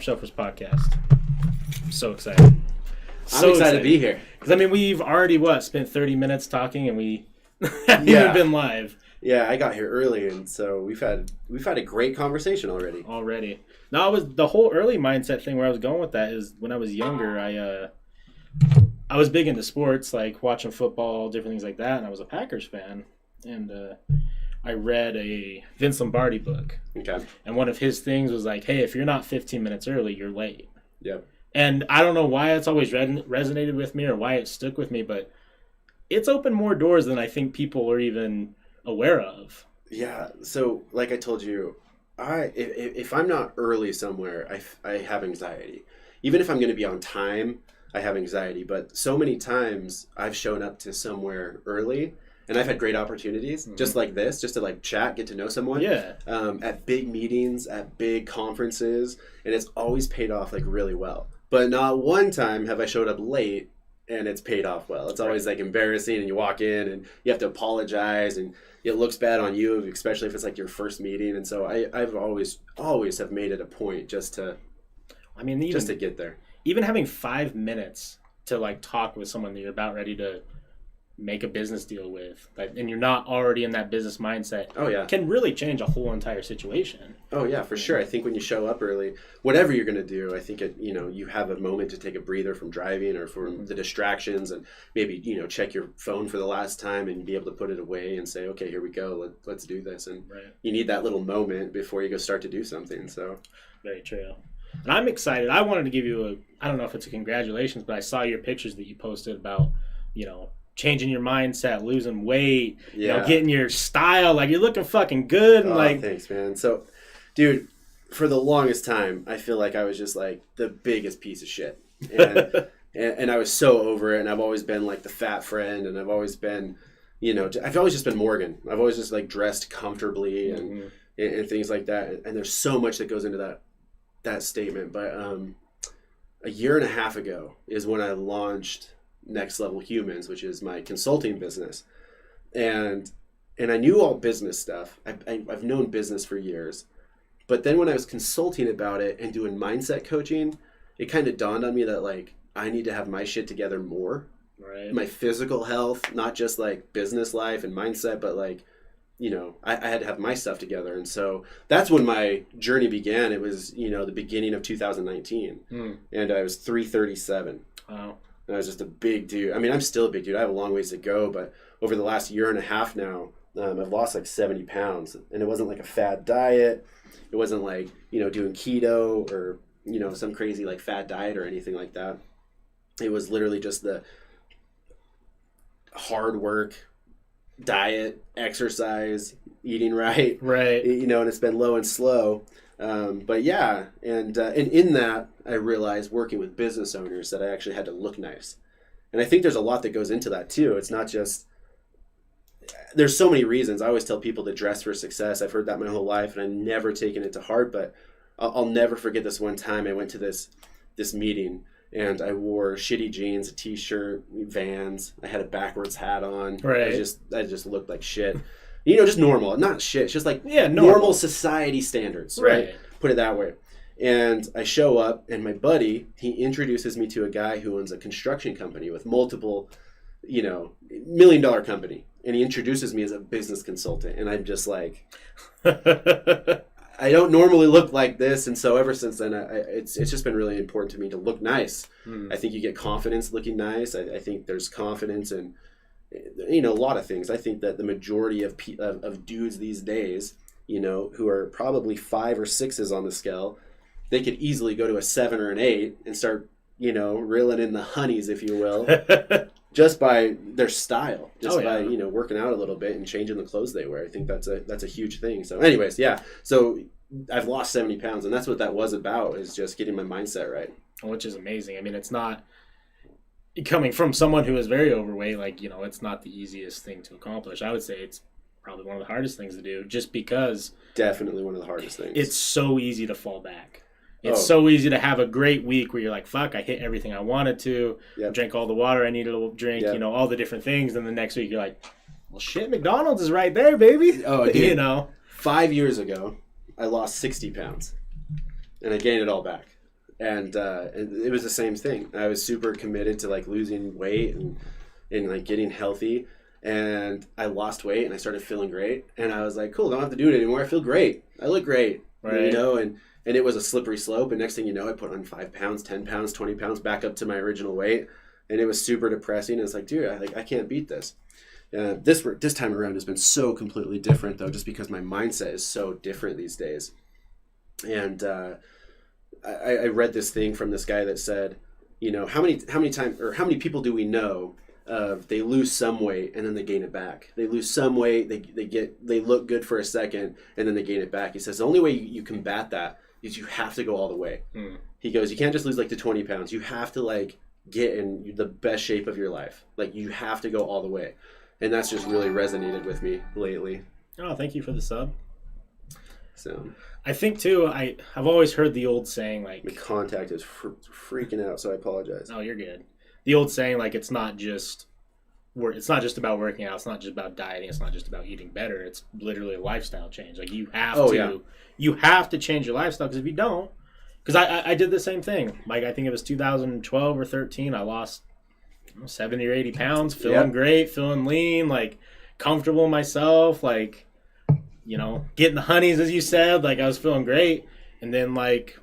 Topshelfers Podcast. I'm so excited. I'm excited to be here. Because, I mean, we've already, spent 30 minutes talking, and we haven't even been live. Yeah, I got here early, and so we've had a great conversation already. No, it was the whole early mindset thing where I was going with that is when I was younger, I was big into sports, like watching football, different things like that, and I was a Packers fan. And I read a Vince Lombardi book. Okay. And one of his things was like, hey, if you're not 15 minutes early, you're late. Yep. And I don't know why it's always resonated with me or why it stuck with me, but it's opened more doors than I think people are even aware of. Yeah. So, like I told you, if I'm not early somewhere, I have anxiety. Even if I'm going to be on time, I have anxiety. But so many times I've shown up to somewhere early, and I've had great opportunities, just like this, just to like chat, get to know someone. Yeah. At big meetings, at big conferences, and it's always paid off like really well. But not one time have I showed up late and it's paid off well. It's always like embarrassing, and you walk in and you have to apologize, and it looks bad on you, especially if it's like your first meeting. And so I've always have made it a point just to get there. Even having 5 minutes to like talk with someone that you're about ready to make a business deal with, and you're not already in that business mindset, can really change a whole entire situation. Oh yeah, for sure. I think when you show up early, whatever you're going to do, I think you have a moment to take a breather from driving or from the distractions, and maybe check your phone for the last time and be able to put it away and say, okay, here we go, let's do this. And you need that little moment before you go start to do something. So very true. And I'm excited. I wanted to give you I don't know if it's a congratulations, but I saw your pictures that you posted about changing your mindset, losing weight, getting your style, like you're looking fucking good. And thanks, man. So, dude, for the longest time, I feel like I was just like the biggest piece of shit. And, and I was so over it. And I've always been like the fat friend. And I've always been, I've always just been Morgan. I've always just like dressed comfortably and things like that. And there's so much that goes into that statement. But a year and a half ago is when I launched Next Level Humans, which is my consulting business, and I knew all business stuff. I've known business for years, but then when I was consulting about it and doing mindset coaching, it kind of dawned on me that like I need to have my shit together more, my physical health, not just like business life and mindset, but like I had to have my stuff together. And so that's when my journey began. It was the beginning of 2019, and I was 337. Wow. And I was just a big dude. I mean, I'm still a big dude. I have a long ways to go, but over the last year and a half now, I've lost like 70 pounds. And it wasn't like a fad diet. It wasn't like, doing keto or, some crazy like fad diet or anything like that. It was literally just the hard work, diet, exercise, eating right. Right. And it's been low and slow. But yeah, and in that, I realized working with business owners that I actually had to look nice. And I think there's a lot that goes into that too. It's not just, there's so many reasons. I always tell people to dress for success. I've heard that my whole life, and I've never taken it to heart, but I'll never forget this one time I went to this meeting, and I wore shitty jeans, a t-shirt, Vans. I had a backwards hat on. Right. I just looked like shit. Just normal, not shit. It's just like normal society standards, right? Put it that way. And I show up, and my buddy, he introduces me to a guy who owns a construction company with multiple, $1 million company. And he introduces me as a business consultant. And I'm just like, I don't normally look like this. And so ever since then, it's just been really important to me to look nice. I think you get confidence looking nice. I think there's confidence in a lot of things. I think that the majority of dudes these days, who are probably 5 or 6s on the scale, they could easily go to a 7 or an 8 and start, reeling in the honeys, if you will, just by their style, by working out a little bit and changing the clothes they wear. I think that's a huge thing. So, anyways, yeah. So I've lost 70 pounds, and that's what that was about, is just getting my mindset right. Which is amazing. I mean, it's not. Coming from someone who is very overweight, it's not the easiest thing to accomplish. I would say it's probably one of the hardest things to do, just because... Definitely one of the hardest things. It's so easy to fall back. It's so easy to have a great week where you're like, fuck, I hit everything I wanted to, drank all the water I needed to drink, all the different things. Then the next week you're like, well, shit, McDonald's is right there, baby. Oh, dude. 5 years ago, I lost 60 pounds, and I gained it all back. And it was the same thing. I was super committed to like losing weight and like getting healthy. And I lost weight and I started feeling great. And I was like, cool, don't have to do it anymore. I feel great. I look great. Right. You know, and it was a slippery slope. And next thing you know, I put on 5 pounds, 10 pounds, 20 pounds back up to my original weight. And it was super depressing. And it's like, dude, I can't beat this. This time around has been so completely different, though, just because my mindset is so different these days. And I read this thing from this guy that said, you know, how many people do we know they lose some weight and then they gain it back? They lose some weight, they look good for a second, and then they gain it back. He says the only way you combat that is you have to go all the way. He goes, you can't just lose like the 20 pounds. You have to like get in the best shape of your life. Like you have to go all the way. And that's just really resonated with me lately. Oh, thank you for the sub. So I think too, I've always heard the old saying like... My contact is freaking out, so I apologize. Oh, you're good. The old saying like it's not just about working out, it's not just about dieting, it's not just about eating better, it's literally a lifestyle change. Like you have to change your lifestyle, because if you don't... Because I did the same thing. Like I think it was 2012 or 13, I lost 70 or 80 pounds, feeling great, feeling lean, like comfortable in myself, like, you know, getting the honeys, as you said, like I was feeling great. And then like,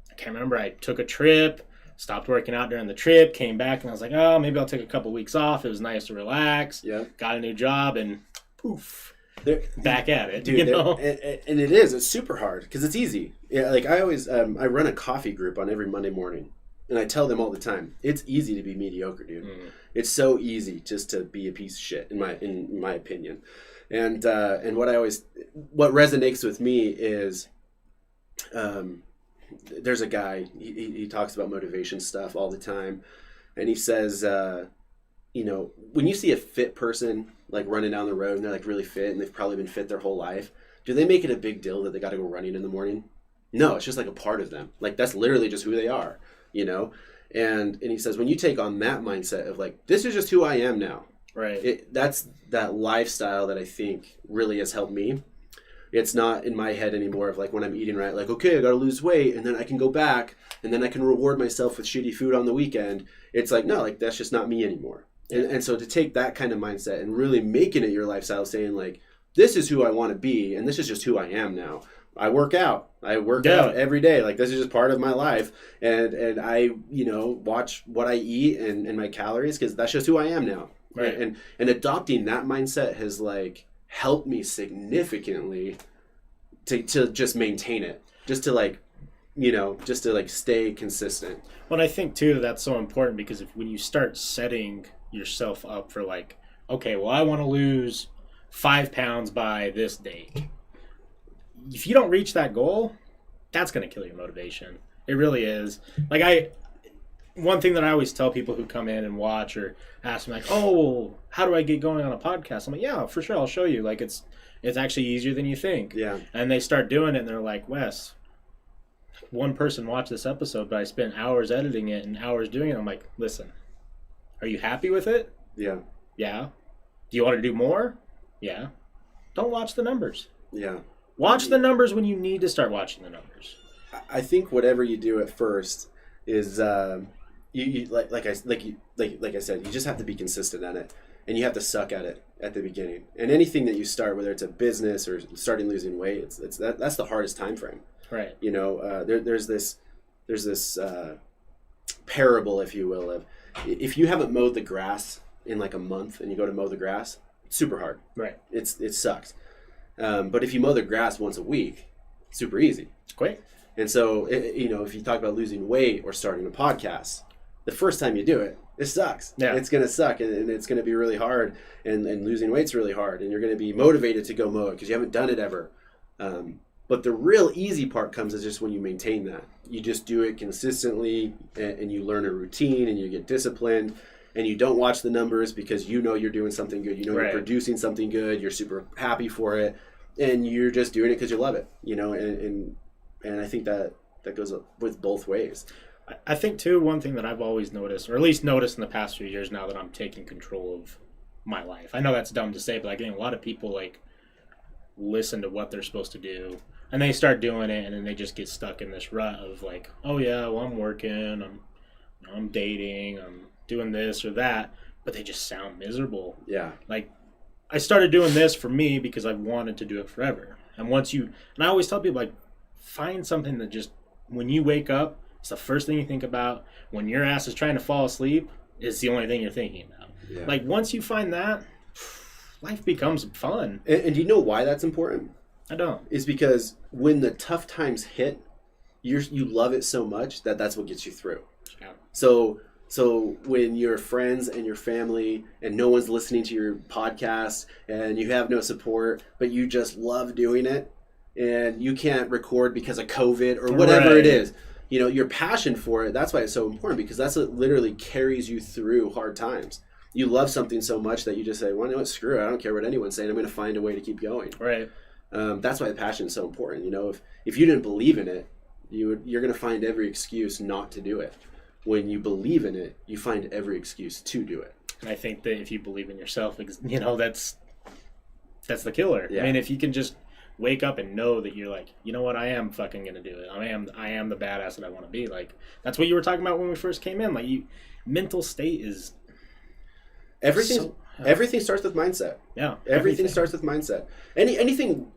I can't remember, I took a trip, stopped working out during the trip, came back, and I was like, oh, maybe I'll take a couple weeks off. It was nice to relax. Got a new job, and poof, back at it. Dude, you know? And it's super hard because it's easy. Yeah, like I always, I run a coffee group on every Monday morning. And I tell them all the time, it's easy to be mediocre, dude. It's so easy just to be a piece of shit, in my opinion. And what resonates with me is, there's a guy, he talks about motivation stuff all the time, and he says, you know, when you see a fit person like running down the road and they're like really fit and they've probably been fit their whole life, do they make it a big deal that they got to go running in the morning? No, it's just like a part of them. Like that's literally just who they are. You know, and he says when you take on that mindset of like, this is just who I am now, right? That's that lifestyle that I think really has helped me. It's not in my head anymore of like when I'm eating right, like, okay, I got to lose weight and then I can go back and then I can reward myself with shitty food on the weekend. It's like, no, like that's just not me anymore. And so to take that kind of mindset and really making it your lifestyle, saying like, this is who I want to be and this is just who I am now. I work out. I work out every day. Like this is just part of my life. And I, you know, watch what I eat and my calories, because that's just who I am now. Right. And adopting that mindset has like helped me significantly to just maintain it. Just to like, you know, just to like stay consistent. Well, I think too that's so important, because when you start setting yourself up for like, okay, well, I want to lose 5 pounds by this date. If you don't reach that goal, that's going to kill your motivation. It really is. Like one thing that I always tell people who come in and watch or ask me like, oh, well, how do I get going on a podcast? I'm like, yeah, for sure. I'll show you. Like it's actually easier than you think. Yeah. And they start doing it and they're like, Wes, one person watched this episode, but I spent hours editing it and hours doing it. I'm like, listen, are you happy with it? Yeah. Yeah. Do you want to do more? Yeah. Don't watch the numbers. Yeah. Watch the numbers when you need to start watching the numbers. I think whatever you do at first is you like I said, you just have to be consistent at it, and you have to suck at it at the beginning. And anything that you start, whether it's a business or starting losing weight, that's the hardest time frame. Right. You know, there's this parable, if you will, of if you haven't mowed the grass in like a month and you go to mow the grass, it's super hard. Right. It sucks. But if you mow the grass once a week, it's super easy. It's quick. And so, you know, if you talk about losing weight or starting a podcast, the first time you do it, it sucks. Yeah. It's going to suck, and it's going to be really hard, and losing weight's really hard, and you're going to be motivated to go mow it because you haven't done it ever. But the real easy part comes is just when you maintain that. You just do it consistently, and you learn a routine, and you get disciplined, and you don't watch the numbers because you know you're doing something good. You know You're producing something good. You're super happy for it, and you're just doing it because you love it. You know, and I think that goes with both ways. I think too, one thing that I've always noticed, or at least noticed in the past few years now that I'm taking control of my life. I know that's dumb to say, but like, I think a lot of people like listen to what they're supposed to do, And they start doing it, and then they just get stuck in this rut of like, oh yeah, well I'm working, I'm dating, I'm doing this or that, but they just sound miserable. Yeah. Like, I started doing this for me because I've wanted to do it forever. And I always tell people, like, find something that just, when you wake up, it's the first thing you think about. When your ass is trying to fall asleep, it's the only thing you're thinking about. Yeah. Like, once you find that, life becomes fun. And do you know why that's important? I don't. It's because when the tough times hit, you love it so much that's what gets you through. Yeah. So when your friends and your family and no one's listening to your podcast and you have no support, but you just love doing it and you can't record because of COVID or whatever it is, you know, your passion for it, that's why it's so important, because that's what literally carries you through hard times. You love something so much that you just say, well, you know what, screw it. I don't care what anyone's saying. I'm going to find a way to keep going. Right. That's why the passion is so important. You know, if you didn't believe in it, you're going to find every excuse not to do it. When you believe in it, you find every excuse to do it. And I think that if you believe in yourself, you know, that's the killer. Yeah. I mean, if you can just wake up and know that you're like, you know what, I am fucking gonna do it. I am the badass that I want to be. Like, that's what you were talking about when we first came in. Like, mental state is everything starts with mindset. Yeah, everything starts with mindset. Anything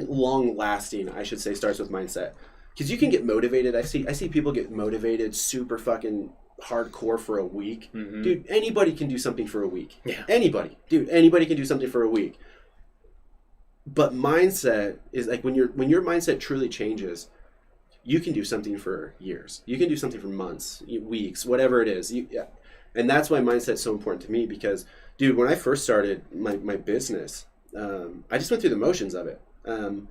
long lasting, I should say, starts with mindset. Because you can get motivated. I see people get motivated super fucking hardcore for a week. Mm-hmm. Dude, anybody can do something for a week. Yeah. Anybody can do something for a week. But mindset is like, when your mindset truly changes, you can do something for years. You can do something for months, weeks, whatever it is. And that's why mindset's so important to me, because, dude, when I first started my business, I just went through the motions of it. And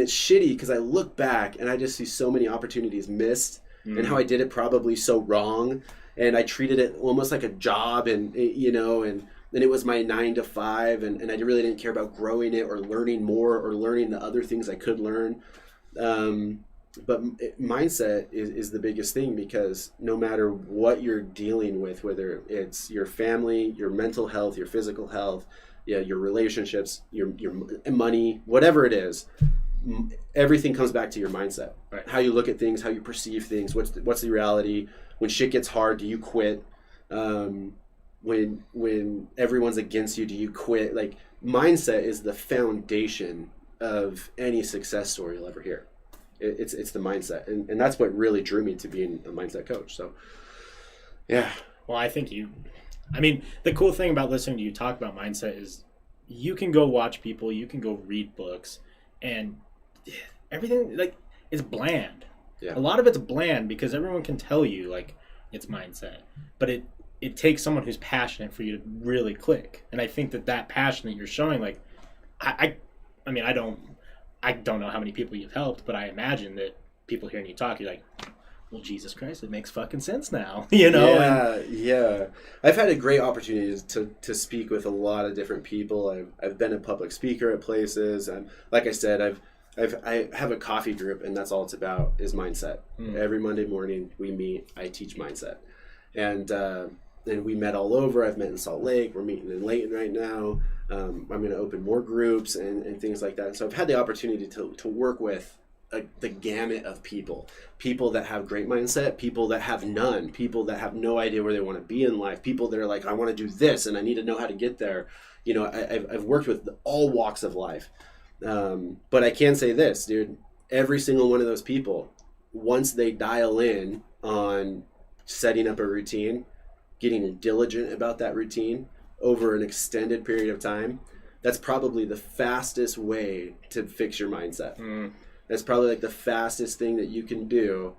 it's shitty because I look back and I just see so many opportunities missed, and how I did it probably so wrong, and I treated it almost like a job, and you know, and it was my 9 to 5, and I really didn't care about growing it or learning more or learning the other things I could learn. But mindset is the biggest thing, because no matter what you're dealing with, whether it's your family, your mental health, your physical health, your relationships, your money, whatever it is, everything comes back to your mindset. Right. How you look at things, how you perceive things, what's the reality. When shit gets hard, do you quit? When everyone's against you, do you quit? Like, mindset is the foundation of any success story you'll ever hear. It's the mindset, and that's what really drew me to being a mindset coach. So, yeah. Well, I think the cool thing about listening to you talk about mindset is you can go watch people, you can go read books, and everything, like, is bland. Yeah. A lot of it's bland because everyone can tell you, like, it's mindset, but it takes someone who's passionate for you to really click. And I think that passion that you're showing, like, I don't know how many people you've helped, but I imagine that people hearing you talk, you're like, well, Jesus Christ, it makes fucking sense now, you know? Yeah. I've had a great opportunity to speak with a lot of different people. I've been a public speaker at places, and like I said, I have a coffee group, and that's all it's about is mindset. Every Monday morning we meet. I teach mindset, and we met all over. I've met in Salt Lake. We're meeting in Layton right now. I'm going to open more groups and things like that. So I've had the opportunity to work with the gamut of people that have great mindset, people that have none, people that have no idea where they want to be in life, people that are like, I want to do this and I need to know how to get there. You know, I've worked with all walks of life. But I can say this, dude, every single one of those people, once they dial in on setting up a routine, getting diligent about that routine over an extended period of time, that's probably the fastest way to fix your mindset. That's probably like the fastest thing that you can do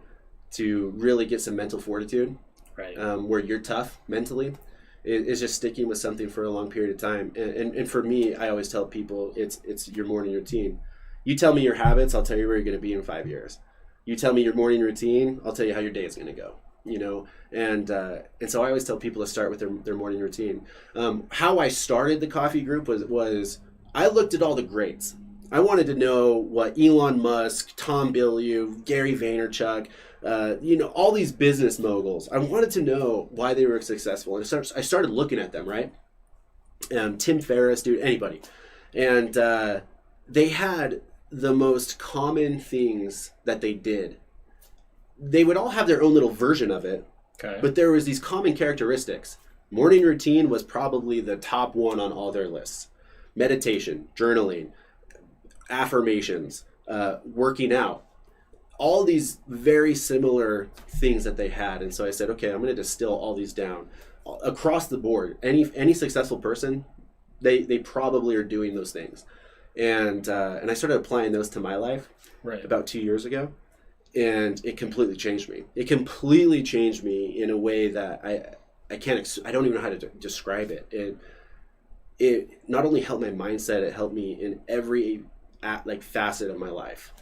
to really get some mental fortitude, right? Where you're tough mentally, is just sticking with something for a long period of time. And for me, I always tell people it's your morning routine. You tell me your habits, I'll tell you where you're going to be in 5 years. You tell me your morning routine, I'll tell you how your day is going to go. You know, and so I always tell people to start with their morning routine. How I started the coffee group was I looked at all the greats. I wanted to know what Elon Musk, Tom Bilyeu, Gary Vaynerchuk, all these business moguls. I wanted to know why they were successful, and I started looking at them, right? Tim Ferriss, dude, anybody, and they had the most common things that they did. They would all have their own little version of it, but there was these common characteristics. Morning routine was probably the top one on all their lists. Meditation, journaling, affirmations, working out, all these very similar things that they had. And so I said, okay, I'm going to distill all these down across the board. Any successful person, they probably are doing those things. And I started applying those to my life about 2 years ago. And it completely changed me. It completely changed me in a way that I don't even know how to describe it. It not only helped my mindset, it helped me in every facet of my life,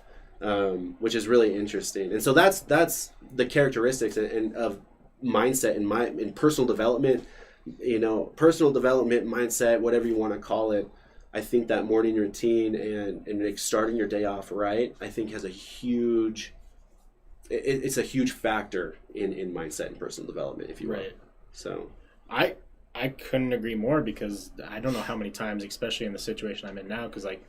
which is really interesting. And so that's the characteristics and of mindset in personal development, personal development, mindset, whatever you want to call it. I think that morning routine and like starting your day off right, I think has a huge, it's a huge factor in mindset and personal development, if you will. Right. So I couldn't agree more, because I don't know how many times, especially in the situation I'm in now, because I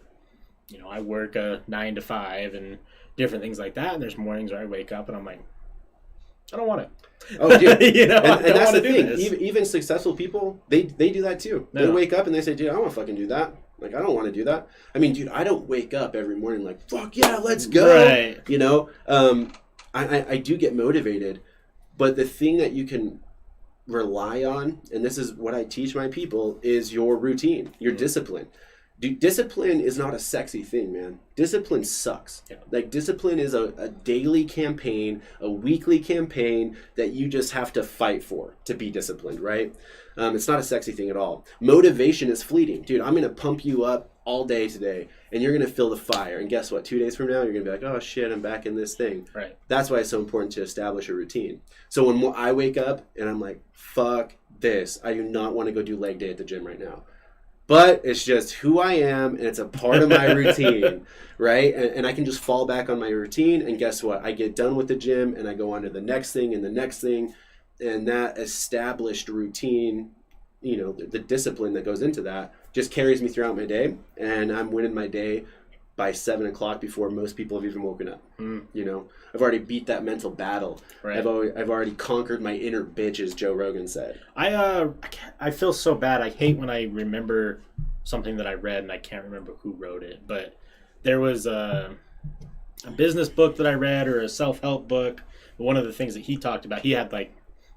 work a 9 to 5 and different things like that, and there's mornings where I wake up and I'm like, I don't want it. Oh, dude. And that's the thing. Even successful people, they do that too. No. They wake up and they say, dude, I don't want to fucking do that. Like, I don't want to do that. I mean, dude, I don't wake up every morning like, fuck yeah, let's go. Right. I do get motivated, but the thing that you can rely on, and this is what I teach my people, is your routine, your discipline. Dude, discipline is not a sexy thing, man. Discipline sucks. Yeah. Like, discipline is a daily campaign, a weekly campaign that you just have to fight for to be disciplined, right? It's not a sexy thing at all. Motivation is fleeting. Dude, I'm going to pump you up all day today, and you're going to feel the fire. And guess what? 2 days from now, you're going to be like, oh, shit, I'm back in this thing. Right. That's why it's so important to establish a routine. So when I wake up and I'm like, fuck this. I do not want to go do leg day at the gym right now. But it's just who I am, and it's a part of my routine, right? And I can just fall back on my routine, and guess what? I get done with the gym, and I go on to the next thing and the next thing, and that established routine, the discipline that goes into that just carries me throughout my day, and I'm winning my day by 7 o'clock before most people have even woken up. I've already beat that mental battle. Right. I've already conquered my inner bitch, as Joe Rogan said. I feel so bad. I hate when I remember something that I read and I can't remember who wrote it, but there was a business book that I read, or a self-help book. One of the things that he talked about, he had like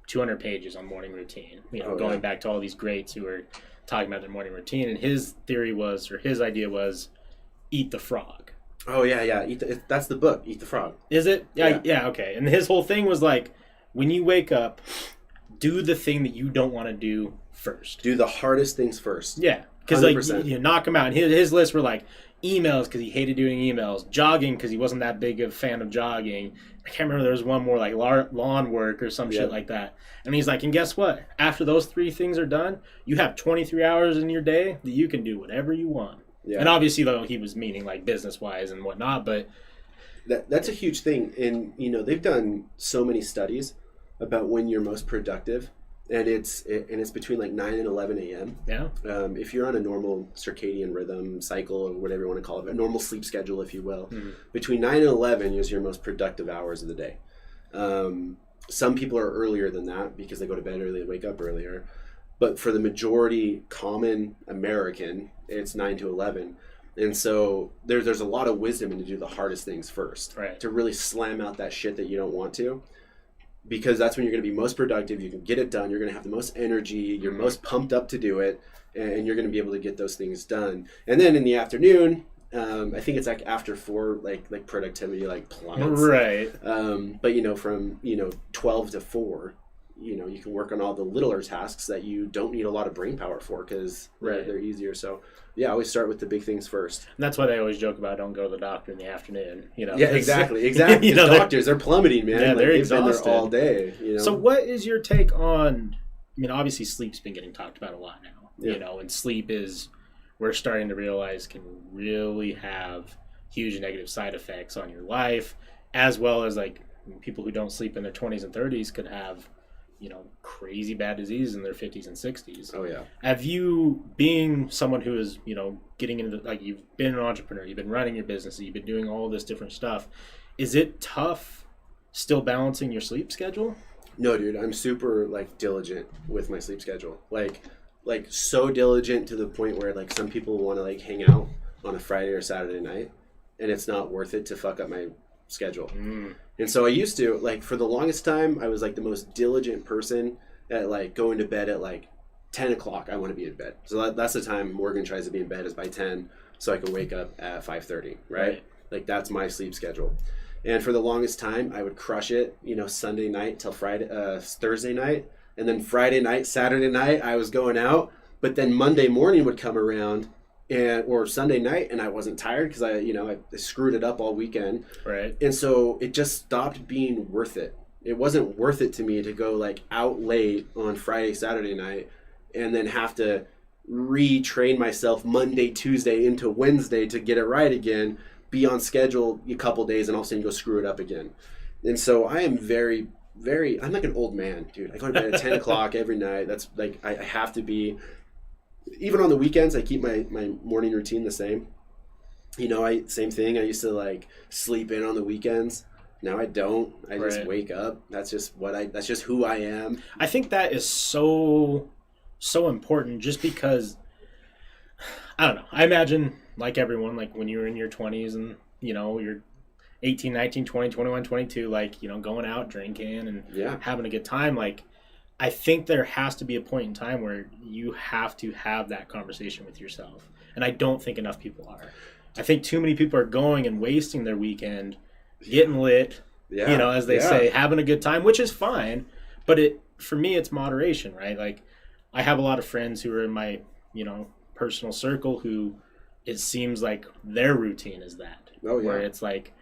200 pages on morning routine, going back to all these greats who were talking about their morning routine. And his theory was, or his idea was, eat the frog. Oh, yeah. That's the book, Eat the Frog. Is it? Yeah, okay. And his whole thing was like, when you wake up, do the thing that you don't want to do first. Do the hardest things first. Yeah. Because you knock him out. And his lists were like emails, because he hated doing emails. Jogging, because he wasn't that big of a fan of jogging. I can't remember. There was one more like lawn work or some shit like that. And he's like, and guess what? After those 3 things are done, you have 23 hours in your day that you can do whatever you want. Yeah. And obviously, though, he was meaning like business-wise and whatnot, but that's a huge thing. And they've done so many studies about when you're most productive, and it's between like 9 and 11 a.m. Yeah. If you're on a normal circadian rhythm cycle, or whatever you want to call it, a normal sleep schedule, if you will, between 9 and 11 is your most productive hours of the day. Some people are earlier than that because they go to bed early, they wake up earlier. But for the majority common American, it's 9 to 11. And so there's a lot of wisdom in to do the hardest things first. Right. To really slam out that shit that you don't want to. Because that's when you're going to be most productive. You can get it done. You're going to have the most energy. You're most pumped up to do it. And you're going to be able to get those things done. And then in the afternoon, I think it's like after 4, like productivity like plummets. Right. But, from, 12 to 4. You can work on all the littler tasks that you don't need a lot of brain power for, because they're easier. So, yeah, I always start with the big things first. And that's why they always joke about don't go to the doctor in the afternoon. Yeah, exactly. Doctors, they're plummeting, man. Yeah, they're exhausted. They've been there all day. So what is your take on, obviously sleep's been getting talked about a lot now, and sleep is, we're starting to realize, can really have huge negative side effects on your life, as well as like people who don't sleep in their 20s and 30s could have crazy bad disease in their 50s and 60s. Oh, yeah. Have you, being someone who is, getting into, like, you've been an entrepreneur, you've been running your business, you've been doing all this different stuff, is it tough still balancing your sleep schedule? No, dude, I'm super, like, diligent with my sleep schedule. Like so diligent to the point where, like, some people want to, like, hang out on a Friday or Saturday night, and it's not worth it to fuck up my schedule. And so I used to, like, for the longest time, I was, like, the most diligent person at, like, going to bed at, like, 10 o'clock. I want to be in bed. So that's the time Morgan tries to be in bed, is by 10, so I can wake up at 5:30, right? Like, that's my sleep schedule. And for the longest time, I would crush it, Sunday night till Thursday night. And then Friday night, Saturday night, I was going out. But then Monday morning would come around, or Sunday night, and I wasn't tired because I screwed it up all weekend. Right. And so it just stopped being worth it. It wasn't worth it to me to go, like, out late on Friday, Saturday night, and then have to retrain myself Monday, Tuesday into Wednesday to get it right again, be on schedule a couple days, and all of a sudden go screw it up again. And so I am very, very, I'm like an old man, dude. I go to bed at 10 o'clock every night. That's like, I have to be. Even on the weekends, I keep my morning routine the same. Same thing. I used to, like, sleep in on the weekends. Now I don't. I just wake up. That's just that's just who I am. I think that is so important, just because, I don't know. I imagine, like everyone, like when you're in your 20s and, you're 18, 19, 20, 21, 22, like, going out drinking and having a good time, like, I think there has to be a point in time where you have to have that conversation with yourself. And I don't think enough people are. I think too many people are going and wasting their weekend, getting lit, as they say, having a good time, which is fine. But for me, it's moderation, right? Like, I have a lot of friends who are in my, personal circle who it seems like their routine is that. Oh, yeah. Where it's like,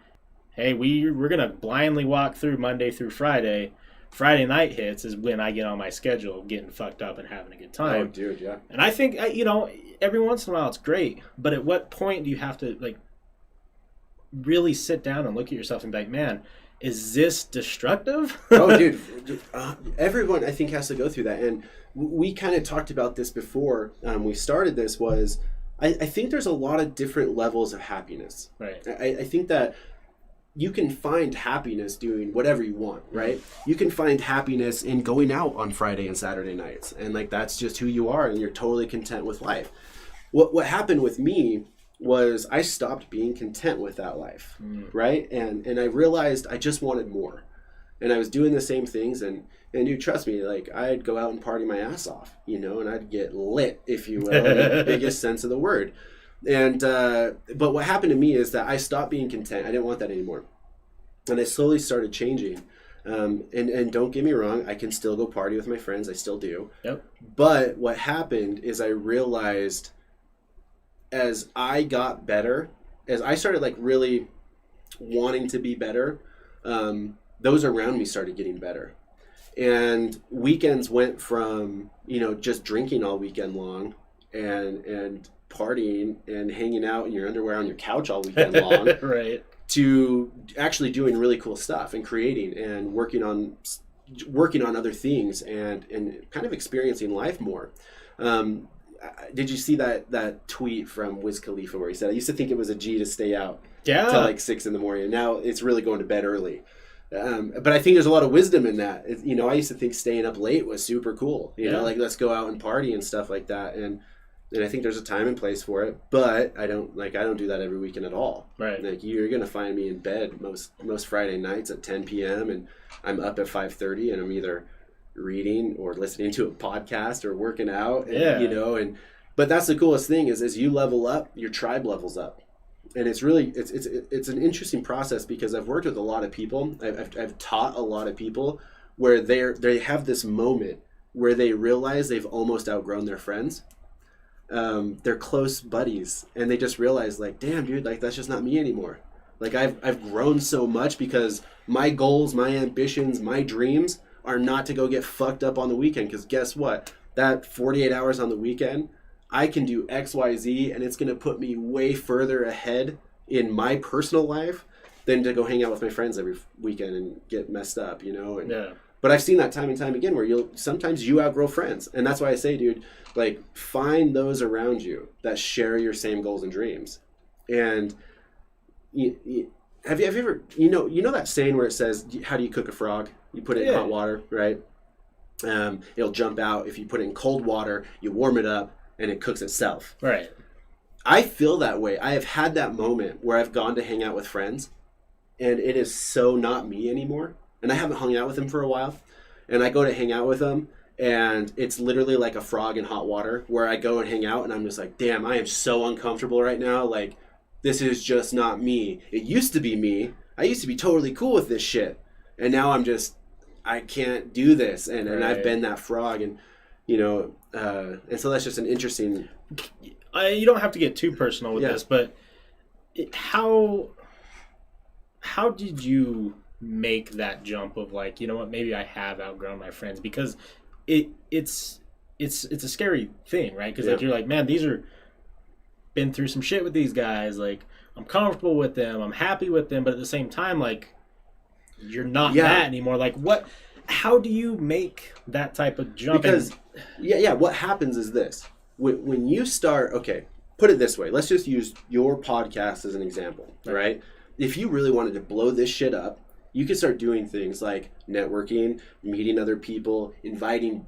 hey, we're going to blindly walk through Monday through Friday. Friday night hits is when I get on my schedule, getting fucked up and having a good time. Oh, dude, yeah. And I think, every once in a while it's great, but at what point do you have to, like, really sit down and look at yourself and be like, man, is this destructive? Oh, dude, everyone, I think, has to go through that. And we kind of talked about this before we started this, was I think there's a lot of different levels of happiness. Right. I think that you can find happiness doing whatever you want, right? You can find happiness in going out on Friday and Saturday nights, and, like, that's just who you are, and you're totally content with life. What happened with me was I stopped being content with that life, right? And I realized I just wanted more, and I was doing the same things, and you trust me, like, I'd go out and party my ass off, and I'd get lit, if you will, in the biggest sense of the word. And but what happened to me is that I stopped being content. I didn't want that anymore, and I slowly started changing. And don't get me wrong, I can still go party with my friends. I still do. Yep. But what happened is I realized, as I got better, as I started, like, really wanting to be better, those around me started getting better. And weekends went from, just drinking all weekend long and partying and hanging out in your underwear on your couch all weekend long, right, to actually doing really cool stuff and creating and working on other things and kind of experiencing life more. Did you see that tweet from Wiz Khalifa where he said, I used to think it was a G to stay out till like 6 a.m. and now it's really going to bed early. But I think there's a lot of wisdom in that. I used to think staying up late was super cool, like, let's go out and party and stuff like that. And I think there's a time and place for it, but I don't do that every weekend at all. Right. Like, you're going to find me in bed most Friday nights at 10 p.m. and I'm up at 5:30 and I'm either reading or listening to a podcast or working out. And, but that's the coolest thing is as you level up, your tribe levels up. And it's really, it's an interesting process because I've worked with a lot of people. I've taught a lot of people where they have this moment where they realize they've almost outgrown their friends. They're close buddies, and they just realize, like, damn, dude, like, that's just not me anymore. Like, I've grown so much because my goals, my ambitions, my dreams are not to go get fucked up on the weekend. Because guess what? That 48 hours on the weekend, I can do X, Y, Z, and it's going to put me way further ahead in my personal life than to go hang out with my friends every weekend and get messed up, And But I've seen that time and time again where sometimes you outgrow friends. And that's why I say, dude, like, find those around you that share your same goals and dreams. And have you ever, you know that saying where it says, how do you cook a frog? You put it in hot water, right? It'll jump out. If you put it in cold water, you warm it up and it cooks itself. Right. I feel that way. I have had that moment where I've gone to hang out with friends and it is so not me anymore. And I haven't hung out with them for a while. And I go to hang out with them and it's literally like a frog in hot water where I go and hang out and I'm just like, damn, I am so uncomfortable right now. Like, this is just not me. It used to be me. I used to be totally cool with this shit. And now I can't do this. And I've been that frog. And, and so that's just an interesting... You don't have to get too personal with this, but how did you make that jump of like, you know what, maybe I have outgrown my friends? Because it's a scary thing, right? Because like you're like, man, these are been through some shit with these guys. Like, I'm comfortable with them, I'm happy with them, but at the same time, like, you're not that anymore. Like, how do you make that type of jump? Because what happens is this. When you start, okay, put it this way. Let's just use your podcast as an example, right? If you really wanted to blow this shit up, you could start doing things like networking, meeting other people, inviting,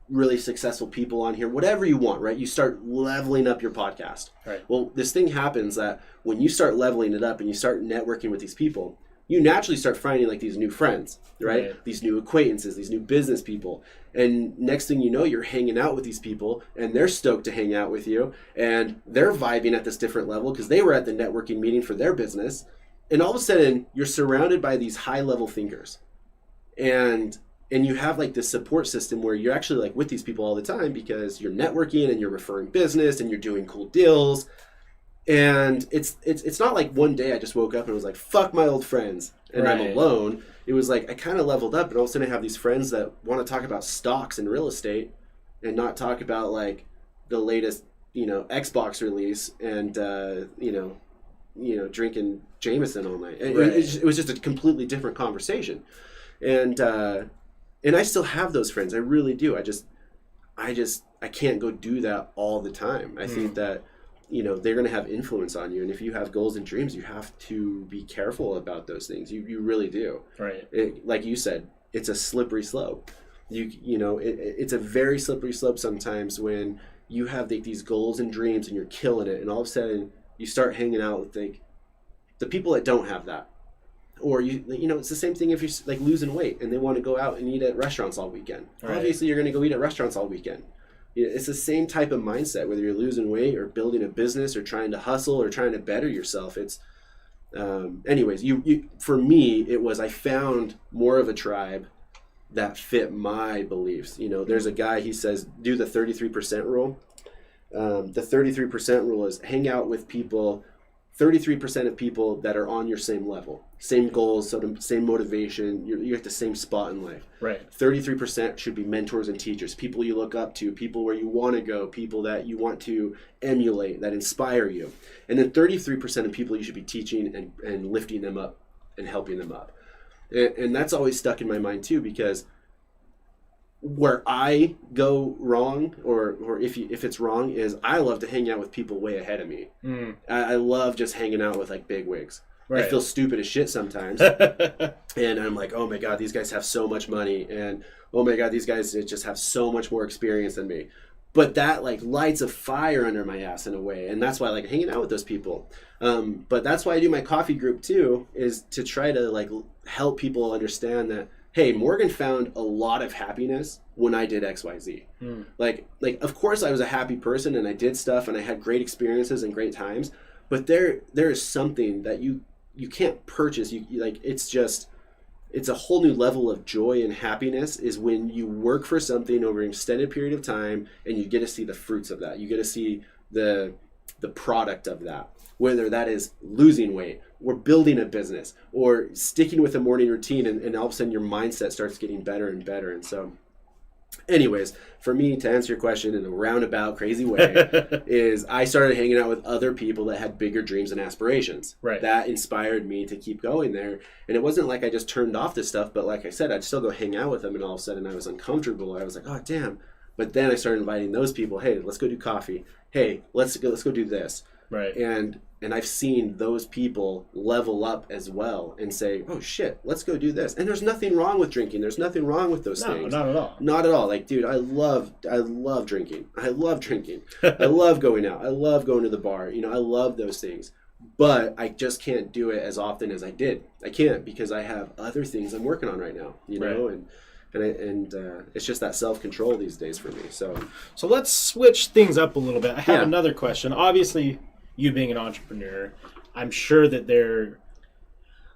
really successful people on here, whatever you want, right? You start leveling up your podcast. Right. Well, this thing happens that when you start leveling it up and you start networking with these people, you naturally start finding like these new friends, right? These new acquaintances, these new business people. And next thing you know, you're hanging out with these people and they're stoked to hang out with you and they're vibing at this different level because they were at the networking meeting for their business. And all of a sudden you're surrounded by these high level thinkers and you have like this support system where you're actually like with these people all the time because you're networking and you're referring business and you're doing cool deals. And it's not like one day I just woke up and was like, fuck my old friends and I'm alone. It was like I kind of leveled up and all of a sudden I have these friends that want to talk about stocks and real estate and not talk about like the latest, Xbox release and, drinking Jameson all night. It was just a completely different conversation. And I still have those friends. I really do. I can't go do that all the time. I think that, they're going to have influence on you. And if you have goals and dreams, you have to be careful about those things. You really do. Right. Like you said, it's a slippery slope. It's a very slippery slope sometimes when you have these goals and dreams and you're killing it. And all of a sudden you start hanging out with the people that don't have that. Or, it's the same thing if you're like losing weight and they want to go out and eat at restaurants all weekend. Right. Obviously, you're going to go eat at restaurants all weekend. It's the same type of mindset, whether you're losing weight or building a business or trying to hustle or trying to better yourself. It's, anyways, for me, it was I found more of a tribe that fit my beliefs. There's a guy, he says, do the 33% rule. The 33% rule is hang out with people, 33% of people that are on your same level, same goals, same motivation. You're at the same spot in life. Right. 33% should be mentors and teachers, people you look up to, people where you want to go, people that you want to emulate, that inspire you. And then 33% of people you should be teaching and lifting them up and helping them up. And that's always stuck in my mind too, because where I go wrong, or if it's wrong, is I love to hang out with people way ahead of me. I love just hanging out with like big wigs. Right. I feel stupid as shit sometimes, and I'm like, oh my god, these guys have so much money, and oh my god, these guys just have so much more experience than me. But that like lights a fire under my ass in a way, and that's why I like hanging out with those people. But that's why I do my coffee group too, is to try to like help people understand that, hey, Morgan found a lot of happiness when I did XYZ. Like of course I was a happy person and I did stuff and I had great experiences and great times, but there is something that you can't purchase. You like, it's a whole new level of joy and happiness is when you work for something over an extended period of time and you get to see the fruits of that. You get to see the product of that, whether that is losing weight or building a business or sticking with a morning routine, and all of a sudden your mindset starts getting better and better. And so Anyways, for me, to answer your question in a roundabout, crazy way, is I started hanging out with other people that had bigger dreams and aspirations. Right. That inspired me to keep going there. And it wasn't like I just turned off this stuff, but like I said, I'd still go hang out with them, and all of a sudden I was uncomfortable. I was like, oh, damn. But then I started inviting those people, hey, let's go do coffee. Hey, let's go do this. Right. And I've seen those people level up as well and say, oh shit, let's go do this. And there's nothing wrong with drinking. There's nothing wrong with those things. No, not at all. Not at all. Like, dude, I love drinking. I love drinking. I love going out. I love going to the bar. You know, I love those things. But I just can't do it as often as I did. I can't, because I have other things I'm working on right now, you know, right. and it's just that self-control these days for me. So let's switch things up a little bit. I have another question. Obviously, you being an entrepreneur, I'm sure that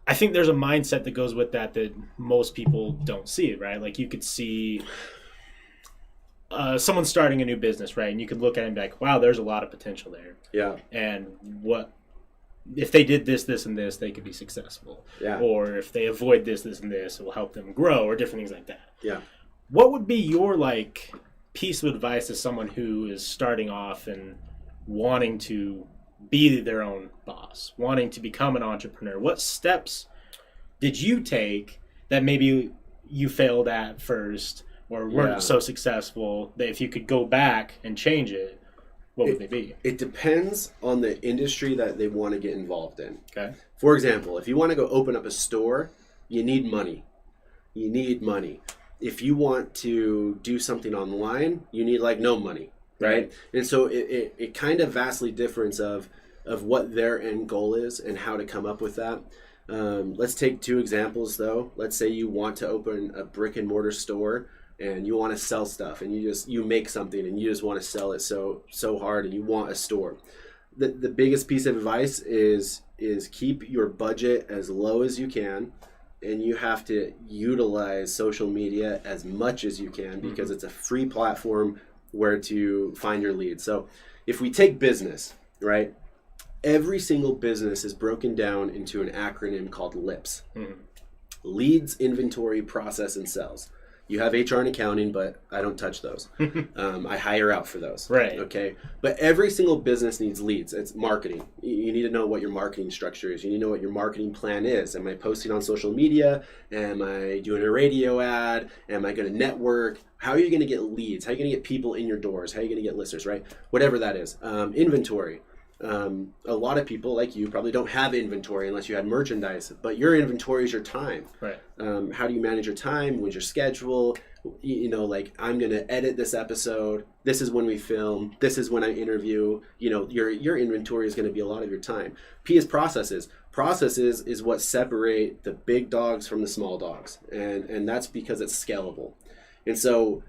I think there's a mindset that goes with that most people don't see, right? Like, you could see someone starting a new business, right? And you could look at it and be like, wow, there's a lot of potential there. Yeah. And what if they did this, this, and this, they could be successful. Yeah. Or if they avoid this, this, and this, it will help them grow, or different things like that. Yeah. What would be your, like, piece of advice to someone who is starting off and wanting to be their own boss, wanting to become an entrepreneur? What steps did you take that maybe you failed at first or weren't so successful that if you could go back and change it, what would they be? It depends on the industry that they want to get involved in. Okay. For example, if you want to go open up a store, you need money. You need money. If you want to do something online, you need like no money. Right? And so it kind of vastly differs of what their end goal is and how to come up with that. Let's take two examples though. Let's say you want to open a brick and mortar store and you want to sell stuff, and you make something and you just want to sell it so hard, and you want a store. The biggest piece of advice is keep your budget as low as you can, and you have to utilize social media as much as you can, because it's a free platform where to find your leads. So if we take business, right? Every single business is broken down into an acronym called LIPS. Mm-hmm. Leads, inventory, process, and sales. You have HR and accounting, but I don't touch those. I hire out for those. Right. Okay. But every single business needs leads. It's marketing. You need to know what your marketing structure is. You need to know what your marketing plan is. Am I posting on social media? Am I doing a radio ad? Am I going to network? How are you going to get leads? How are you going to get people in your doors? How are you going to get listeners, right? Whatever that is. Inventory. A lot of people like you probably don't have inventory unless you had merchandise, but your inventory is your time. Right. How do you manage your time? When's your schedule? You know, like, I'm going to edit this episode. This is when we film. This is when I interview. You know, your inventory is going to be a lot of your time. P is processes. Processes is what separate the big dogs from the small dogs. And that's because it's scalable. And so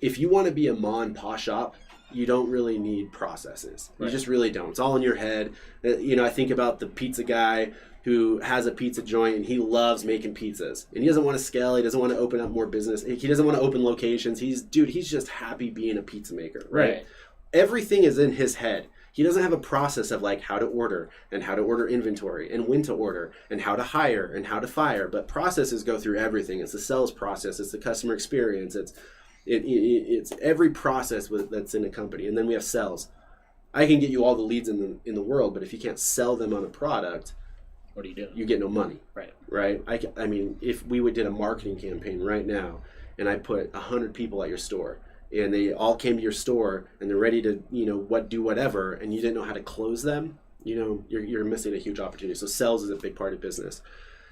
if you want to be a ma and pa shop, you don't really need processes. You just really don't. It's all in your head. You know, I think about the pizza guy who has a pizza joint and he loves making pizzas. And he doesn't want to scale. He doesn't want to open up more business. He doesn't want to open locations. He's just happy being a pizza maker. Right? Everything is in his head. He doesn't have a process of like how to order and how to order inventory and when to order and how to hire and how to fire. But processes go through everything. It's the sales process. It's the customer experience. It's every process that's in a company. And then we have sales. I can get you all the leads in the world, but if you can't sell them on a product, what do you do? You get no money. Right. I mean, if we did a marketing campaign right now and I put 100 people at your store and they all came to your store and they're ready to, you know, do whatever, and you didn't know how to close them, you know, you're missing a huge opportunity. So sales is a big part of business.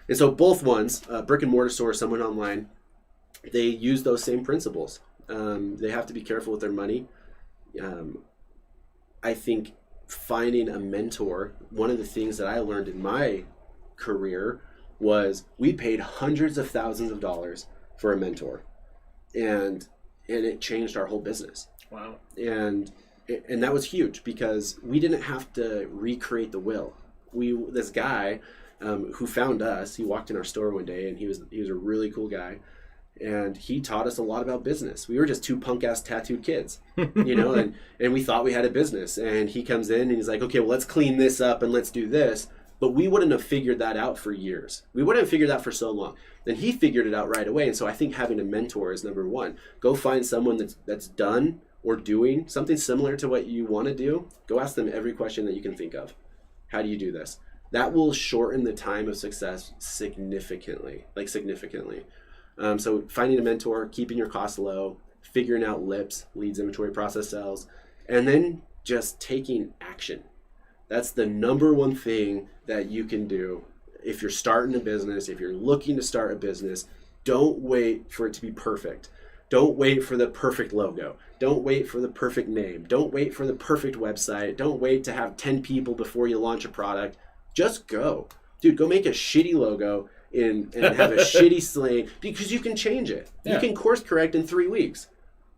And so both ones, brick and mortar store, someone online, they use those same principles. They have to be careful with their money. I think finding a mentor, one of the things that I learned in my career was we paid hundreds of thousands of dollars for a mentor, and it changed our whole business. Wow. And that was huge because we didn't have to recreate the wheel. This guy who found us, he walked in our store one day and he was a really cool guy. And he taught us a lot about business. We were just two punk-ass tattooed kids, you know, and we thought we had a business. And he comes in and he's like, okay, well, let's clean this up and let's do this. But we wouldn't have figured that out for years. We wouldn't have figured that for so long. And he figured it out right away. And so I think having a mentor is number one. Go find someone that's done or doing something similar to what you want to do. Go ask them every question that you can think of. How do you do this? That will shorten the time of success significantly. So finding a mentor, keeping your costs low, figuring out LIPs, leads, inventory, process, sales, and then just taking action. That's the number one thing that you can do if you're starting a business, if you're looking to start a business. Don't wait for it to be perfect. Don't wait for the perfect logo. Don't wait for the perfect name. Don't wait for the perfect website. Don't wait to have 10 people before you launch a product. Just go. Dude, go make a shitty logo and have a shitty slang, because you can change it. Yeah. You can course correct in 3 weeks.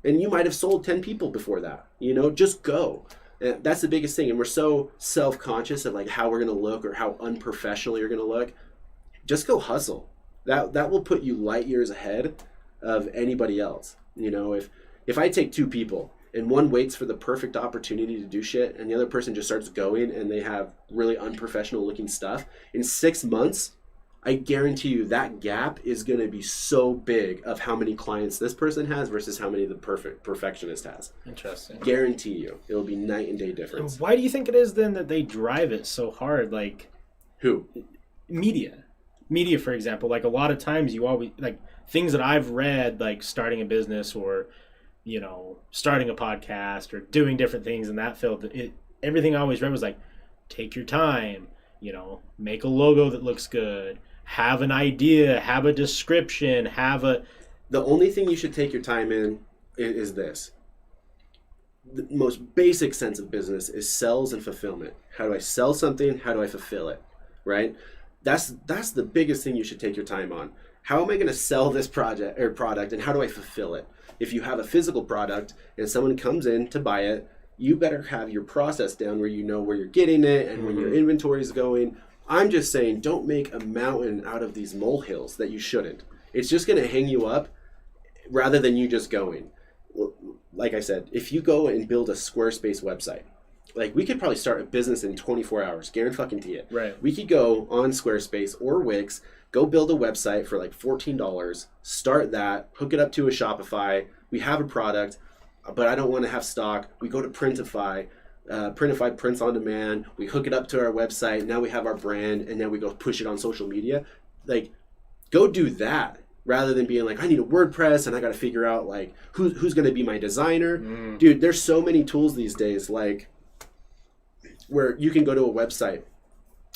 And you might have sold 10 people before that. Just go. And that's the biggest thing. And we're so self-conscious of like how we're going to look or how unprofessional you're going to look. Just go hustle. That will put you light years ahead of anybody else. If I take 2 people and one waits for the perfect opportunity to do shit and the other person just starts going and they have really unprofessional looking stuff, in 6 months, I guarantee you that gap is going to be so big of how many clients this person has versus how many the perfectionist has. Interesting. Guarantee you. It'll be night and day difference. Why do you think it is then that they drive it so hard? Like, who? Media, for example. Like, a lot of times you always, like, things that I've read, like starting a business or, starting a podcast or doing different things in that field, everything I always read was like, take your time, make a logo that looks good. Have an idea, have a description, The only thing you should take your time in is this. The most basic sense of business is sales and fulfillment. How do I sell something? How do I fulfill it? Right? That's the biggest thing you should take your time on. How am I going to sell this product and how do I fulfill it? If you have a physical product and someone comes in to buy it, you better have your process down where you know where you're getting it and when your inventory is going. I'm just saying, don't make a mountain out of these molehills that you shouldn't. It's just going to hang you up rather than you just going. Like I said, if you go and build a Squarespace website, like we could probably start a business in 24 hours, guarantee it. Right. We could go on Squarespace or Wix, go build a website for like $14, start that, hook it up to a Shopify. We have a product, but I don't want to have stock. We go to Printify. Printify prints on demand. We hook it up to our website. Now we have our brand, and then we go push it on social media. Like, go do that rather than being like, I need a WordPress and I got to figure out like who's going to be my designer. Dude, there's so many tools these days, like where you can go to a website,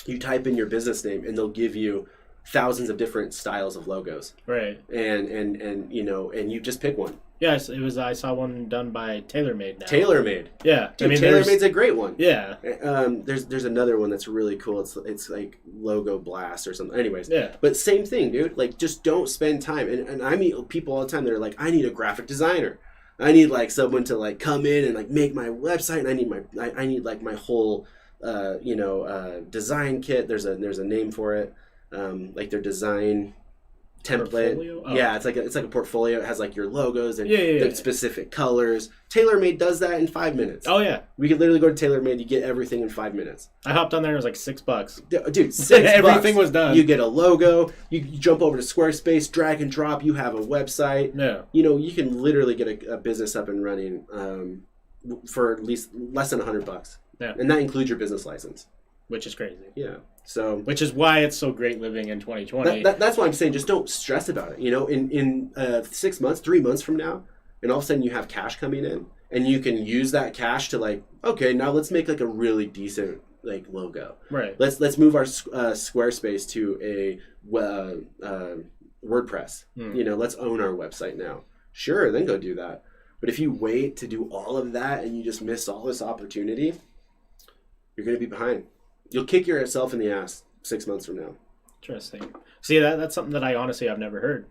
you type in your business name, and they'll give you thousands of different styles of logos. Right. And you just pick one. Yes, it was. I saw one done by TaylorMade now. TaylorMade. Yeah. Dude, TaylorMade's a great one. Yeah. There's another one that's really cool. It's like Logo Blast or something. Anyways. Yeah. But same thing, dude. Like, just don't spend time. And I meet people all the time that are like, I need a graphic designer. I need like someone to like come in and like make my website. And I need like my whole design kit. There's a name for it. Like their design template. Oh. Yeah, it's like a portfolio. It has like your logos and the specific colors. TaylorMade does that in 5 minutes. Oh yeah, we could literally go to TaylorMade. You get everything in 5 minutes. I hopped on there. It was like $6. Dude, $6. Everything was done. You get a logo. You jump over to Squarespace, drag and drop. You have a website. Yeah. You can literally get a business up and running for at least less than $100. Yeah. And that includes your business license. Which is crazy. Yeah. So. Which is why it's so great living in 2020. That's why I'm saying just don't stress about it. In 6 months, 3 months from now, and all of a sudden you have cash coming in, and you can use that cash to like, okay, now let's make like a really decent like logo. Right. Let's move our Squarespace to a WordPress. Let's own our website now. Sure, then go do that. But if you wait to do all of that and you just miss all this opportunity, you're going to be behind. You'll kick yourself in the ass 6 months from now. Interesting. See, that's something that I've never heard.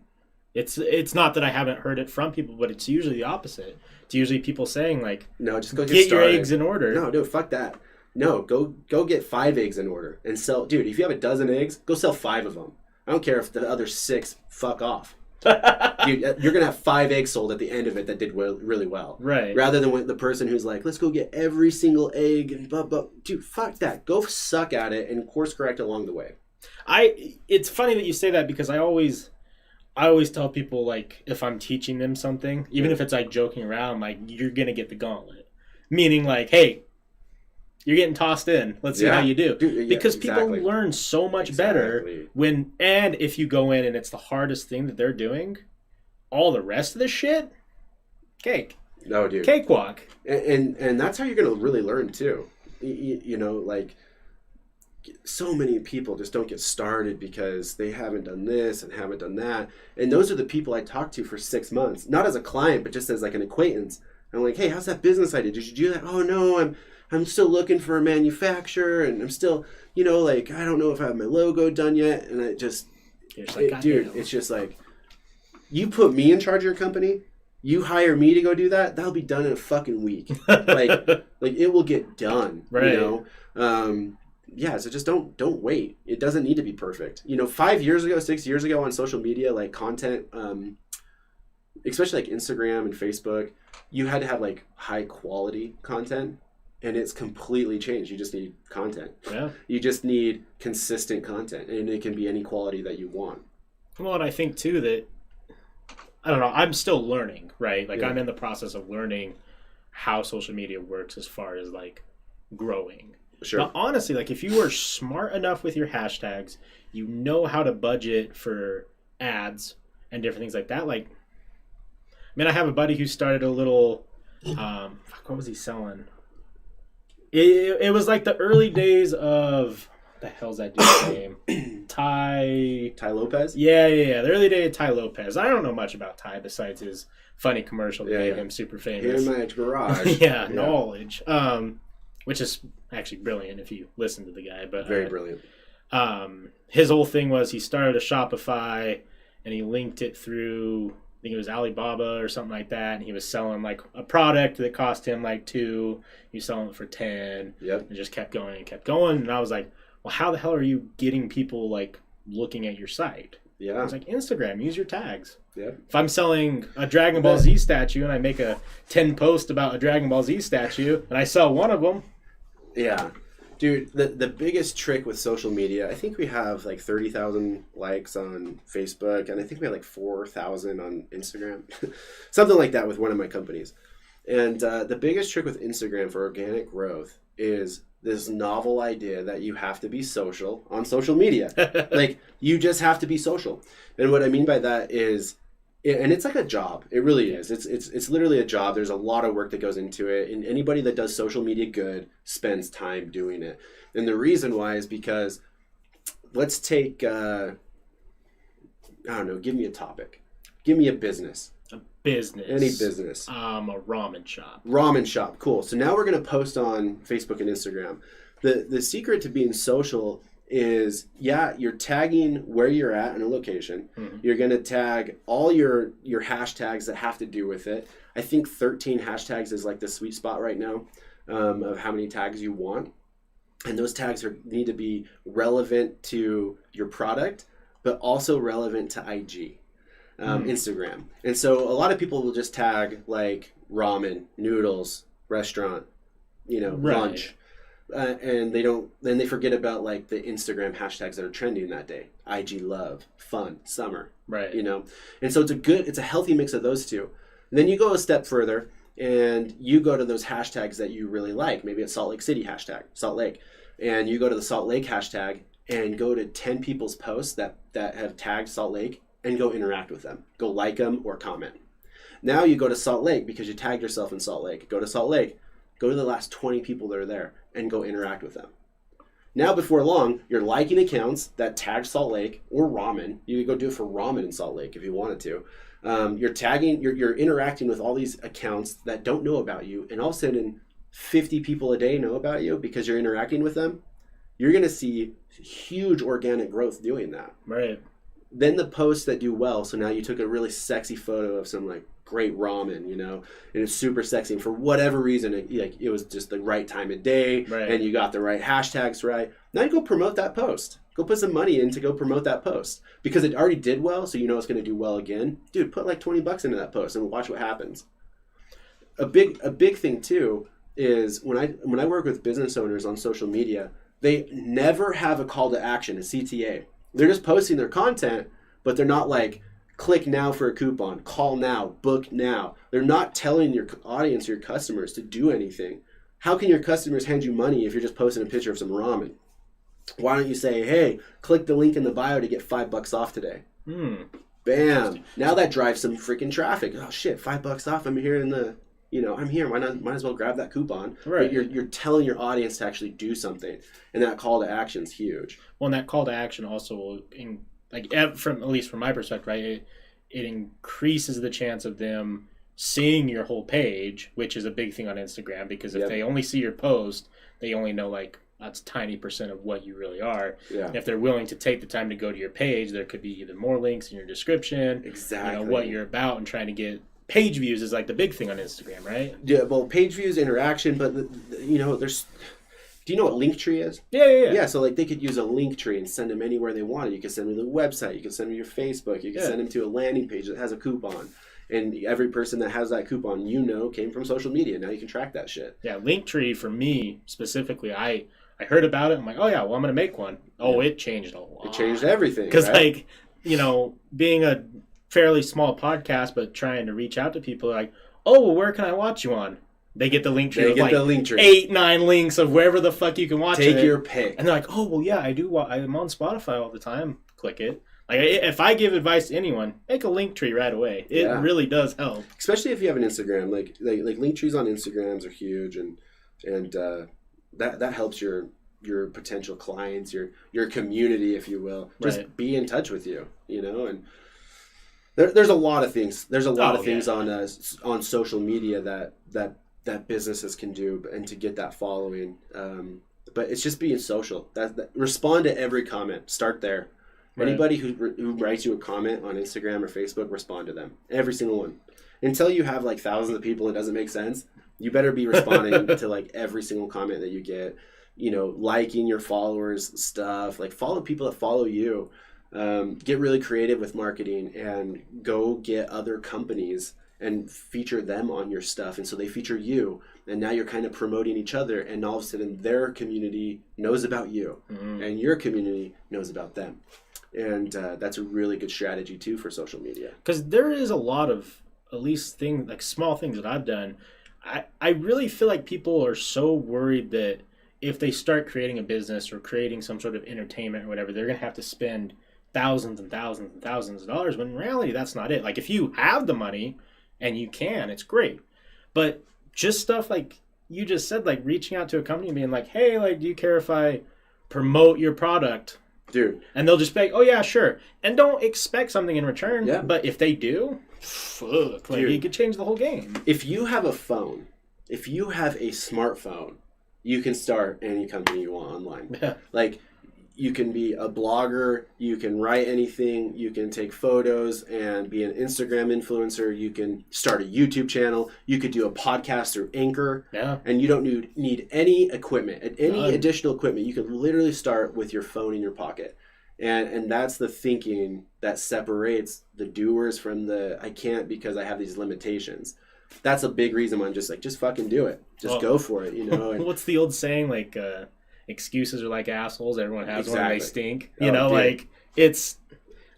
It's not that I haven't heard it from people, but it's usually the opposite. It's usually people saying like, no, just go get your eggs in order. No, dude, fuck that. No, go get 5 eggs in order and sell. Dude, if you have a dozen eggs, go sell 5 of them. I don't care if the other 6 fuck off. Dude, you're going to have 5 eggs sold at the end of it that did really well. Right. Rather than the person who's like, let's go get every single egg and blah, blah. Dude, fuck that. Go suck at it and course correct along the way. It's funny that you say that because I always tell people, like, if I'm teaching them something, even if it's like joking around, like, you're going to get the gauntlet. Meaning, like, hey, you're getting tossed in. Let's see how you do. Dude, because people learn so much better and if you go in and it's the hardest thing that they're doing, all the rest of the shit, cake. No, dude. Cakewalk. And that's how you're going to really learn, too. You know, like, so many people just don't get started because they haven't done this and haven't done that. And those are the people I talked to for 6 months, not as a client, but just as like an acquaintance. I'm like, hey, how's that business idea? Did you do that? Oh, no, I'm still looking for a manufacturer, and I'm still, you know, like, I don't know if I have my logo done yet. And I just, dude, it's just like, you put me in charge of your company, you hire me to go do that, that'll be done in a fucking week. like it will get done, right? You know? Yeah, so just don't wait. It doesn't need to be perfect. You know, 5 years ago, 6 years ago on social media, like content, especially like Instagram and Facebook, you had to have like high quality content, and it's completely changed. You just need content. Yeah. You just need consistent content, and it can be any quality that you want. Well, and I think too that, I don't know, I'm still learning, right? Like I'm in the process of learning how social media works as far as like growing. Sure. But honestly, like if you are smart enough with your hashtags, you know how to budget for ads and different things like that. Like, I mean, I have a buddy who started a little, what was he selling? It was like the early days of, what the hell's that dude's name? Ty Lopez? Yeah. The early day of Ty Lopez. I don't know much about Ty besides his funny commercial that made him super famous. Here in my garage. Knowledge. Which is actually brilliant if you listen to the guy. But very brilliant. His whole thing was he started a Shopify and he linked it through, I think it was Alibaba or something like that, and he was selling like a product that cost him like $2. He was selling it for $10. Yep. And just kept going and kept going. And I was like, well, how the hell are you getting people like looking at your site? Yeah. I was like, Instagram, use your tags. Yeah. If I'm selling a Dragon Ball Z statue and I make a 10 post about a Dragon Ball Z statue and I sell one of them. Yeah. Dude, the biggest trick with social media, I think we have like 30,000 likes on Facebook, and I think we have like 4,000 on Instagram. Something like that with one of my companies. And the biggest trick with Instagram for organic growth is this novel idea that you have to be social on social media. Like, you just have to be social. And what I mean by that is, and it's like a job. It really is. It's literally a job. There's a lot of work that goes into it. And anybody that does social media good spends time doing it. And the reason why is because, let's take, I don't know, give me a topic. Give me a business. Business. Any business. A ramen shop. Ramen shop. Cool. So now we're going to post on Facebook and Instagram. The secret to being social is, you're tagging where you're at in a location. Mm-hmm. You're going to tag all your hashtags that have to do with it. I think 13 hashtags is like the sweet spot right now of how many tags you want. And those tags need to be relevant to your product, but also relevant to IG. Instagram. And so a lot of people will just tag like ramen, noodles, restaurant, lunch. And then they forget about like the Instagram hashtags that are trending that day. IG love, fun, summer. Right. And so it's a healthy mix of those two. And then you go a step further and you go to those hashtags that you really like. Maybe it's Salt Lake City hashtag, Salt Lake. And you go to the Salt Lake hashtag and go to 10 people's posts that have tagged Salt Lake and go interact with them. Go like them or comment. Now you go to Salt Lake because you tagged yourself in Salt Lake. Go to Salt Lake. Go to the last 20 people that are there and go interact with them. Now, before long, you're liking accounts that tag Salt Lake or ramen. You could go do it for ramen in Salt Lake if you wanted to. You're interacting with all these accounts that don't know about you, and all of a sudden 50 people a day know about you because you're interacting with them. You're going to see huge organic growth doing that. Right. Then the posts that do well, so now you took a really sexy photo of some like great ramen, and it's super sexy, and for whatever reason it was just the right time of day, right, and you got the right hashtags right. Now you go promote that post. Go put some money in to go promote that post because it already did well. So you know it's going to do well again. Dude, put like $20 into that post and watch what happens. A big thing too is when I work with business owners on social media, they never have a call to action, a CTA. They're just posting their content, but they're not like, click now for a coupon, call now, book now. They're not telling your audience, your customers to do anything. How can your customers hand you money if you're just posting a picture of some ramen? Why don't you say, hey, click the link in the bio to get $5 off today? Bam. Now that drives some freaking traffic. Oh shit, $5 off. I'm here I'm here. Why not? Might as well grab that coupon. Right. But you're telling your audience to actually do something, and that call to action is huge. Well, and that call to action also will, from at least from my perspective, right? It increases the chance of them seeing your whole page, which is a big thing on Instagram because if they only see your post, they only know like that's tiny % of what you really are. Yeah. And if they're willing to take the time to go to your page, there could be even more links in your description. Exactly. What you're about and trying to get. Page views is like the big thing on Instagram, right? Yeah, well, page views, interaction, but there's. Do you know what Linktree is? Yeah. Yeah, so like they could use a Linktree and send them anywhere they wanted. You can send them to the website. You can send them your Facebook. You can send them to a landing page that has a coupon. And every person that has that coupon, came from social media. Now you can track that shit. Yeah, Linktree for me specifically, I heard about it. I'm like, oh yeah, well I'm gonna make one. Oh, it changed a lot. It changed everything. Because being a fairly small podcast, but trying to reach out to people like, oh, well, where can I watch you on? They get the link tree. They get the link tree. 8-9 links of wherever the fuck you can watch it. Take your pick. And they're like, oh, well, yeah, I do. I'm on Spotify all the time. Click it. Like, if I give advice to anyone, make a link tree right away. It really does help. Especially if you have an Instagram. Like link trees on Instagrams are huge, and that helps your potential clients, your community, if you will, just be in touch with you, and. There's a lot of things. There's a lot of things on social media that businesses can do, and to get that following. But it's just being social. Respond to every comment. Start there. Right. Anybody who writes you a comment on Instagram or Facebook, respond to them. Every single one. Until you have like thousands of people, it doesn't make sense. You better be responding to like every single comment that you get. Liking your followers' stuff. Like follow people that follow you. Get really creative with marketing and go get other companies and feature them on your stuff. And so they feature you, and now you're kind of promoting each other, and all of a sudden their community knows about you and your community knows about them. And that's a really good strategy too for social media. Because there is a lot of, at least things, like small things that I've done. I really feel like people are so worried that if they start creating a business or creating some sort of entertainment or whatever, they're going to have to spend thousands and thousands and thousands of dollars, when in reality that's not it. Like if you have the money and you can, it's great. But just stuff like you just said, like reaching out to a company and being like, hey, like, do you care if I promote your product? Dude. And they'll just be like, oh yeah, sure. And don't expect something in return. Yeah. But if they do, fuck, like you could change the whole game. If you have a phone, if you have a smartphone, you can start any company you want online. Yeah. Like you can be a blogger, you can write anything, you can take photos and be an Instagram influencer, you can start a YouTube channel, you could do a podcast through Anchor, and you don't need any equipment, any additional equipment. You could literally start with your phone in your pocket. And that's the thinking that separates the doers from the I can't because I have these limitations. That's a big reason why I'm just like, just fucking do it. Just go for it, And, what's the old saying, like, excuses are like assholes. Everyone has one and they stink. I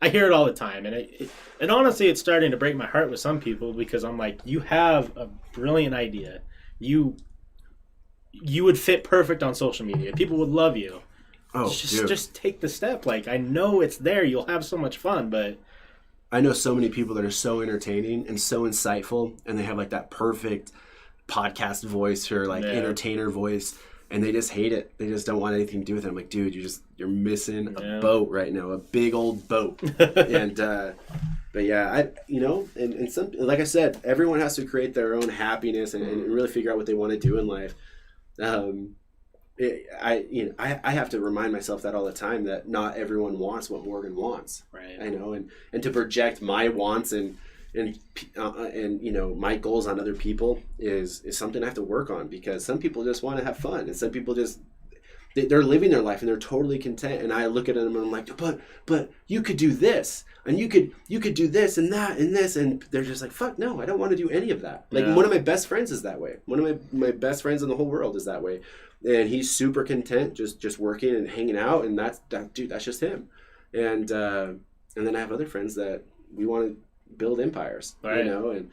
hear it all the time. And honestly, it's starting to break my heart with some people because I'm like, you have a brilliant idea. You would fit perfect on social media. People would love you. Just take the step. Like, I know it's there. You'll have so much fun, but I know so many people that are so entertaining and so insightful, and they have like that perfect podcast voice or like entertainer voice. And they just hate it. They just don't want anything to do with it. I'm like, dude, you're missing a boat right now, a big old boat. And but yeah, and some, like I said, everyone has to create their own happiness and really figure out what they want to do in life. I have to remind myself that all the time, that not everyone wants what Morgan wants. Right. I know, and to project my wants and my goals on other people is something I have to work on, because some people just want to have fun, and some people they're living their life and they're totally content. And I look at them and I'm like, but you could do this and you could do this and that and this, and they're just like, fuck no, I don't want to do any of that. Like one of my best friends is that way. One of my best friends in the whole world is that way, and he's super content just working and hanging out, and that's just him. And then I have other friends that we want to build empires, you know, and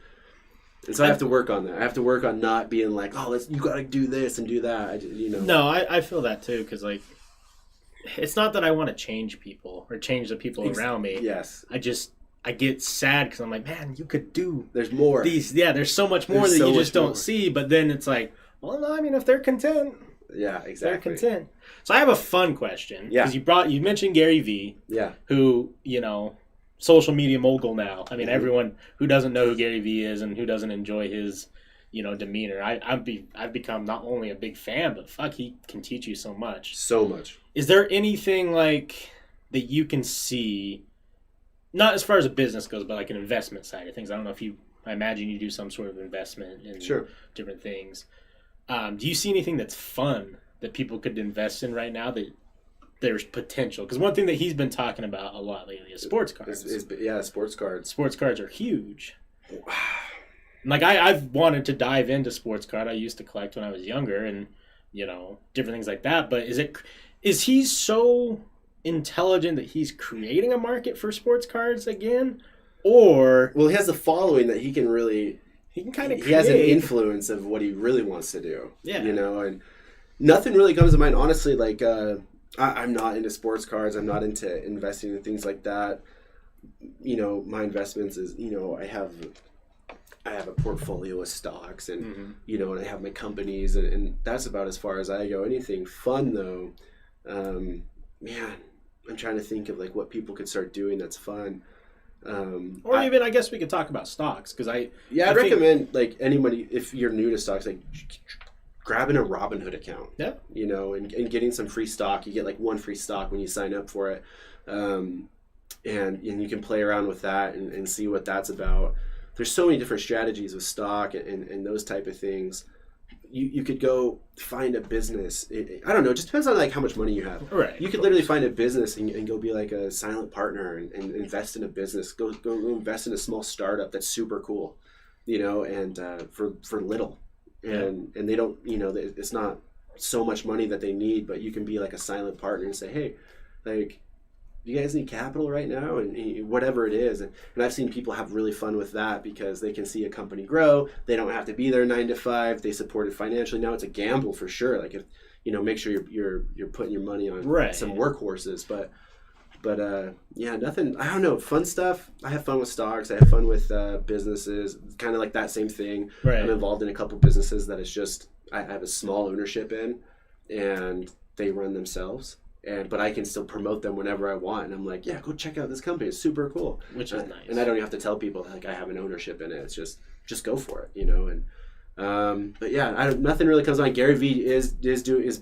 so I have to work on that. I have to work on not being like, oh, you got to do this and do that. No, I feel that too, because like, it's not that I want to change people or change the people around me. Yes. I get sad because I'm like, man, you could do. There's more. There's so much more that you just don't see. But then it's like, well, no, I mean, if they're content. Yeah, exactly. They're content. So I have a fun question. Yeah. Because you mentioned Gary Vee. Yeah. Who, social media mogul now. I mean, everyone who doesn't know who Gary Vee is and who doesn't enjoy his, demeanor. I've become not only a big fan, but fuck, he can teach you so much. So much. Is there anything like that you can see, not as far as a business goes, but like an investment side of things? I don't know I imagine you do some sort of investment in different things. Do you see anything that's fun that people could invest in right now that there's potential? Because one thing that he's been talking about a lot lately is sports cards. Sports cards. Sports cards are huge. Like I've wanted to dive into sports card. I used to collect when I was younger, and different things like that. But is he so intelligent that he's creating a market for sports cards again, or he has a following that he can kind of create. He has an influence of what he really wants to do. Yeah, and nothing really comes to mind honestly. Like I'm not into sports cards. I'm not into investing in things like that. My investments is I have a portfolio of stocks and and I have my companies and that's about as far as I go. Anything fun though, man, I'm trying to think of like what people could start doing that's fun. Even I guess we could talk about stocks because I recommend like anybody, if you're new to stocks, like grabbing a Robinhood account. Yeah. And getting some free stock. You get like one free stock when you sign up for it. And you can play around with that and see what that's about. There's so many different strategies with stock and those type of things. You could go find a business. I don't know. It just depends on like how much money you have. Right. You could literally find a business and go be like a silent partner and invest in a business. Go invest in a small startup that's super cool, and for little. And they don't, it's not so much money that they need, but you can be like a silent partner and say, hey, like, you guys need capital right now, and whatever it is. And I've seen people have really fun with that because they can see a company grow. They don't have to be there 9 to 5. They support it financially. Now it's a gamble for sure. Like if make sure you're putting your money on some workhorses. But nothing. I don't know. Fun stuff. I have fun with stocks. I have fun with businesses. Kind of like that same thing. Right. I'm involved in a couple businesses that it's just I have a small ownership in, and they run themselves. But I can still promote them whenever I want, and I'm like, yeah, go check out this company. It's super cool, which is nice. And I don't even have to tell people like I have an ownership in it. It's just go for it, And but yeah, nothing really comes on. Gary Vee is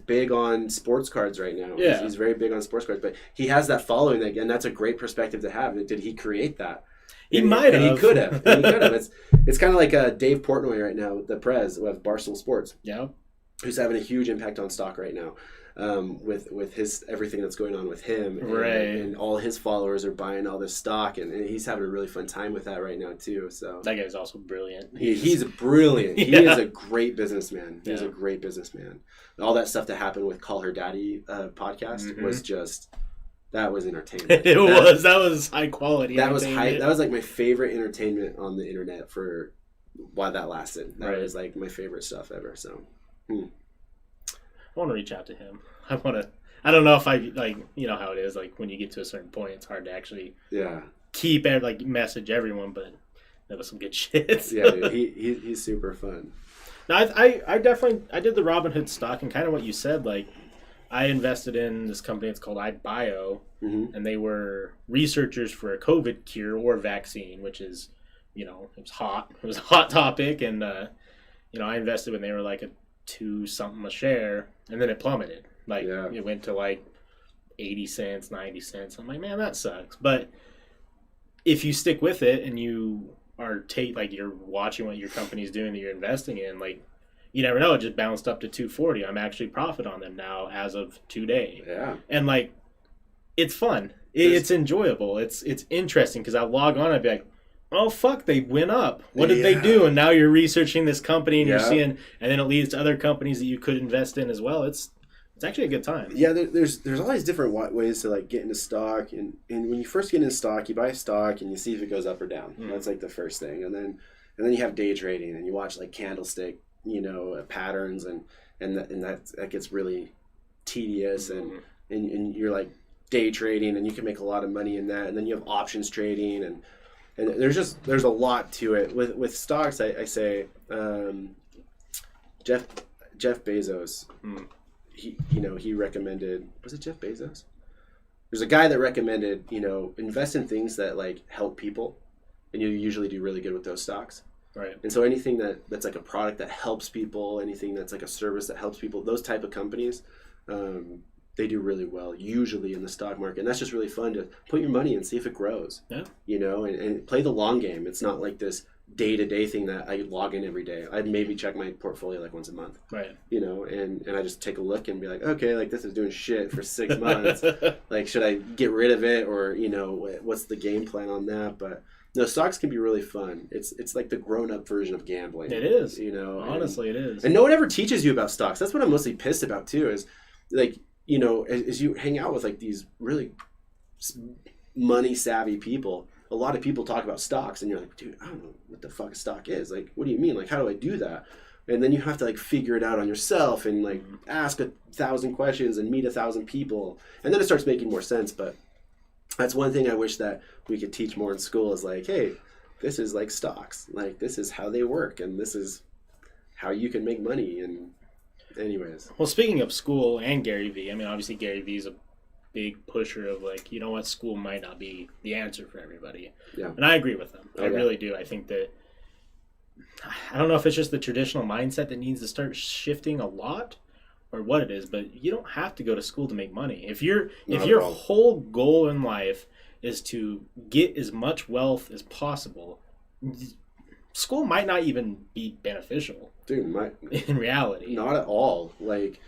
big on sports cards right now. Yeah, he's very big on sports cards, but he has that following again. That's a great perspective to have. Did he create that? He might have. And he could have. It's kind of like Dave Portnoy right now, the Prez of Barstool Sports. Yeah, who's having a huge impact on stock right now. With his everything that's going on with him, and all his followers are buying all this stock, and he's having a really fun time with that right now too. So that guy's also brilliant. He's brilliant. He is a great businessman. He's a great businessman. All that stuff that happened with Call Her Daddy podcast was just that was entertainment. That was high quality. That was high. That was like my favorite entertainment on the internet for why that lasted. That was like my favorite stuff ever. So. I want to reach out to him. I don't know if I like, how it is. Like when you get to a certain point, it's hard to actually keep message everyone, but that was some good shit. Yeah, dude, he's super fun. Now, I did the Robinhood stock and kind of what you said. Like I invested in this company. It's called iBio, and they were researchers for a COVID cure or vaccine, which is, it was hot. It was a hot topic, and I invested when they were like a 2 something a share, and then it plummeted. It went to like 80 cents, 90 cents. I'm like, man, that sucks. But if you stick with it and you are you're watching what your company's doing that you're investing in, like you never know. It just bounced up to 240. I'm actually profit on them now as of today. Yeah. And like, it's fun. It's enjoyable. It's interesting because I log on. I'd be like, oh fuck, they went up. What did they do? And now you're researching this company and you're seeing, and then it leads to other companies that you could invest in as well. It's actually a good time. Yeah, there's all these different ways to like get into stock, and when you first get into stock, you buy stock and you see if it goes up or down. That's like the first thing, and then you have day trading and you watch like candlestick, patterns, and that gets really tedious, and you're like day trading and you can make a lot of money in that, and then you have options trading, and there's a lot to it with stocks. I say Jeff Bezos. He recommended, was it Jeff Bezos? There's a guy that recommended, invest in things that like help people, and you usually do really good with those stocks. Right. And so anything that's like a product that helps people, anything that's like a service that helps people, those type of companies, they do really well usually in the stock market. And that's just really fun to put your money and see if it grows. Yeah. And play the long game. It's not like this day-to-day thing that I log in every day. I'd maybe check my portfolio like once a month. Right. And I just take a look and be like, okay, like this is doing shit for 6 months. Like, should I get rid of it, or what's the game plan on that? But no, stocks can be really fun. It's like the grown-up version of gambling. It is. Honestly, it is. And no one ever teaches you about stocks. That's what I'm mostly pissed about too, is like, as you hang out with like these really money savvy people, a lot of people talk about stocks and you're like, dude, I don't know what the fuck a stock is. Like, what do you mean? Like, how do I do that? And then you have to like figure it out on yourself and like ask 1,000 questions and meet 1,000 people. And then it starts making more sense. But that's one thing I wish that we could teach more in school, is like, hey, this is like stocks. Like, this is how they work, and this is how you can make money. And anyways. Well, speaking of school and Gary Vee, I mean, obviously Gary Vee is a big pusher of like, school might not be the answer for everybody. Yeah. And I agree with them. I really do. I think that, I don't know if it's just the traditional mindset that needs to start shifting a lot or what it is, but you don't have to go to school to make money. If your whole goal in life is to get as much wealth as possible, school might not even be beneficial. Dude, in reality. Not at all. Like,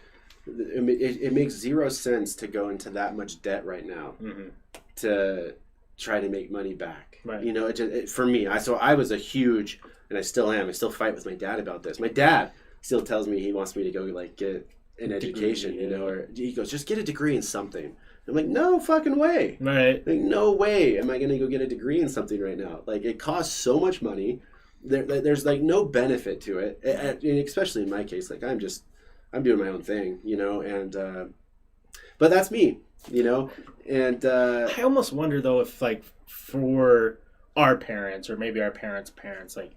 it makes zero sense to go into that much debt right now to try to make money back. Right. For me, I was a huge, and I still am, I still fight with my dad about this. My dad still tells me he wants me to go like get an education, or he goes, just get a degree in something. I'm like, no fucking way. Right. Like, no way am I going to go get a degree in something right now. Like, it costs so much money. There's like no benefit to it, and especially in my case, like I'm doing my own thing, and but that's me, and I almost wonder though if like for our parents or maybe our parents' parents, like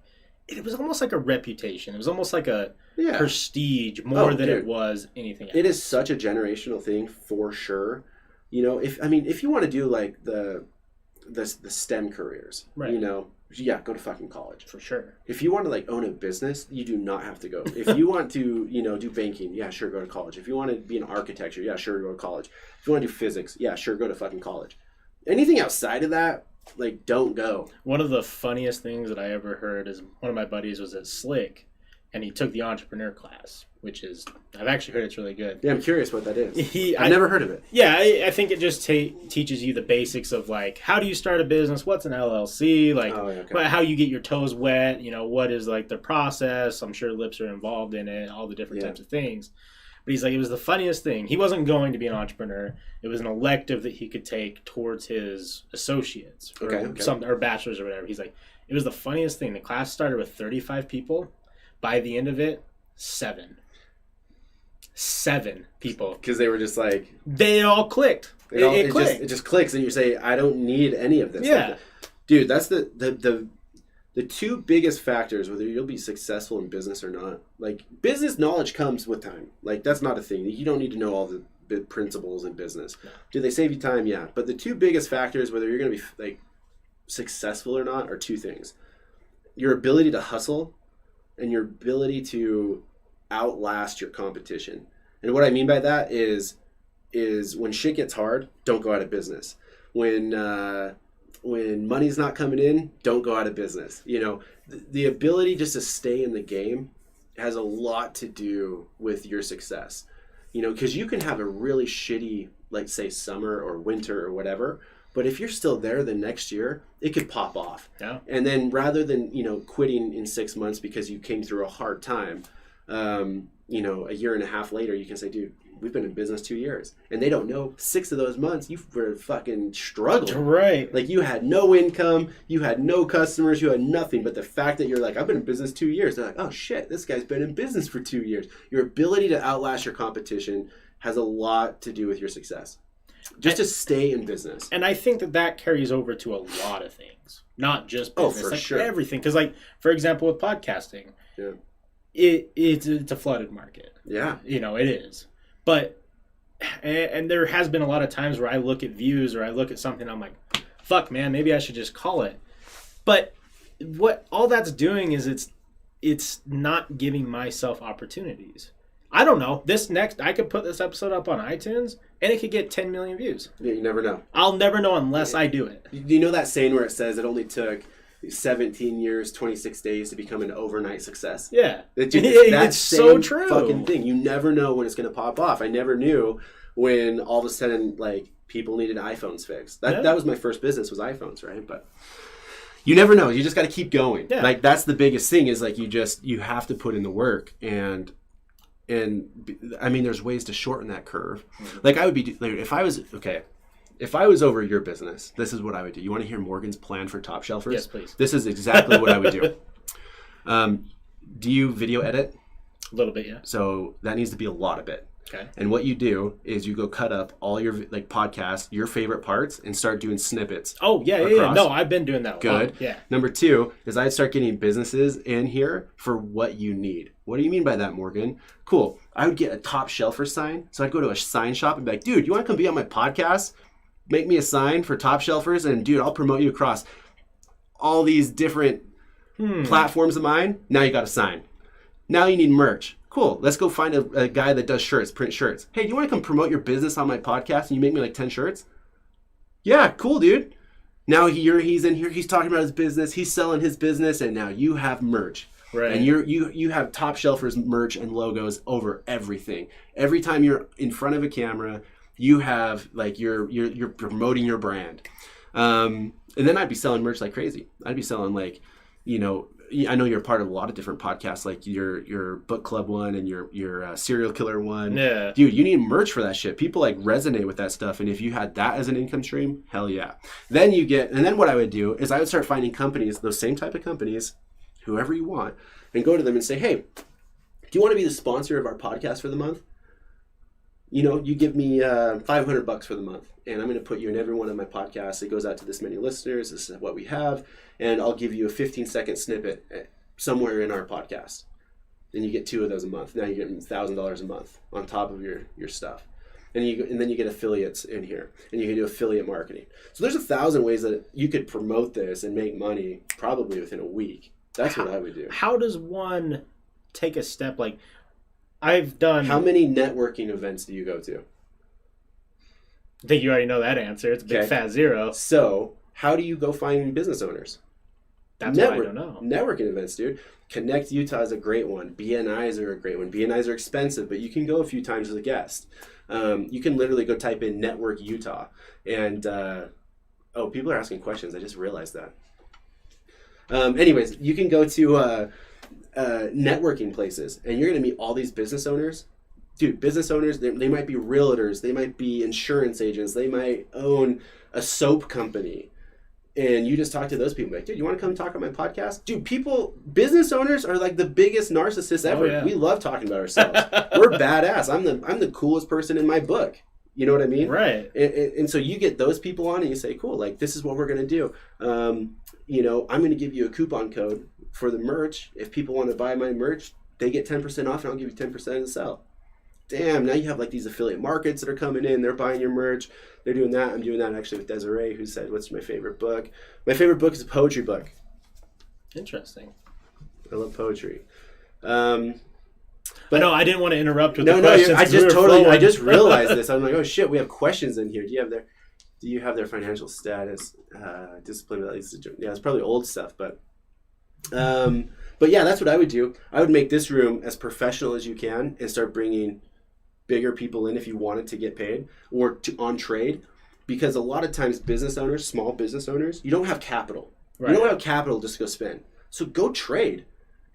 it was almost like a reputation. It was almost like a prestige more than it was anything else. It is such a generational thing for sure. If you want to do like the STEM careers, right? Go to fucking college. For sure. If you want to like own a business, you do not have to go. If you want to, do banking, yeah, sure, go to college. If you want to be in architecture, yeah, sure, go to college. If you want to do physics, yeah, sure, go to fucking college. Anything outside of that, like, don't go. One of the funniest things that I ever heard is one of my buddies was at Slick, and he took the entrepreneur class, which is, I've actually heard it's really good. Yeah, I'm curious what that is. I've never heard of it. Yeah, I think it just teaches you the basics of, like, how do you start a business? What's an LLC? Like, how you get your toes wet? What is, like, the process? I'm sure lips are involved in it, all the different types of things. But he's like, it was the funniest thing. He wasn't going to be an entrepreneur. It was an elective that he could take towards his associates or bachelor's or whatever. He's like, it was the funniest thing. The class started with 35 people. By the end of it, 7 people. Because they were just like... They all clicked. It clicked. It just clicks, and you say, I don't need any of this. Yeah. Like, dude, that's the two biggest factors, whether you'll be successful in business or not. Like, business knowledge comes with time. Like, that's not a thing. You don't need to know all the principles in business. No. Do they save you time? Yeah. But the two biggest factors, whether you're going to be like successful or not, are two things. Your ability to hustle and your ability to outlast your competition. And what I mean by that is when shit gets hard, don't go out of business. When money's not coming in, don't go out of business. The ability just to stay in the game has a lot to do with your success. Because you can have a really shitty, like say summer or winter or whatever, but if you're still there the next year, it could pop off. Yeah. And then rather than, quitting in 6 months because you came through a hard time, a year and a half later, you can say, dude, we've been in business 2 years. And they don't know 6 of those months you were fucking struggling. Right. Like you had no income, you had no customers, you had nothing. But the fact that you're like, I've been in business 2 years, they're like, oh shit, this guy's been in business for 2 years. Your ability to outlast your competition has a lot to do with your success. Just to stay in business. And I think that carries over to a lot of things, not just business. Oh, for sure. Everything. Because like, for example, with podcasting, yeah, it's a flooded market. Yeah. It is. But, and there has been a lot of times where I look at views or I look at something, I'm like, fuck, man, maybe I should just call it. But what all that's doing is it's not giving myself opportunities. I don't know. I could put this episode up on iTunes and it could get 10 million views. Yeah, you never know. I'll never know unless I do it. You know that saying where it says it only took 17 years, 26 days to become an overnight success? Yeah. That's so true. Fucking thing. You never know when it's going to pop off. I never knew when all of a sudden, like, people needed iPhones fixed. That was my first business, was iPhones, right? But you never know. You just got to keep going. Yeah. Like, that's the biggest thing is, like, you have to put in the work. And I mean, there's ways to shorten that curve. Mm-hmm. Like, I would be, like, if I was over your business, this is what I would do. You want to hear Morgan's plan for Topshelfers? Yes, please. This is exactly what I would do. Do you video edit? A little bit, yeah. So that needs to be a lot of it. Okay. And what you do is you go cut up all your like podcasts, your favorite parts, and start doing snippets. Oh, yeah. No, I've been doing that. Good. Yeah. Number 2 is I'd start getting businesses in here for what you need. What do you mean by that, Morgan? Cool. I would get a top shelfer sign. So I'd go to a sign shop and be like, dude, you want to come be on my podcast? Make me a sign for Top Shelfers, and dude, I'll promote you across all these different platforms of mine. Now you got a sign. Now you need merch. Cool. Let's go find a guy that does shirts, print shirts. Hey, do you want to come promote your business on my podcast and you make me like 10 shirts? Yeah, cool, dude. Now he's in here. He's talking about his business. He's selling his business, and now you have merch. Right. And you have Top Shelfers merch and logos over everything. Every time you're in front of a camera, you have like you're promoting your brand. And then I'd be selling merch like crazy. I'd be selling like, I know you're part of a lot of different podcasts, like your book club one and your serial killer one. Yeah. Dude, you need merch for that shit. People like resonate with that stuff. And if you had that as an income stream, hell yeah. Then what I would do is I would start finding companies, those same type of companies, whoever you want, and go to them and say, hey, do you want to be the sponsor of our podcast for the month? You give me $500 for the month, and I'm going to put you in every one of my podcasts. It goes out to this many listeners. This is what we have, and I'll give you a 15-second snippet somewhere in our podcast. And you get 2 of those a month. Now you're getting $1,000 a month on top of your stuff. And then you get affiliates in here, and you can do affiliate marketing. So there's 1,000 ways that you could promote this and make money probably within a week. That's what I would do. How does one take a step like... I've done... How many networking events do you go to? I think you already know that answer. It's a big fat 0. So, how do you go find business owners? That's what I don't know. Networking events, dude. Connect Utah is a great one. BNIs are a great one. BNIs are expensive, but you can go a few times as a guest. You can literally go type in Network Utah. And, people are asking questions. I just realized that. Anyways, you can go to... networking places, and you're going to meet all these business owners. Dude, business owners, they might be realtors, they might be insurance agents, they might own a soap company, and you just talk to those people like, dude, you want to come talk on my podcast? Dude, business owners are like the biggest narcissists ever. Oh, yeah. We love talking about ourselves. We're badass. I'm the coolest person in my book. You know what I mean? Right. And so you get those people on and you say, cool, like this is what we're going to do. I'm going to give you a coupon code for the merch. If people want to buy my merch, they get 10% off, and I'll give you 10% to sell. Damn, now you have like these affiliate markets that are coming in. They're buying your merch. They're doing that. I'm doing that actually with Desiree, who said, what's my favorite book? My favorite book is a poetry book. Interesting. I love poetry. But no, I didn't want to interrupt with the questions. I just realized this. I'm like, oh shit, we have questions in here. Do you have their financial status, discipline? Yeah, it's probably old stuff, but But yeah, that's what I would do. I would make this room as professional as you can and start bringing bigger people in if you wanted to get paid or on trade. Because a lot of times business owners, small business owners, you don't have capital. Right. You don't have capital just to go spend. So go trade.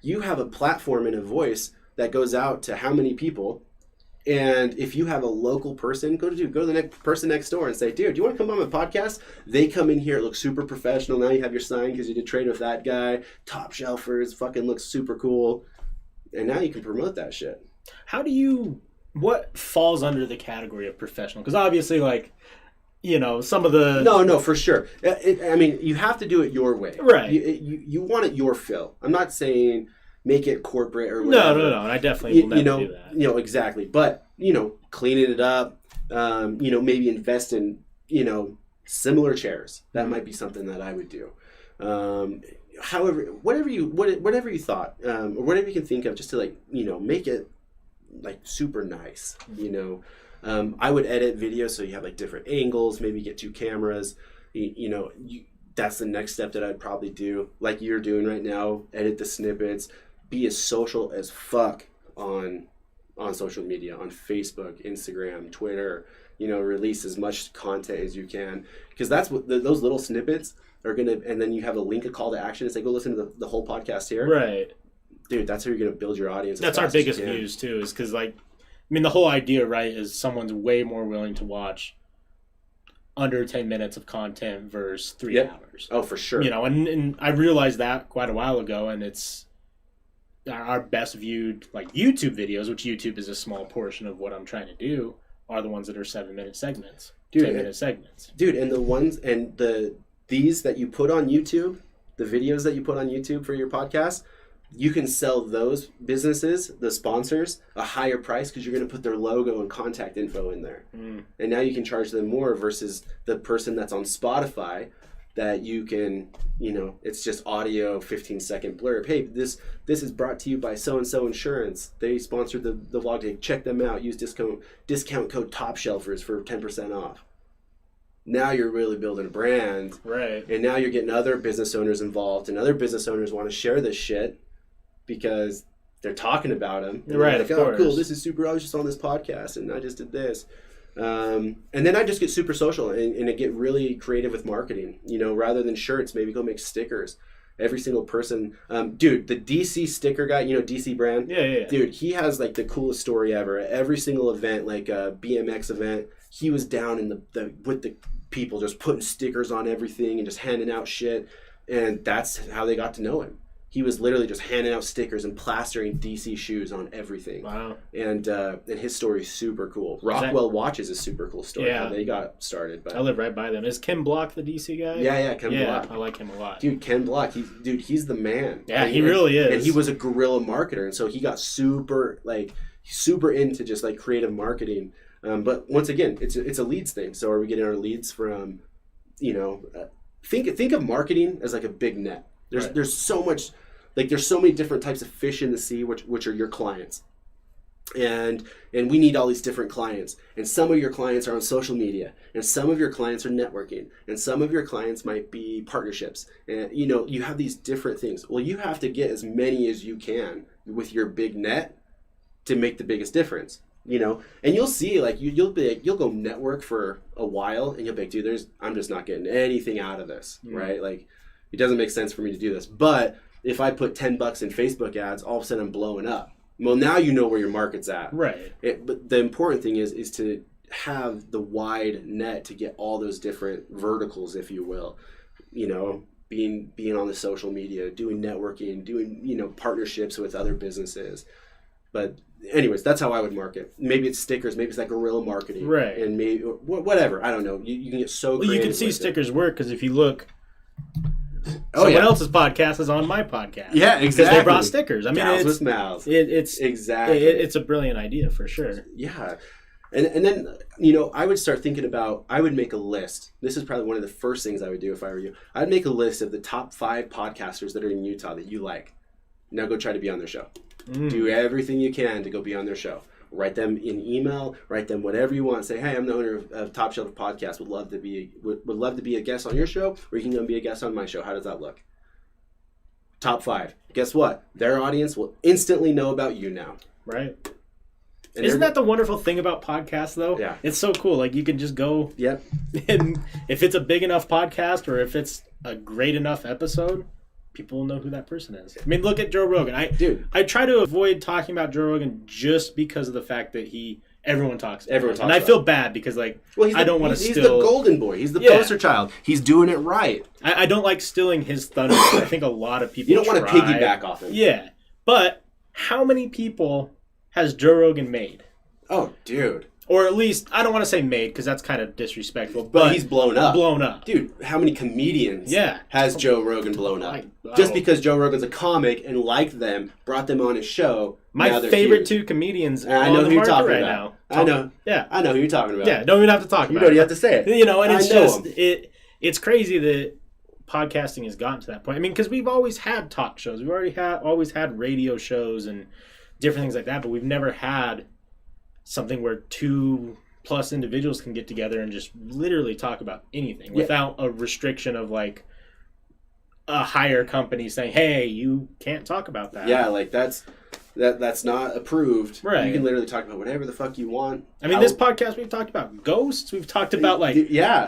You have a platform and a voice that goes out to how many people. And if you have a local person, go to the next person next door and say, dude, do you want to come on my podcast? They come in here, it looks super professional. Now you have your sign because you did trade with that guy. Topshelfers, fucking looks super cool. And now you can promote that shit. What falls under the category of professional? Because obviously, like, you know, some of the... No, for sure. I mean, you have to do it your way. Right. You want it your fill. I'm not saying... make it corporate or whatever. No. And I definitely will never do that. You know, exactly. But, you know, cleaning it up, you know, maybe invest in, you know, similar chairs. That might be something that I would do. However, whatever you thought, or whatever you can think of just to, like, you know, make it, like, super nice, you know. I would edit videos so you have, like, different angles, maybe get 2 cameras, you know, that's the next step that I'd probably do, like you're doing right now, edit the snippets, be as social as fuck on social media, on Facebook, Instagram, Twitter, you know, release as much content as you can. Because that's what those little snippets are going to, and then you have a link, a call to action and say, go listen to the whole podcast here. Right. Dude, that's how you're going to build your audience. That's our biggest views too, is because, like, I mean, the whole idea, right, is someone's way more willing to watch under 10 minutes of content versus 3 hours. Oh, for sure. You know, and I realized that quite a while ago, and it's our best viewed, like, YouTube videos, which YouTube is a small portion of what I'm trying to do, are the ones that are 7-minute segments, 10-minute segments. Dude, and the ones, and these that you put on YouTube, the videos that you put on YouTube for your podcast, you can sell those businesses, the sponsors, a higher price because you're going to put their logo and contact info in there. And now you can charge them more versus the person that's on Spotify that you can, you know, it's just audio, 15-second blurb. Hey, this is brought to you by so-and-so Insurance. They sponsored the vlog today. Check them out. Use discount code Topshelfers for 10% off. Now you're really building a brand. Right. And now you're getting other business owners involved, and other business owners want to share this shit because they're talking about them. Right, like, oh, cool, this is super, I was just on this podcast, and I just did this. And then I just get super social and I get really creative with marketing. You know, rather than shirts, maybe go make stickers. Every single person, dude, the DC sticker guy, you know, DC brand. Yeah. Dude, he has, like, the coolest story ever. At every single event, like a BMX event, he was down in the with the people, just putting stickers on everything and just handing out shit. And that's how they got to know him. He was literally just handing out stickers and plastering DC shoes on everything. Wow. And his story is super cool. Rockwell Watches is a super cool story, how they got started. But I live right by them. Is Ken Block the DC guy? Yeah, Ken Block. I like him a lot. Dude, Ken Block, he's the man. Yeah, he really is. And he was a guerrilla marketer, and so he got super into just, like, creative marketing. But once again, it's a leads thing. So are we getting our leads from, you know, think of marketing as like a big net. There's so much, like, there's so many different types of fish in the sea, which are your clients. And we need all these different clients. And some of your clients are on social media, and some of your clients are networking, and some of your clients might be partnerships. And, you know, you have these different things. Well, you have to get as many as you can with your big net to make the biggest difference. You know, and you'll see, like, you'll go network for a while, and you'll be like, dude, I'm just not getting anything out of this, right? Like, it doesn't make sense for me to do this. But if I put $10 in Facebook ads, all of a sudden I'm blowing up. Well, now you know where your market's at. Right. But the important thing is to have the wide net to get all those different verticals, if you will. You know, being on the social media, doing networking, doing, you know, partnerships with other businesses. But anyways, that's how I would market. Maybe it's stickers, maybe it's like guerrilla marketing. Right. And maybe, whatever, I don't know. You can get so creative. Well, you can see stickers work because if you look, someone else's podcast is on my podcast. Yeah, exactly. Because they brought stickers. I mean, Gals with mouths. It's exactly. It's a brilliant idea for sure. Yeah. And then, you know, I would start thinking about, I would make a list. This is probably one of the first things I would do if I were you. I'd make a list of the top 5 podcasters that are in Utah that you like. Now go try to be on their show. Do everything you can to go be on their show. Write them in email. Write them whatever you want. Say, hey, I'm the owner of Topshelfers Podcast. Would love to be a guest on your show, or you can come be a guest on my show. How does that look? top 5. Guess what? Their audience will instantly know about you now. Right. And isn't that the wonderful thing about podcasts, though? Yeah. It's so cool. Like, you can just go. Yep. And if it's a big enough podcast or if it's a great enough episode, people will know who that person is. I mean, look at Joe Rogan. I try to avoid talking about Joe Rogan just because of the fact that everyone talks about him. And I feel bad because, like, I don't want to steal. He's the golden boy. He's the poster child. He's doing it right. I don't like stealing his thunder. I think a lot of people You don't want to piggyback off him. Yeah. But how many people has Joe Rogan made? Oh, dude. Or at least, I don't want to say made because that's kind of disrespectful. But he's blown up. Blown up. Dude, how many comedians has Joe Rogan blown up? Just because Joe Rogan's a comic and liked them, brought them on his show. My favorite 2 comedians I know who you're talking right about. now. I know. Yeah. I know who you're talking about. Yeah, don't even have to talk about it. You don't even have to say it. You know, and it's just, it's crazy that podcasting has gotten to that point. I mean, because we've always had talk shows. We've always had radio shows and different things like that, but we've never had something where 2+ individuals can get together and just literally talk about anything without a restriction of like a higher company saying, hey, you can't talk about that. Yeah, like that's not approved. Right. You can literally talk about whatever the fuck you want. I mean, this podcast, we've talked about ghosts. We've talked about like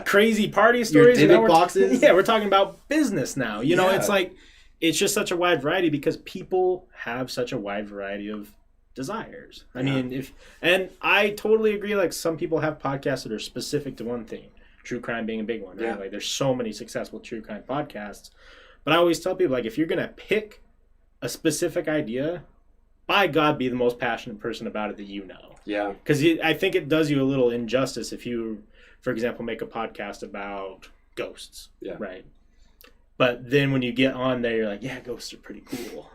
crazy party stories. Your Dybbuk boxes. We're talking about business now. You know, it's like, it's just such a wide variety because people have such a wide variety of desires. I mean, and I totally agree. Like, some people have podcasts that are specific to one thing, true crime being a big one. Right? Yeah. Like, there's so many successful true crime podcasts. But I always tell people, like, if you're gonna pick a specific idea, by God, be the most passionate person about it that you know. Yeah. Because I think it does you a little injustice if you, for example, make a podcast about ghosts. Yeah. Right. But then when you get on there, you're like, yeah, ghosts are pretty cool.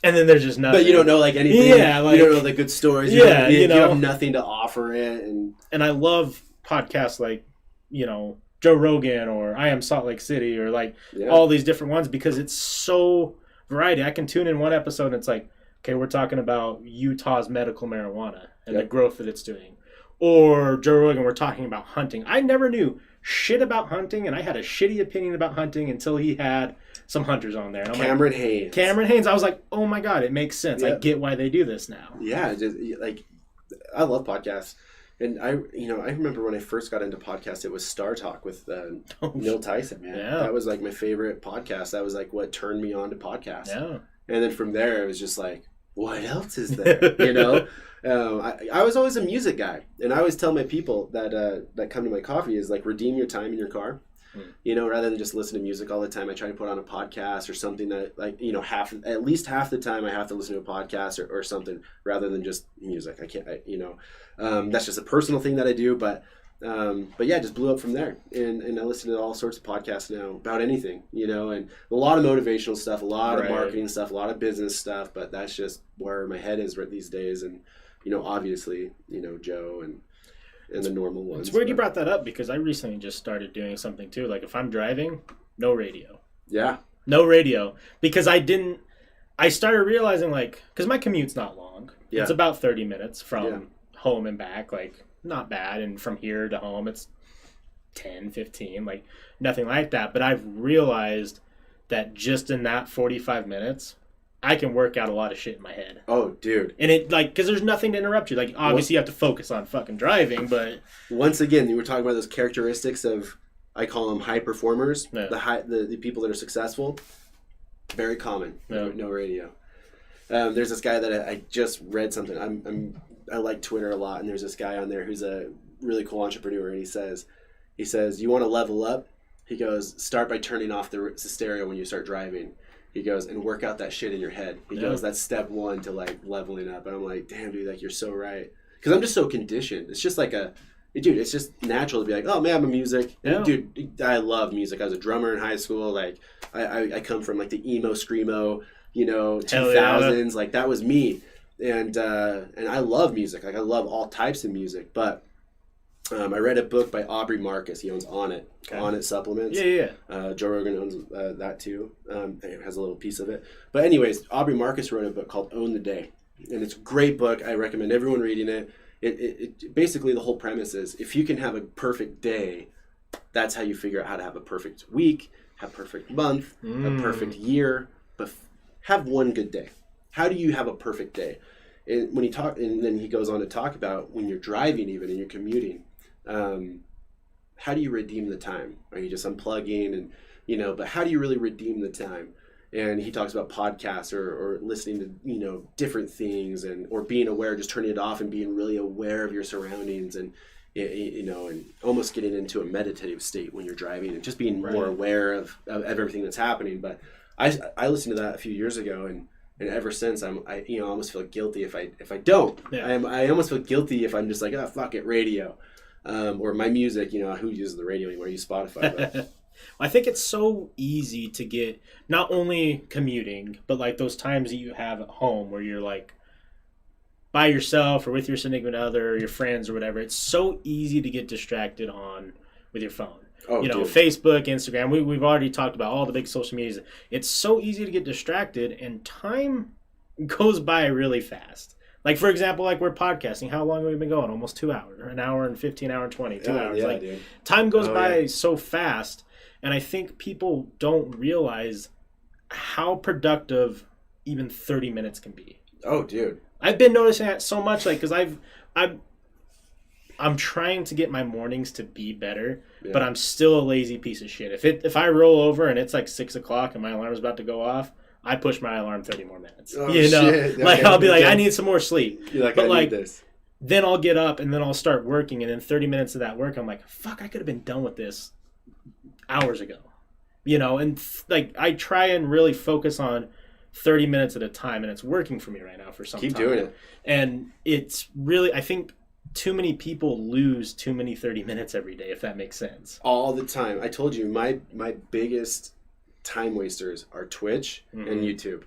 And then there's just nothing. But you don't know like anything. Yeah, like, you don't know the good stories. You have nothing to offer it. And I love podcasts like, you know, Joe Rogan or I Am Salt Lake City or like all these different ones because it's so variety. I can tune in one episode and it's like, okay, we're talking about Utah's medical marijuana and the growth that it's doing. Or Joe Rogan, we're talking about hunting. I never knew shit about hunting, and I had a shitty opinion about hunting until he had some hunters on there. And I'm Cameron Haynes. I was like, oh my God, it makes sense. I get why they do this now. Yeah, just, like, I love podcasts. And I remember when I first got into podcasts, it was Star Talk with Neil Tyson, man. Yeah. That was like my favorite podcast. That was like what turned me on to podcasts. Yeah. And then from there, it was just like, what else is there? You know? I was always a music guy. And I always tell my people that come to my coffee is like, redeem your time in your car. You know, rather than just listen to music all the time, I try to put on a podcast or something that, like, you know, at least half the time I have to listen to a podcast or something rather than just music. I can't, that's just a personal thing that I do, but yeah, just blew up from there. And I listen to all sorts of podcasts now about anything, you know, and a lot of motivational stuff, a lot of marketing stuff, a lot of business stuff, but that's just where my head is right these days. And, you know, obviously, you know, Joe and the normal ones. It's weird you brought that up because I recently just started doing something too. Like if I'm driving, no radio. Yeah. No radio. Because I started realizing like, because my commute's not long. Yeah. It's about 30 minutes from home and back. Like not bad. And from here to home, it's 10, 15, like nothing like that. But I've realized that just in that 45 minutes, I can work out a lot of shit in my head. Oh, dude. And it, like, because there's nothing to interrupt you. Like, obviously you have to focus on fucking driving, but... Once again, you were talking about those characteristics of, I call them high performers, the people that are successful. Very common. No radio. There's this guy that I just read something. I like Twitter a lot, and there's this guy on there who's a really cool entrepreneur, and he says, you want to level up? He goes, start by turning off the stereo when you start driving. He goes, and work out that shit in your head. He goes, that's step one to like leveling up. And I'm like, damn, dude, like you're so right. Because I'm just so conditioned. It's just like it's just natural to be like, oh man, I'm a music. And dude, I love music. I was a drummer in high school. Like I come from like the emo screamo, you know, 2000s. Like that was me. And I love music. Like I love all types of music. But I read a book by Aubrey Marcus. He owns On It. Okay. On It supplements. Yeah. Joe Rogan owns that too. It has a little piece of it. But anyways, Aubrey Marcus wrote a book called Own the Day. And it's a great book. I recommend everyone reading it. It basically, the whole premise is if you can have a perfect day, that's how you figure out how to have a perfect week, have a perfect month, a perfect year, but have one good day. How do you have a perfect day? And when and then he goes on to talk about when you're driving, even and you're commuting, how do you redeem the time? Are you just unplugging and but how do you really redeem the time? And he talks about podcasts or listening to different things or being aware, just turning it off and being really aware of your surroundings and and almost getting into a meditative state when you're driving and just being more aware of everything that's happening. But I listened to that a few years ago and ever since I almost feel guilty if I don't. Yeah. I almost feel guilty if I'm just like, oh, fuck it, radio. Or my music, who uses the radio anymore? I use Spotify. But. I think it's so easy to get not only commuting, but like those times that you have at home where you're like by yourself or with your significant other or your friends or whatever. It's so easy to get distracted with your phone. Oh, dude. Facebook, Instagram. We've already talked about all the big social medias. It's so easy to get distracted, and time goes by really fast. Like, for example, like we're podcasting. How long have we been going? Almost 2 hours. An hour and 15, hour and 20. 2 hours. Yeah, dude. Time goes by so fast. And I think people don't realize how productive even 30 minutes can be. Oh, dude. I've been noticing that so much, like, because I'm trying to get my mornings to be better, but I'm still a lazy piece of shit. If I roll over and it's like 6 o'clock and my alarm is about to go off, I push my alarm 30 more minutes. Oh, shit. Like, okay. I'll be like, I need some more sleep. You're like, but I need this. Then I'll get up and then I'll start working, and then 30 minutes of that work, I'm like, fuck, I could have been done with this hours ago, and like I try and really focus on 30 minutes at a time, and it's working for me right now for some time. Keep doing it. And it's really, I think too many people lose too many 30 minutes every day, if that makes sense. All the time. I told you my biggest time wasters are Twitch and YouTube.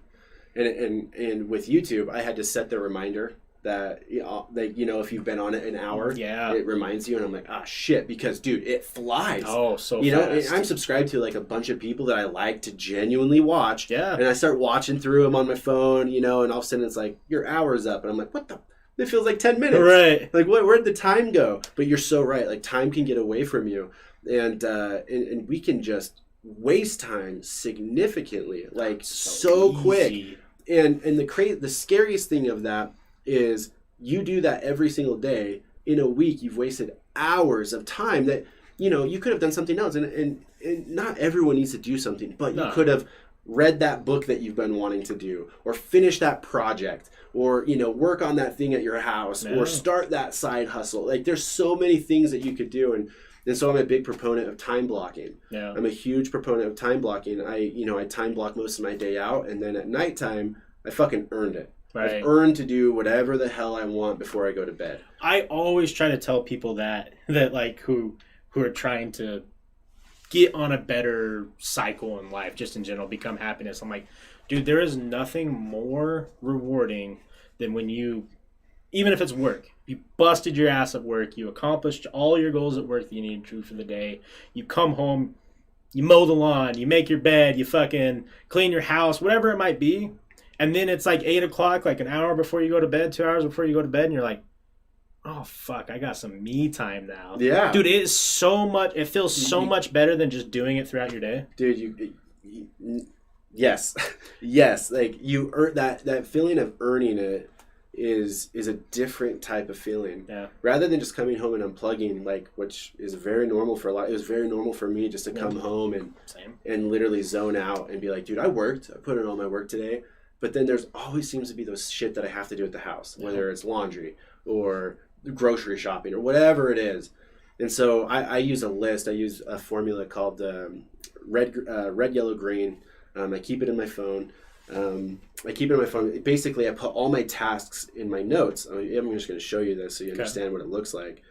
And with YouTube, I had to set the reminder that if you've been on it an hour, it reminds you, and I'm like, shit, because dude, it flies. Oh, so fast. I'm subscribed to like a bunch of people that I like to genuinely watch, and I start watching through them on my phone, and all of a sudden it's like your hour's up, and I'm like, what the? It feels like 10 minutes, right? Like where'd the time go? But you're so right, like time can get away from you, and we can just waste time significantly, like so quick, and the scariest thing of that is you do that every single day. In a week, you've wasted hours of time that, you could have done something else. And not everyone needs to do something, but you could have read that book that you've been wanting to do, or finish that project, or, work on that thing at your house, or start that side hustle. Like, there's so many things that you could do. And so I'm a big proponent of time blocking. Yeah. I'm a huge proponent of time blocking. I time block most of my day out, and then at nighttime, I fucking earned it. Right. I've earned to do whatever the hell I want before I go to bed. I always try to tell people that like who are trying to get on a better cycle in life, just in general, become happiness. I'm like, dude, there is nothing more rewarding than when you, even if it's work, you busted your ass at work, you accomplished all your goals at work that you needed to for the day, you come home, you mow the lawn, you make your bed, you fucking clean your house, whatever it might be. And then it's like 8 o'clock, like an hour before you go to bed, 2 hours before you go to bed, and you're like, oh, fuck, I got some me time now. Yeah. Dude, it feels so much better than just doing it throughout your day. Dude, yes. Yes. Like, you earn that feeling of earning it is a different type of feeling. Yeah. Rather than just coming home and unplugging, like, which is very normal for a lot. It was very normal for me just to come home and literally zone out and be like, dude, I worked. I put in all my work today. But then there's always seems to be those shit that I have to do at the house, whether it's laundry or grocery shopping or whatever it is. And so I use a list. I use a formula called red, yellow, green. I keep it in my phone. Basically, I put all my tasks in my notes. I'm just going to show you this so you understand what it looks like.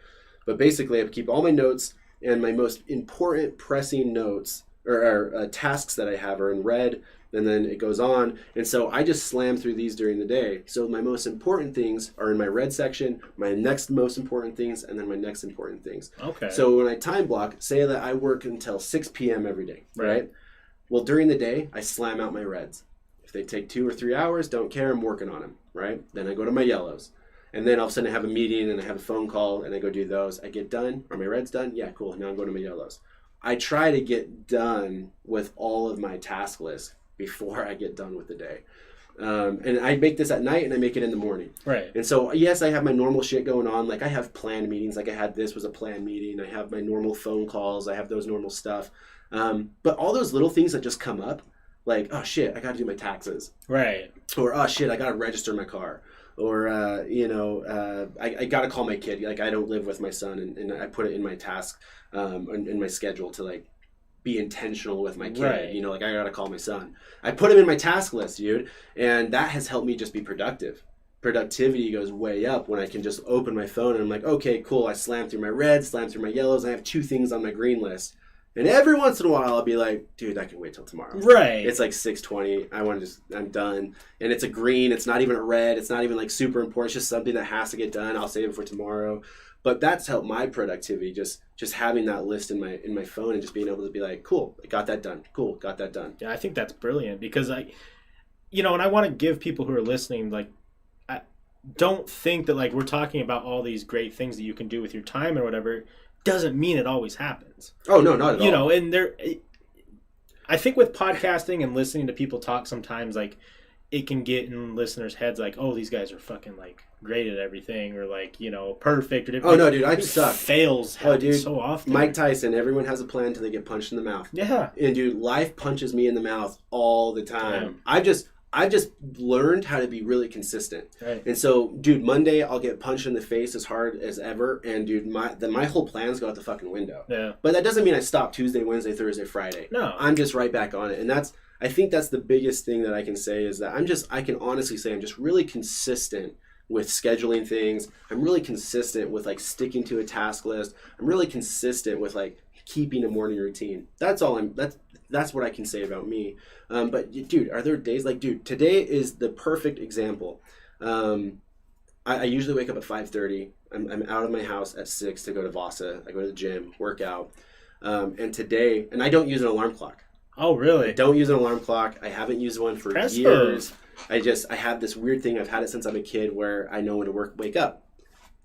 But basically, I keep all my notes, and my most important pressing notes or tasks that I have are in red. And then it goes on. And so I just slam through these during the day. So my most important things are in my red section, my next most important things, and then my next important things. Okay. So when I time block, say that I work until 6 p.m. every day, right? Well, during the day, I slam out my reds. If they take 2 or 3 hours, don't care, I'm working on them, right? Then I go to my yellows. And then all of a sudden I have a meeting and I have a phone call and I go do those. I get done. Are my reds done? Yeah, cool. Now I'm going to my yellows. I try to get done with all of my task list before I get done with the day. And I make this at night and I make it in the morning. Right. And so, yes, I have my normal shit going on. Like I have planned meetings. Like I had this was a planned meeting. I have my normal phone calls. I have those normal stuff. But all those little things that just come up, like, oh shit, I got to do my taxes. Right. Or, oh shit, I got to register my car. Or, I got to call my kid. Like I don't live with my son and I put it in my task, in my schedule to like, be intentional with my kid. Right. You know, like I gotta call my son. I put him in my task list, dude, and that has helped me just be productive. Productivity goes way up when I can just open my phone and I'm like, okay, cool. I slam through my reds, slam through my yellows. I have 2 things on my green list, and every once in a while I'll be like, dude, I can wait till tomorrow. Right. It's like 6:20. I'm done, and it's a green. It's not even a red. It's not even like super important. It's just something that has to get done. I'll save it for tomorrow. But that's helped my productivity, just having that list in my phone and just being able to be like, cool, I got that done. Cool, got that done. Yeah, I think that's brilliant because and I want to give people who are listening, like, don't think that like we're talking about all these great things that you can do with your time or whatever. Doesn't mean it always happens. Oh, no, not at all. You know, and I think with podcasting and listening to people talk sometimes, like, it can get in listeners' heads like, oh, these guys are fucking like great at everything or like, perfect. Or oh no, dude, I suck. Fails happen so often. Mike Tyson, everyone has a plan until they get punched in the mouth. Yeah. And dude, life punches me in the mouth all the time. I've just learned how to be really consistent. Right. And so, dude, Monday I'll get punched in the face as hard as ever, and dude, my whole plans go out the fucking window. Yeah. But that doesn't mean I stop Tuesday, Wednesday, Thursday, Friday. No. I'm just right back on it, and I think that's the biggest thing that I can say is that I can honestly say I'm just really consistent with scheduling things. I'm really consistent with like sticking to a task list. I'm really consistent with like keeping a morning routine. That's what I can say about me. But dude, are there days like, dude, today is the perfect example. I usually wake up at 5:30. I'm out of my house at 6 to go to Vasa. I go to the gym, work out. And today, and I don't use an alarm clock. Oh, really? I don't use an alarm clock. I haven't used one for years. I have this weird thing. I've had it since I'm a kid where I know when to wake up.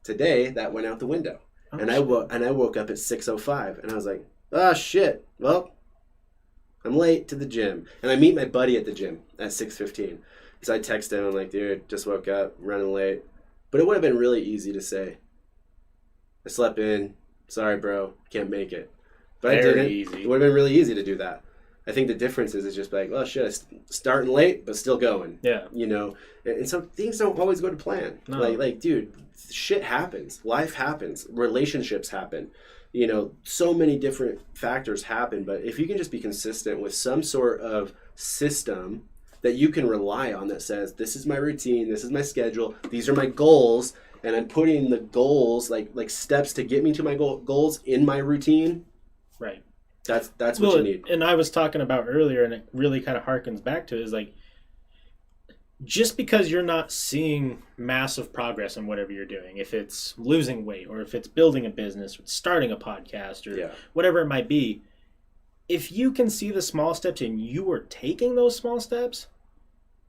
Today, that went out the window. I woke up at 6:05 and I was like, oh shit. Well, I'm late to the gym. And I meet my buddy at the gym at 6:15. So I text him. I'm like, dude, just woke up, running late. But it would have been really easy to say, I slept in. Sorry, bro. Can't make it. But I didn't. Easy. It would have been really easy to do that. I think the difference is it's just like, oh shit, starting late but still going. Yeah. And so things don't always go to plan. No. Like, dude, shit happens. Life happens. Relationships happen. So many different factors happen. But if you can just be consistent with some sort of system that you can rely on that says, this is my routine, this is my schedule, these are my goals, and I'm putting the goals, like steps to get me to my goals in my routine. Right. That's what you need. And I was talking about earlier, and it really kind of harkens back to it, is like, just because you're not seeing massive progress in whatever you're doing, if it's losing weight or if it's building a business or starting a podcast or whatever it might be, if you can see the small steps and you are taking those small steps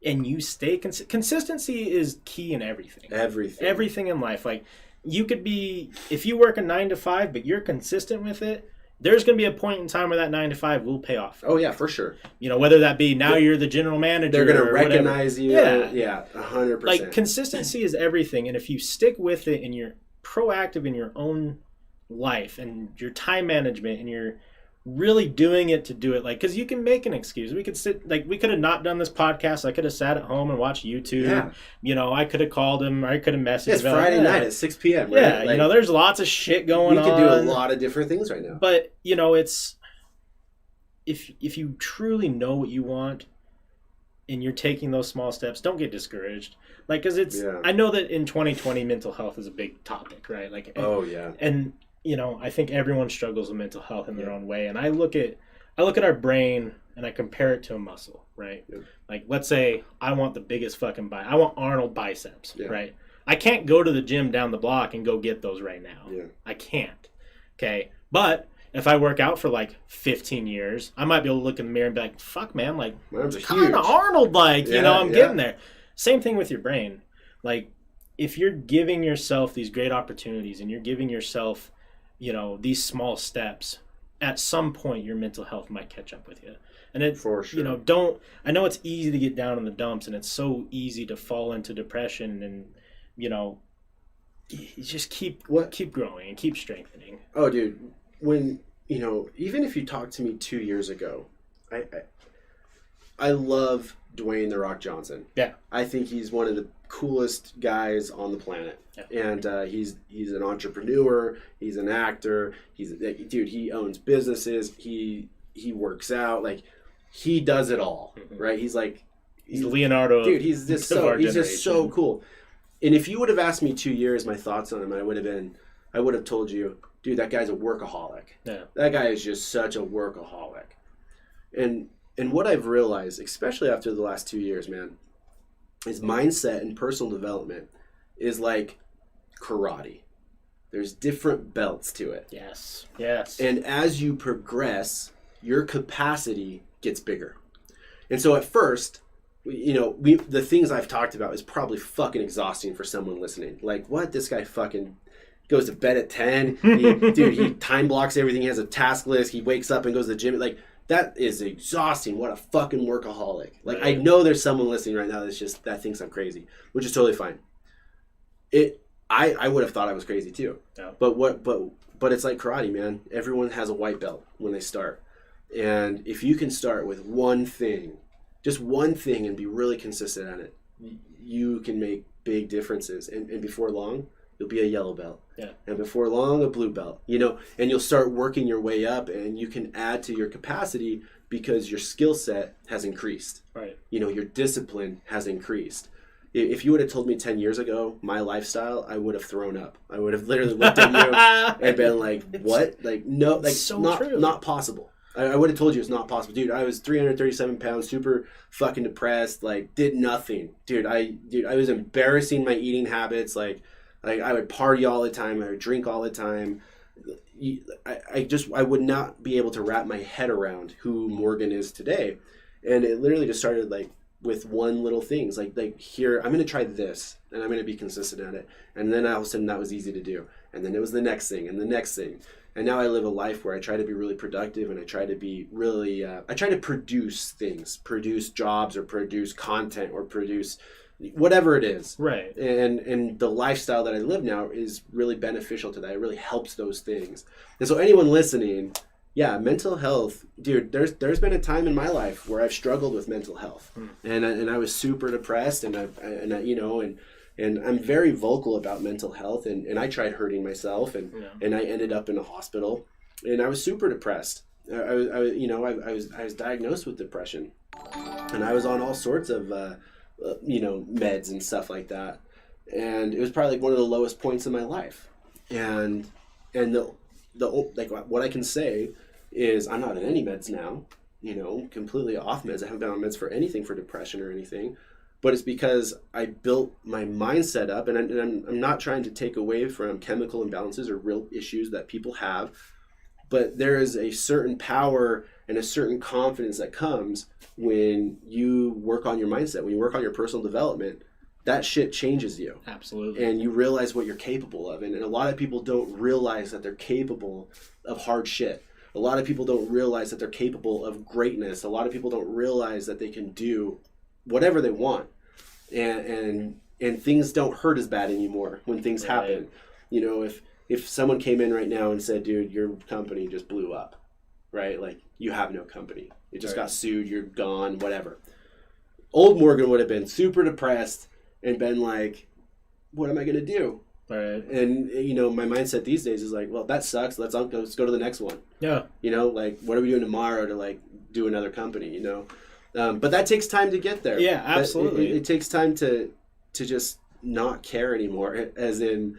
and you stay consistency is key in everything. Everything in life. Like, you could be, if you work a 9 to 5 but you're consistent with it, there's going to be a point in time where that 9 to 5 will pay off. Oh, yeah, for sure. Whether that be now you're the general manager. They're going to recognize you. Yeah, 100%. Like, consistency is everything. And if you stick with it and you're proactive in your own life and your time management and you're really doing it to do it, like, because you can make an excuse. We could have not done this podcast. I could have sat at home and watched YouTube. Yeah. I could have called him or I could have messaged him. It's Friday night at 6 p.m. Right? Yeah, like, there's lots of shit going on. We could do a lot of different things right now. But, it's if you truly know what you want and you're taking those small steps, don't get discouraged. Like, because I know that in 2020 mental health is a big topic, right? Like, and I think everyone struggles with mental health in their own way. And I look at our brain and I compare it to a muscle, right? Yeah. Like, let's say I want the biggest fucking I want Arnold biceps, right? I can't go to the gym down the block and go get those right now. Yeah. I can't. Okay. But if I work out for like 15 years, I might be able to look in the mirror and be like, fuck, man, like, it's kind of Arnold-like, I'm getting there. Same thing with your brain. Like, if you're giving yourself these great opportunities and you're giving yourself, these small steps, at some point your mental health might catch up with you. And it, for sure. You know, I know it's easy to get down in the dumps, and it's so easy to fall into depression, and, you know, you just keep growing and keep strengthening. Oh, dude, when, you know, even if you talked to me 2 years ago, I love Dwayne "The Rock" Johnson. Yeah. I think he's one of the coolest guys on the planet. Yeah. And he's an entrepreneur. He's an actor. Dude, he owns businesses. He works out. Like, he does it all, right? He's Leonardo. Dude, he's just so cool. And if you would have asked me 2 years my thoughts on him, I would have told you, dude, that guy's a workaholic. Yeah. That guy is just such a workaholic. And what I've realized, especially after the last 2 years, man, is mindset and personal development is like karate. There's different belts to it. Yes. And as you progress, your capacity gets bigger. And so at first, you know, the things I've talked about is probably fucking exhausting for someone listening. Like, what? This guy fucking goes to bed at 10. He time blocks everything. He has a task list. He wakes up and goes to the gym. Like, that is exhausting. What a fucking workaholic. Like, right. I know there's someone listening right now that thinks I'm crazy, which is totally fine. I would have thought I was crazy too. Yeah. But it's like karate, man. Everyone has a white belt when they start. And if you can start with one thing, just one thing, and be really consistent at it, you can make big differences. And before long, you'll be a yellow belt. Yeah. And before long, a blue belt. You know, and you'll start working your way up, and you can add to your capacity because your skill set has increased. Right. You know, your discipline has increased. If you would have told me 10 years ago my lifestyle, I would have thrown up. I would have literally looked at you and been like, what? Like, no, like, so not possible. I would have told you it's not possible. Dude, I was 337 pounds, super fucking depressed, like, did nothing. Dude, I was embarrassing my eating habits. Like I would party all the time. I would drink all the time. I would not be able to wrap my head around who Morgan is today. And it literally just started, like, with one little things. Like here, I'm going to try this, and I'm going to be consistent at it. And then all of a sudden that was easy to do. And then it was the next thing and the next thing. And now I live a life where I try to be really productive, and I try to be really, I try to produce things, produce jobs, or produce content, or produce whatever it is. Right. And the lifestyle that I live now is really beneficial to that. It really helps those things. And so anyone listening, yeah, mental health, dude, there's been a time in my life where I've struggled with mental health. And I was super depressed, and I'm very vocal about mental health, and I tried hurting myself, and I ended up in a hospital, and I was super depressed. I was diagnosed with depression, and I was on all sorts of meds and stuff like that, and it was probably like one of the lowest points in my life. And what I can say is I'm not on any meds now, completely off meds. I haven't been on meds for anything for depression or anything. But it's because I built my mindset up, and I'm not trying to take away from chemical imbalances or real issues that people have, but there is a certain power and a certain confidence that comes when you work on your mindset, when you work on your personal development. That shit changes you. Absolutely. And you realize what you're capable of. And a lot of people don't realize that they're capable of hard shit. A lot of people don't realize that they're capable of greatness. A lot of people don't realize that they can do whatever they want, and things don't hurt as bad anymore when things happen. If someone came in right now and said, dude, your company just blew up, right? Like, you have no company. It just got sued, you're gone, whatever. Old Morgan would have been super depressed and been like, what am I going to do? Right. And, my mindset these days is like, well, that sucks. Let's go to the next one. Yeah. Like, what are we doing tomorrow to, like, do another company, But that takes time to get there. Yeah, absolutely. It takes time to just not care anymore, as in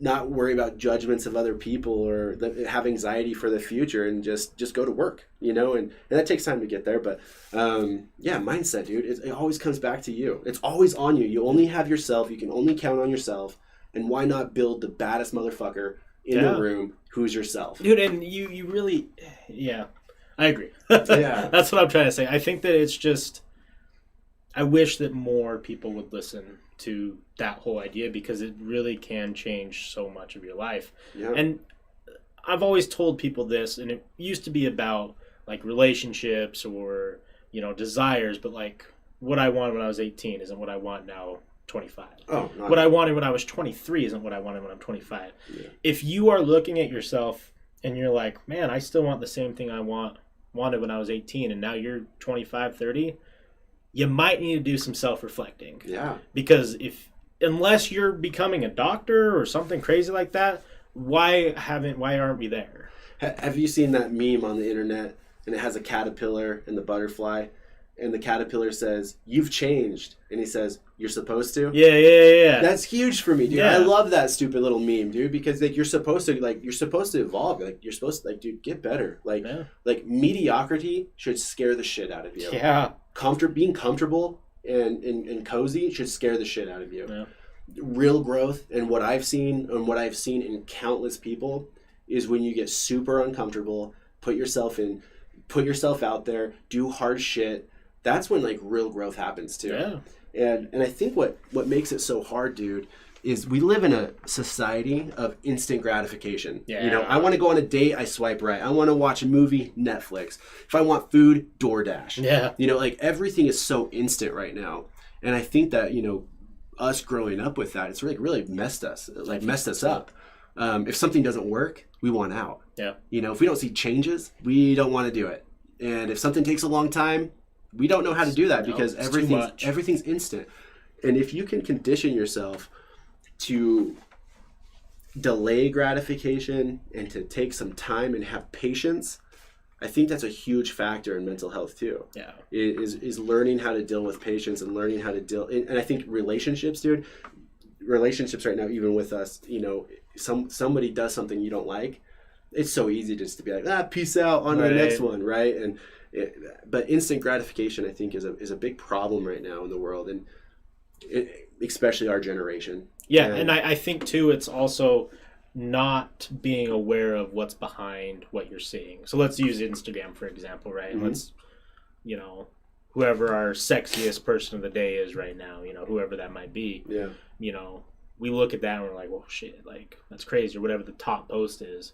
not worry about judgments of other people or have anxiety for the future, and just go to work, and that takes time to get there. But mindset, dude, it always comes back to you. It's always on you. You only have yourself. You can only count on yourself. And why not build the baddest motherfucker in the room who's yourself? Dude, and you really, I agree. Yeah. That's what I'm trying to say. I think that it's just, I wish that more people would listen to that whole idea, because it really can change so much of your life. Yeah. And I've always told people this, and it used to be about like relationships or, you know, desires, but like what I wanted when I was 18 isn't what I want now 25. Oh, what I wanted when I was 23 isn't what I wanted when I'm 25. Yeah. If you are looking at yourself and you're like, man, I still want the same thing I wanted when I was 18, and now you're 25, 30, you might need to do some self-reflecting. Yeah. Because unless you're becoming a doctor or something crazy like that, why aren't we there? Have you seen that meme on the internet, and it has a caterpillar and the butterfly, and the caterpillar says, "You've changed," and he says, "You're supposed to." Yeah. That's huge for me, dude. Yeah. I love that stupid little meme, dude, because like you're supposed to evolve. Like you're supposed to, like, dude, get better. Like like mediocrity should scare the shit out of you. Yeah. Being comfortable and cozy should scare the shit out of you. Yeah. Real growth, and what I've seen in countless people, is when you get super uncomfortable, put yourself out there, do hard shit. That's when like real growth happens too. Yeah. And I think what makes it so hard, dude, is we live in a society of instant gratification. Yeah. You know, I want to go on a date, I swipe right. I want to watch a movie, Netflix. If I want food, DoorDash. Yeah. You know, like everything is so instant right now. And I think that, you know, us growing up with that, it's really messed us up. If something doesn't work, we want out. Yeah. You know, if we don't see changes, we don't want to do it. And if something takes a long time, we don't know how to do that because everything's instant. And if you can condition yourself to delay gratification and to take some time and have patience, I think that's a huge factor in mental health too. Yeah. Is learning how to deal with patience and learning how to deal. And I think relationships, dude, right now, even with us, you know, somebody does something you don't like, it's so easy just to be like, peace out, on to the next one, right? But instant gratification, I think, is a big problem right now in the world, and especially our generation. Yeah, and I think too, it's also not being aware of what's behind what you're seeing. So let's use Instagram for example, right? Mm-hmm. Let's, you know, whoever our sexiest person of the day is right now, you know, whoever that might be. Yeah. You know, we look at that and we're like, well, shit, like that's crazy, or whatever the top post is.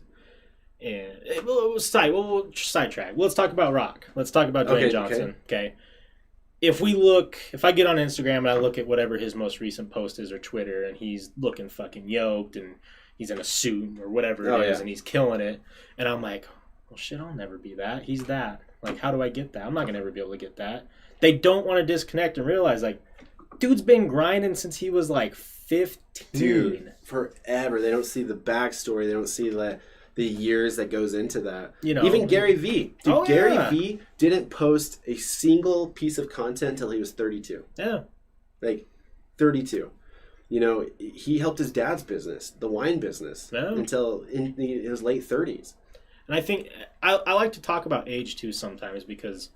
And we'll sidetrack. Let's talk about Rock. Let's talk about Dwayne Johnson. Okay. If I get on Instagram and I look at whatever his most recent post is, or Twitter, and he's looking fucking yoked and he's in a suit or whatever it is, and he's killing it, and I'm like, well, shit, I'll never be that. He's that. Like, how do I get that? I'm not gonna ever be able to get that. They don't want to disconnect and realize, like, dude's been grinding since he was like 15. Dude, forever. They don't see the backstory. They don't see the years that goes into that. You know, even Gary Vee. Dude, Gary Vee didn't post a single piece of content until he was 32. Yeah. Like, 32. You know, he helped his dad's business, the wine business, until in his late 30s. And I think I like to talk about age too sometimes because,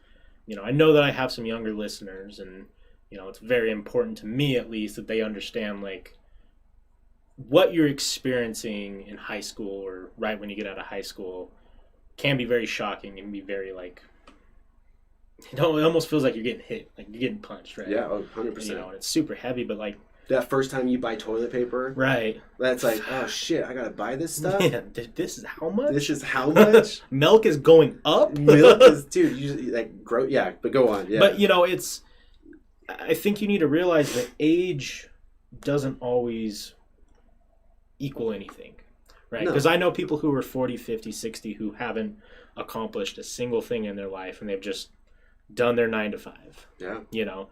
you know, I know that I have some younger listeners, and, you know, it's very important to me at least that they understand, like, what you're experiencing in high school or right when you get out of high school can be very shocking and be very, like, you know, it almost feels like you're getting hit, like you're getting punched, right? Yeah, 100%. And, you know, and it's super heavy, but like that first time you buy toilet paper, right? That's like, oh shit, I gotta buy this stuff. Yeah, this is how much? This is how much? Milk is going up. Milk is, dude. You like grow, yeah. But go on, yeah. But you know, I think you need to realize that age doesn't always equal anything, right? Because I know people who are 40, 50, 60 who haven't accomplished a single thing in their life, and they've just done their 9 to 5. Yeah. You know,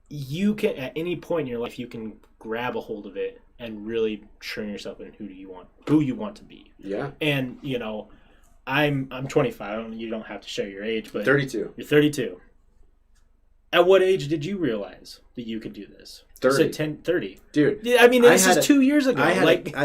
you can, at any point in your life, you can grab a hold of it and really turn yourself into who you want to be. Yeah. And, you know, I'm 25. You don't have to share your age, but 32. You're 32. At what age did you realize that you could do this? 30. You said 30. Dude. Yeah, I mean, this is 2 years ago.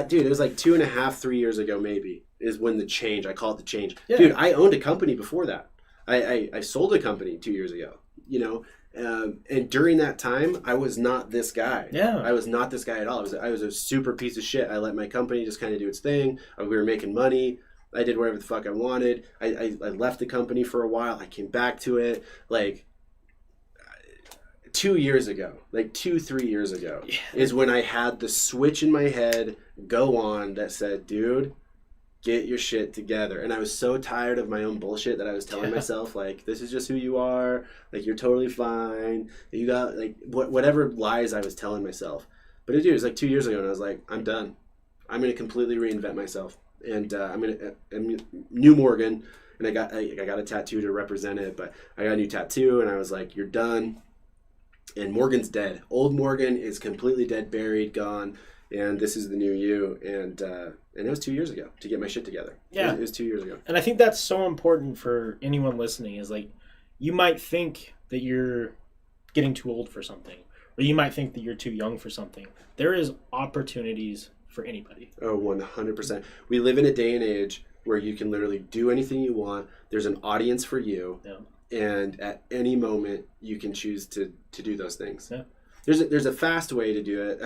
Dude, it was like 2.5, 3 years ago maybe is when the change, I call it the change. Yeah. Dude, I owned a company before that. I sold a company 2 years ago, you know, and during that time, I was not this guy. Yeah. I was not this guy at all. I was a super piece of shit. I let my company just kind of do its thing. We were making money. I did whatever the fuck I wanted. I left the company for a while. I came back to it. Like, 2 years ago, like 2-3 years ago, is when I had the switch in my head go on that said, dude, get your shit together. And I was so tired of my own bullshit that I was telling myself, like, this is just who you are. Like, you're totally fine. You got, like, whatever lies I was telling myself. But it was like 2 years ago, and I was like, I'm done. I'm going to completely reinvent myself. And I'm New Morgan, and I got a tattoo to represent it, but I got a new tattoo, and I was like, you're done. And Morgan's dead. Old Morgan is completely dead, buried, gone. And this is the new you. And it was 2 years ago to get my shit together. Yeah. It was 2 years ago. And I think that's so important for anyone listening is like, you might think that you're getting too old for something, or you might think that you're too young for something. There is opportunities for anybody. Oh, 100%. We live in a day and age where you can literally do anything you want. There's an audience for you. Yeah. And at any moment, you can choose to do those things. Yeah. There's a fast way to do it.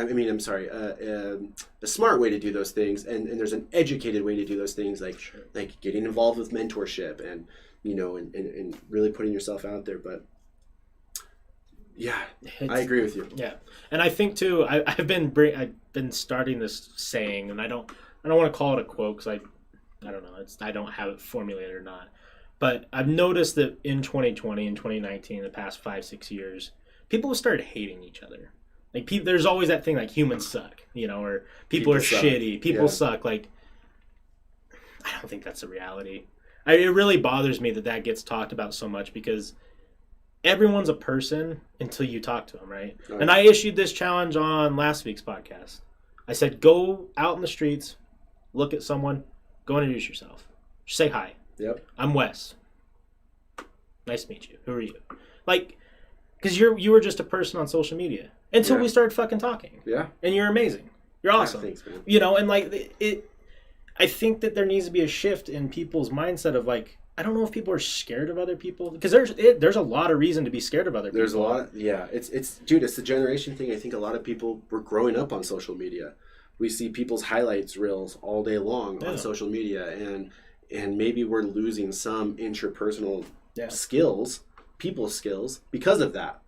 A smart way to do those things, and there's an educated way to do those things, like getting involved with mentorship and and really putting yourself out there. But yeah, I agree with you. Yeah, and I think too, I've been starting this saying, and I don't want to call it a quote because I don't know, I don't have it formulated or not. But I've noticed that in 2020 and 2019, the past 5-6 years, people have started hating each other. Like, there's always that thing like humans suck, or people are suck. Shitty, people suck. Like, I don't think that's a reality. It really bothers me that gets talked about so much because everyone's a person until you talk to them, right? And I issued this challenge on last week's podcast. I said, go out in the streets, look at someone, go introduce yourself. Just say hi. Yep. I'm Wes. Nice to meet you. Who are you? Like, because you were just a person on social media until we started fucking talking. Yeah. And you're amazing. You're awesome. Thanks, man. And like I think that there needs to be a shift in people's mindset of like, I don't know if people are scared of other people because there's a lot of reason to be scared of other people. There's a lot. It's dude, it's the generation thing. I think a lot of people were growing up on social media. We see people's highlights reels all day long on social media, and maybe we're losing some interpersonal skills, people skills, because of that.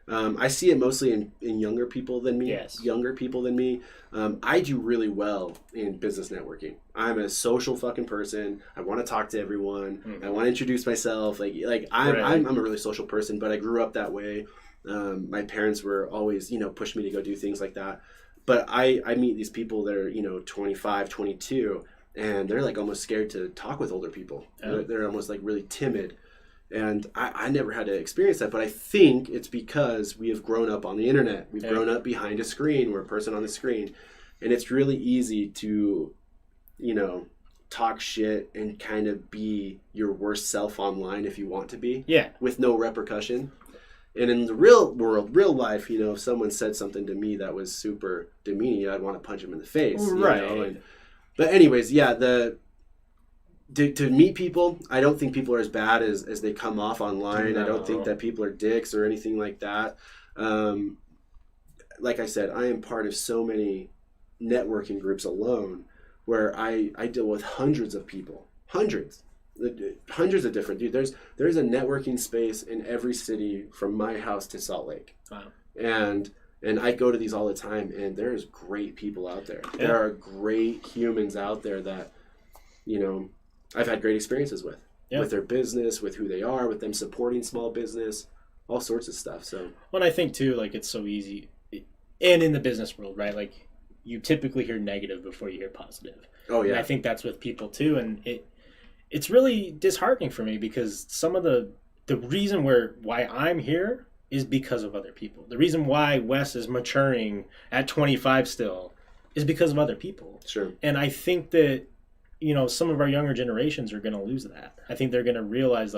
I see it mostly in younger people than me. Yes. Younger people than me. I do really well in business networking. I'm a social fucking person. I want to talk to everyone. Mm-hmm. I want to introduce myself. I'm a really social person, but I grew up that way. My parents were always, push me to go do things like that. But I meet these people that are, 25, 22, and they're like almost scared to talk with older people. Yeah. They're almost like really timid. And I never had to experience that, but I think it's because we have grown up on the internet. We've grown up behind a screen. We're a person on the screen. And it's really easy to, talk shit and kind of be your worst self online if you want to be. Yeah. With no repercussion. And in the real world, real life, if someone said something to me that was super demeaning, I'd want to punch them in the face. Right. But anyways, To meet people, I don't think people are as bad as they come off online. No. I don't think that people are dicks or anything like that. Like I said, I am part of so many networking groups alone where I deal with hundreds of people. Hundreds of different dudes. There's a networking space in every city from my house to Salt Lake. Wow. And I go to these all the time, and there's great people out there. Yeah. There are great humans out there that, I've had great experiences with their business, with who they are, with them supporting small business, all sorts of stuff. So, well, I think too, like it's so easy, and in the business world, right? Like you typically hear negative before you hear positive. Oh yeah, and I think that's with people too, and it's really disheartening for me because some of the reason why I'm here is because of other people. The reason why Wes is maturing at 25 still is because of other people. Sure, and I think that. Some of our younger generations are going to lose that. I think they're going to realize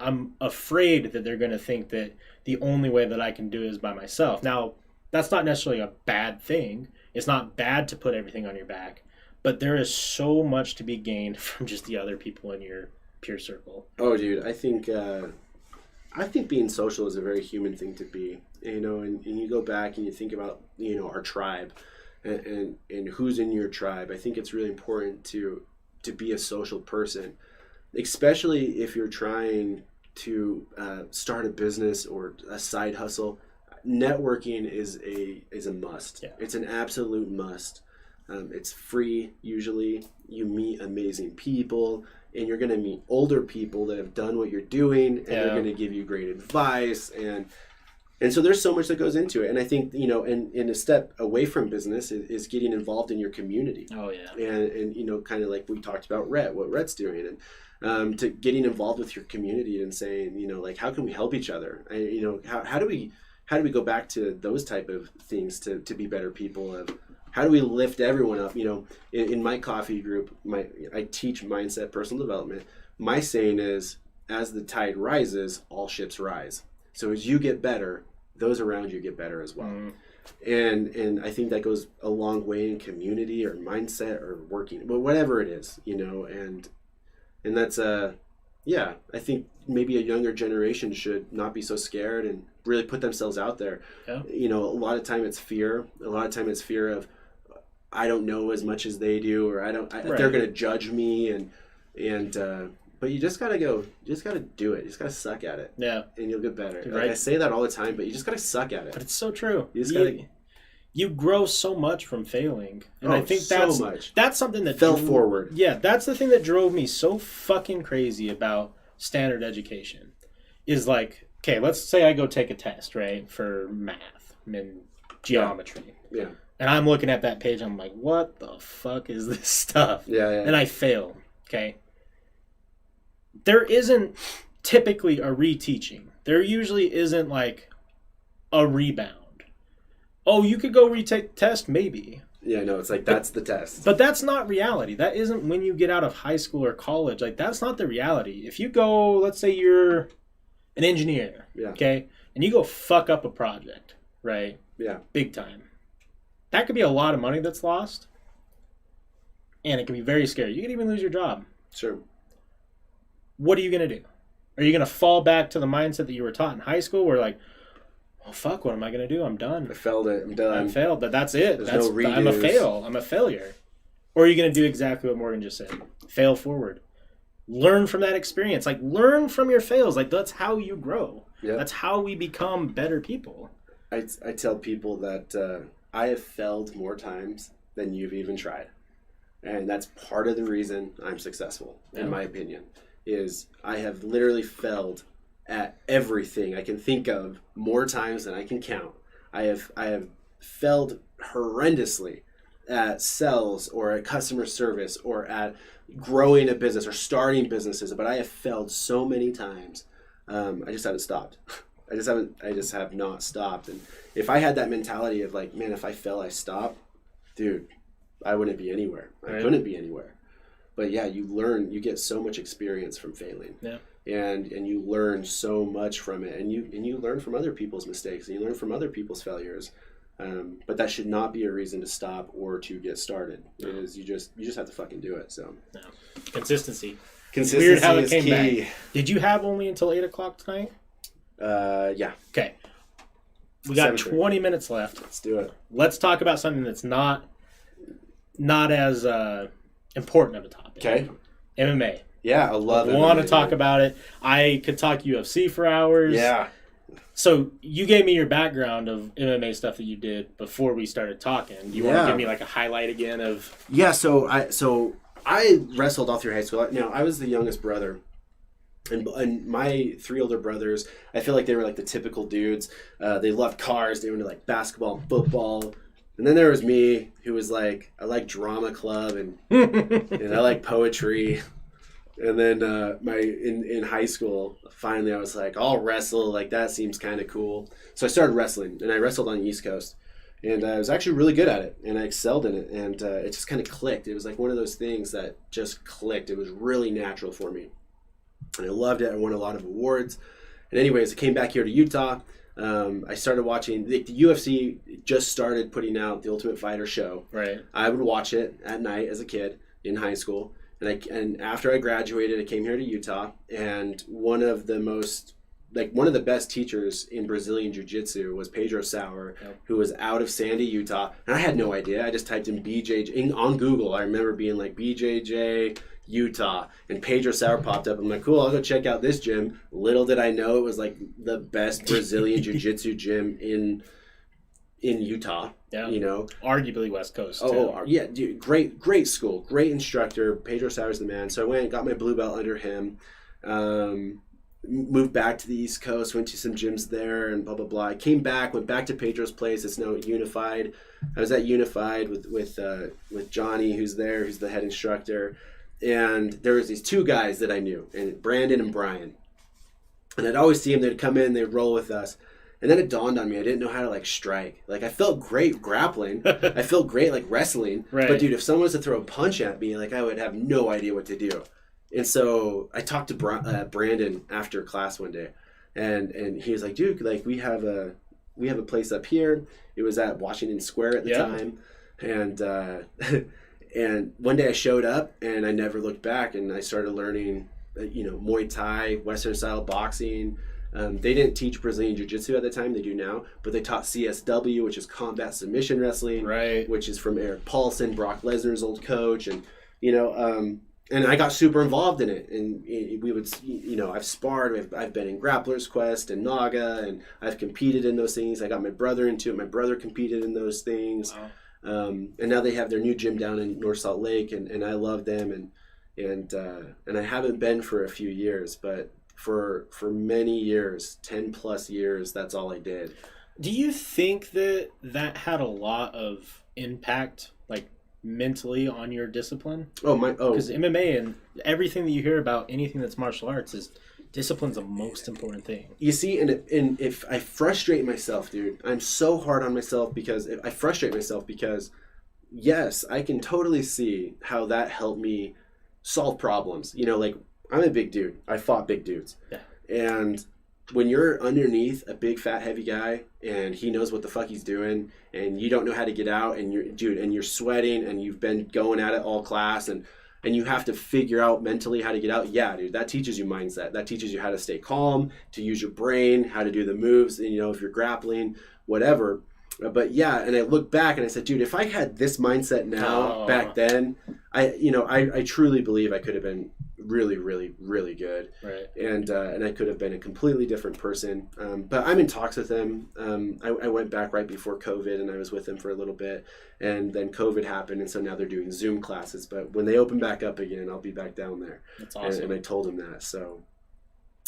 I'm afraid that they're going to think that the only way that I can do it is by myself. Now, that's not necessarily a bad thing. It's not bad to put everything on your back, but there is so much to be gained from just the other people in your peer circle. Oh, dude, I think being social is a very human thing to be, and you go back and you think about, our tribe. And who's in your tribe. I think it's really important to be a social person, especially if you're trying to start a business or a side hustle. Networking is a must. Yeah. It's an absolute must. It's free usually. You meet amazing people, and you're going to meet older people that have done what you're doing, and they're going to give you great advice. And so there's so much that goes into it. And I think, and a step away from business is getting involved in your community. Oh, yeah. And kind of like we talked about what Rhett's doing. And to getting involved with your community and saying, like, how can we help each other? How do we go back to those type of things to be better people? Of how do we lift everyone up? In my coffee group, I teach mindset, personal development. My saying is, as the tide rises, all ships rise. So as you get better, those around you get better as well. And I think that goes a long way in community or mindset or working, but whatever it is, and that's I think maybe a younger generation should not be so scared and really put themselves out there. Yeah. A lot of time it's fear. A lot of time it's fear of, I don't know as much as they do, or they're going to judge me, but you just gotta go. You just gotta do it. You just gotta suck at it. Yeah, and you'll get better. Right. I say that all the time, but you just gotta suck at it. But it's so true. You just gotta. You grow so much from failing, and I think that's something that fell forward. Yeah, that's the thing that drove me so fucking crazy about standard education. Is like, okay, let's say I go take a test, right, for math and geometry. Yeah. And I'm looking at that page. I'm like, what the fuck is this stuff? Yeah. And I fail. Okay. There isn't typically a reteaching. There usually isn't like a rebound. Oh, you could go retake the test? Maybe. Yeah, no, it's like that's the test. But that's not reality. That isn't when you get out of high school or college. Like, that's not the reality. If you go, let's say you're an engineer, okay, and you go fuck up a project, right? Yeah. Big time. That could be a lot of money that's lost. And it can be very scary. You could even lose your job. Sure. What are you going to do? Are you going to fall back to the mindset that you were taught in high school where like, oh, fuck, what am I going to do? I'm done. I failed it. I'm done. I failed. That's it. There's no redos. I'm a fail. I'm a failure. Or are you going to do exactly what Morgan just said? Fail forward. Learn from that experience. Like, learn from your fails. Like, that's how you grow. Yep. That's how we become better people. I tell people that I have failed more times than you've even tried. And that's part of the reason I'm successful, in my opinion. Is I have literally failed at everything I can think of more times than I can count. I have failed horrendously at sales or at customer service or at growing a business or starting businesses, but I have failed so many times. I just haven't stopped. I just have not stopped. And if I had that mentality of like, man, if I fail, I stop, dude, I wouldn't be anywhere. I couldn't be anywhere. But yeah, you get so much experience from failing. Yeah. And you learn so much from it, and you learn from other people's mistakes, and you learn from other people's failures. But that should not be a reason to stop or to get started. No. Is you just have to fucking do it. So no. Consistency. Consistency weird how it is came key. Back. Did you have only until 8:00 tonight? Yeah. Okay. We got 20 minutes left. Let's do it. Let's talk about something that's not as important of a topic. Okay. MMA. Yeah, I love it. I want to talk about it. I could talk UFC for hours. Yeah. So you gave me your background of MMA stuff that you did before we started talking. Do you want to give me like a highlight again of? Yeah. So I wrestled all through high school. Now I was the youngest brother. And my 3 older brothers, I feel like they were like the typical dudes. They loved cars. They were into like basketball and football. And then there was me, who was like, I like drama club and and I like poetry. And then in high school, finally I was like, I'll wrestle. Like, that seems kind of cool. So I started wrestling, and I wrestled on the East Coast. And I was actually really good at it, and I excelled in it. And it just kind of clicked. It was like one of those things that just clicked. It was really natural for me. And I loved it. I won a lot of awards. And anyways, I came back here to Utah. I started watching the UFC just started putting out the Ultimate Fighter show. Right. I would watch it at night as a kid in high school, and after I graduated, I came here to Utah, and one of the best teachers in Brazilian Jiu-Jitsu was Pedro Sauer, who was out of Sandy, Utah, and I had no idea. I just typed in BJJ on Google. I remember being like BJJ Utah, and Pedro Sauer popped up. I'm like, cool, I'll go check out this gym. Little did I know it was like the best Brazilian Jiu-Jitsu gym in in Utah. Yeah. You know, arguably West Coast. Yeah, dude, great school, great instructor. Pedro Sauer's the man. So I went and got my blue belt under him. Moved back to the East Coast, went to some gyms there, and blah blah blah. I came back, went back to Pedro's place. It's now Unified. I was at Unified with Johnny, who's there, who's the head instructor, and there was these two guys that I knew, and Brandon and Brian. And I'd always see them. They'd come in, they'd roll with us. And then it dawned on me, I didn't know how to like strike. Like I felt great grappling. I felt great like wrestling. Right. But dude, if someone was to throw a punch at me, like I would have no idea what to do. And so I talked to Brandon after class one day, and he was like, dude, like we have a place up here. It was at Washington Square at the time. And and one day I showed up and I never looked back, and I started learning, Muay Thai, Western style boxing. They didn't teach Brazilian Jiu-Jitsu at the time, they do now, but they taught CSW, which is combat submission wrestling, right? Which is from Eric Paulson, Brock Lesnar's old coach, and and I got super involved in it, and we would, I've sparred, I've been in Grappler's Quest and Naga, and I've competed in those things. I got my brother into it. My brother competed in those things. Wow. And now they have their new gym down in North Salt Lake, and I love them, and I haven't been for a few years, but for many years, 10 plus years, that's all I did. Do you think that had a lot of impact, like mentally, on your discipline? Because MMA and everything that you hear about anything that's martial arts is discipline's the most important thing. You see, and if I frustrate myself, dude, I'm so hard on myself because I frustrate myself because, yes, I can totally see how that helped me solve problems. Like I'm a big dude. I fought big dudes. Yeah. And when you're underneath a big fat heavy guy and he knows what the fuck he's doing and you don't know how to get out and you're sweating and you've been going at it all class and you have to figure out mentally how to get out. Yeah, dude, that teaches you mindset. That teaches you how to stay calm, to use your brain, how to do the moves, and, if you're grappling, whatever. But yeah, and I look back and I said, dude, if I had this mindset now back then, I truly believe I could have been really, really, really good. Right. And I could have been a completely different person. But I'm in talks with him. I went back right before COVID and I was with him for a little bit, and then COVID happened, and so now they're doing Zoom classes. But when they open back up again, I'll be back down there. That's awesome. And I told him that. So,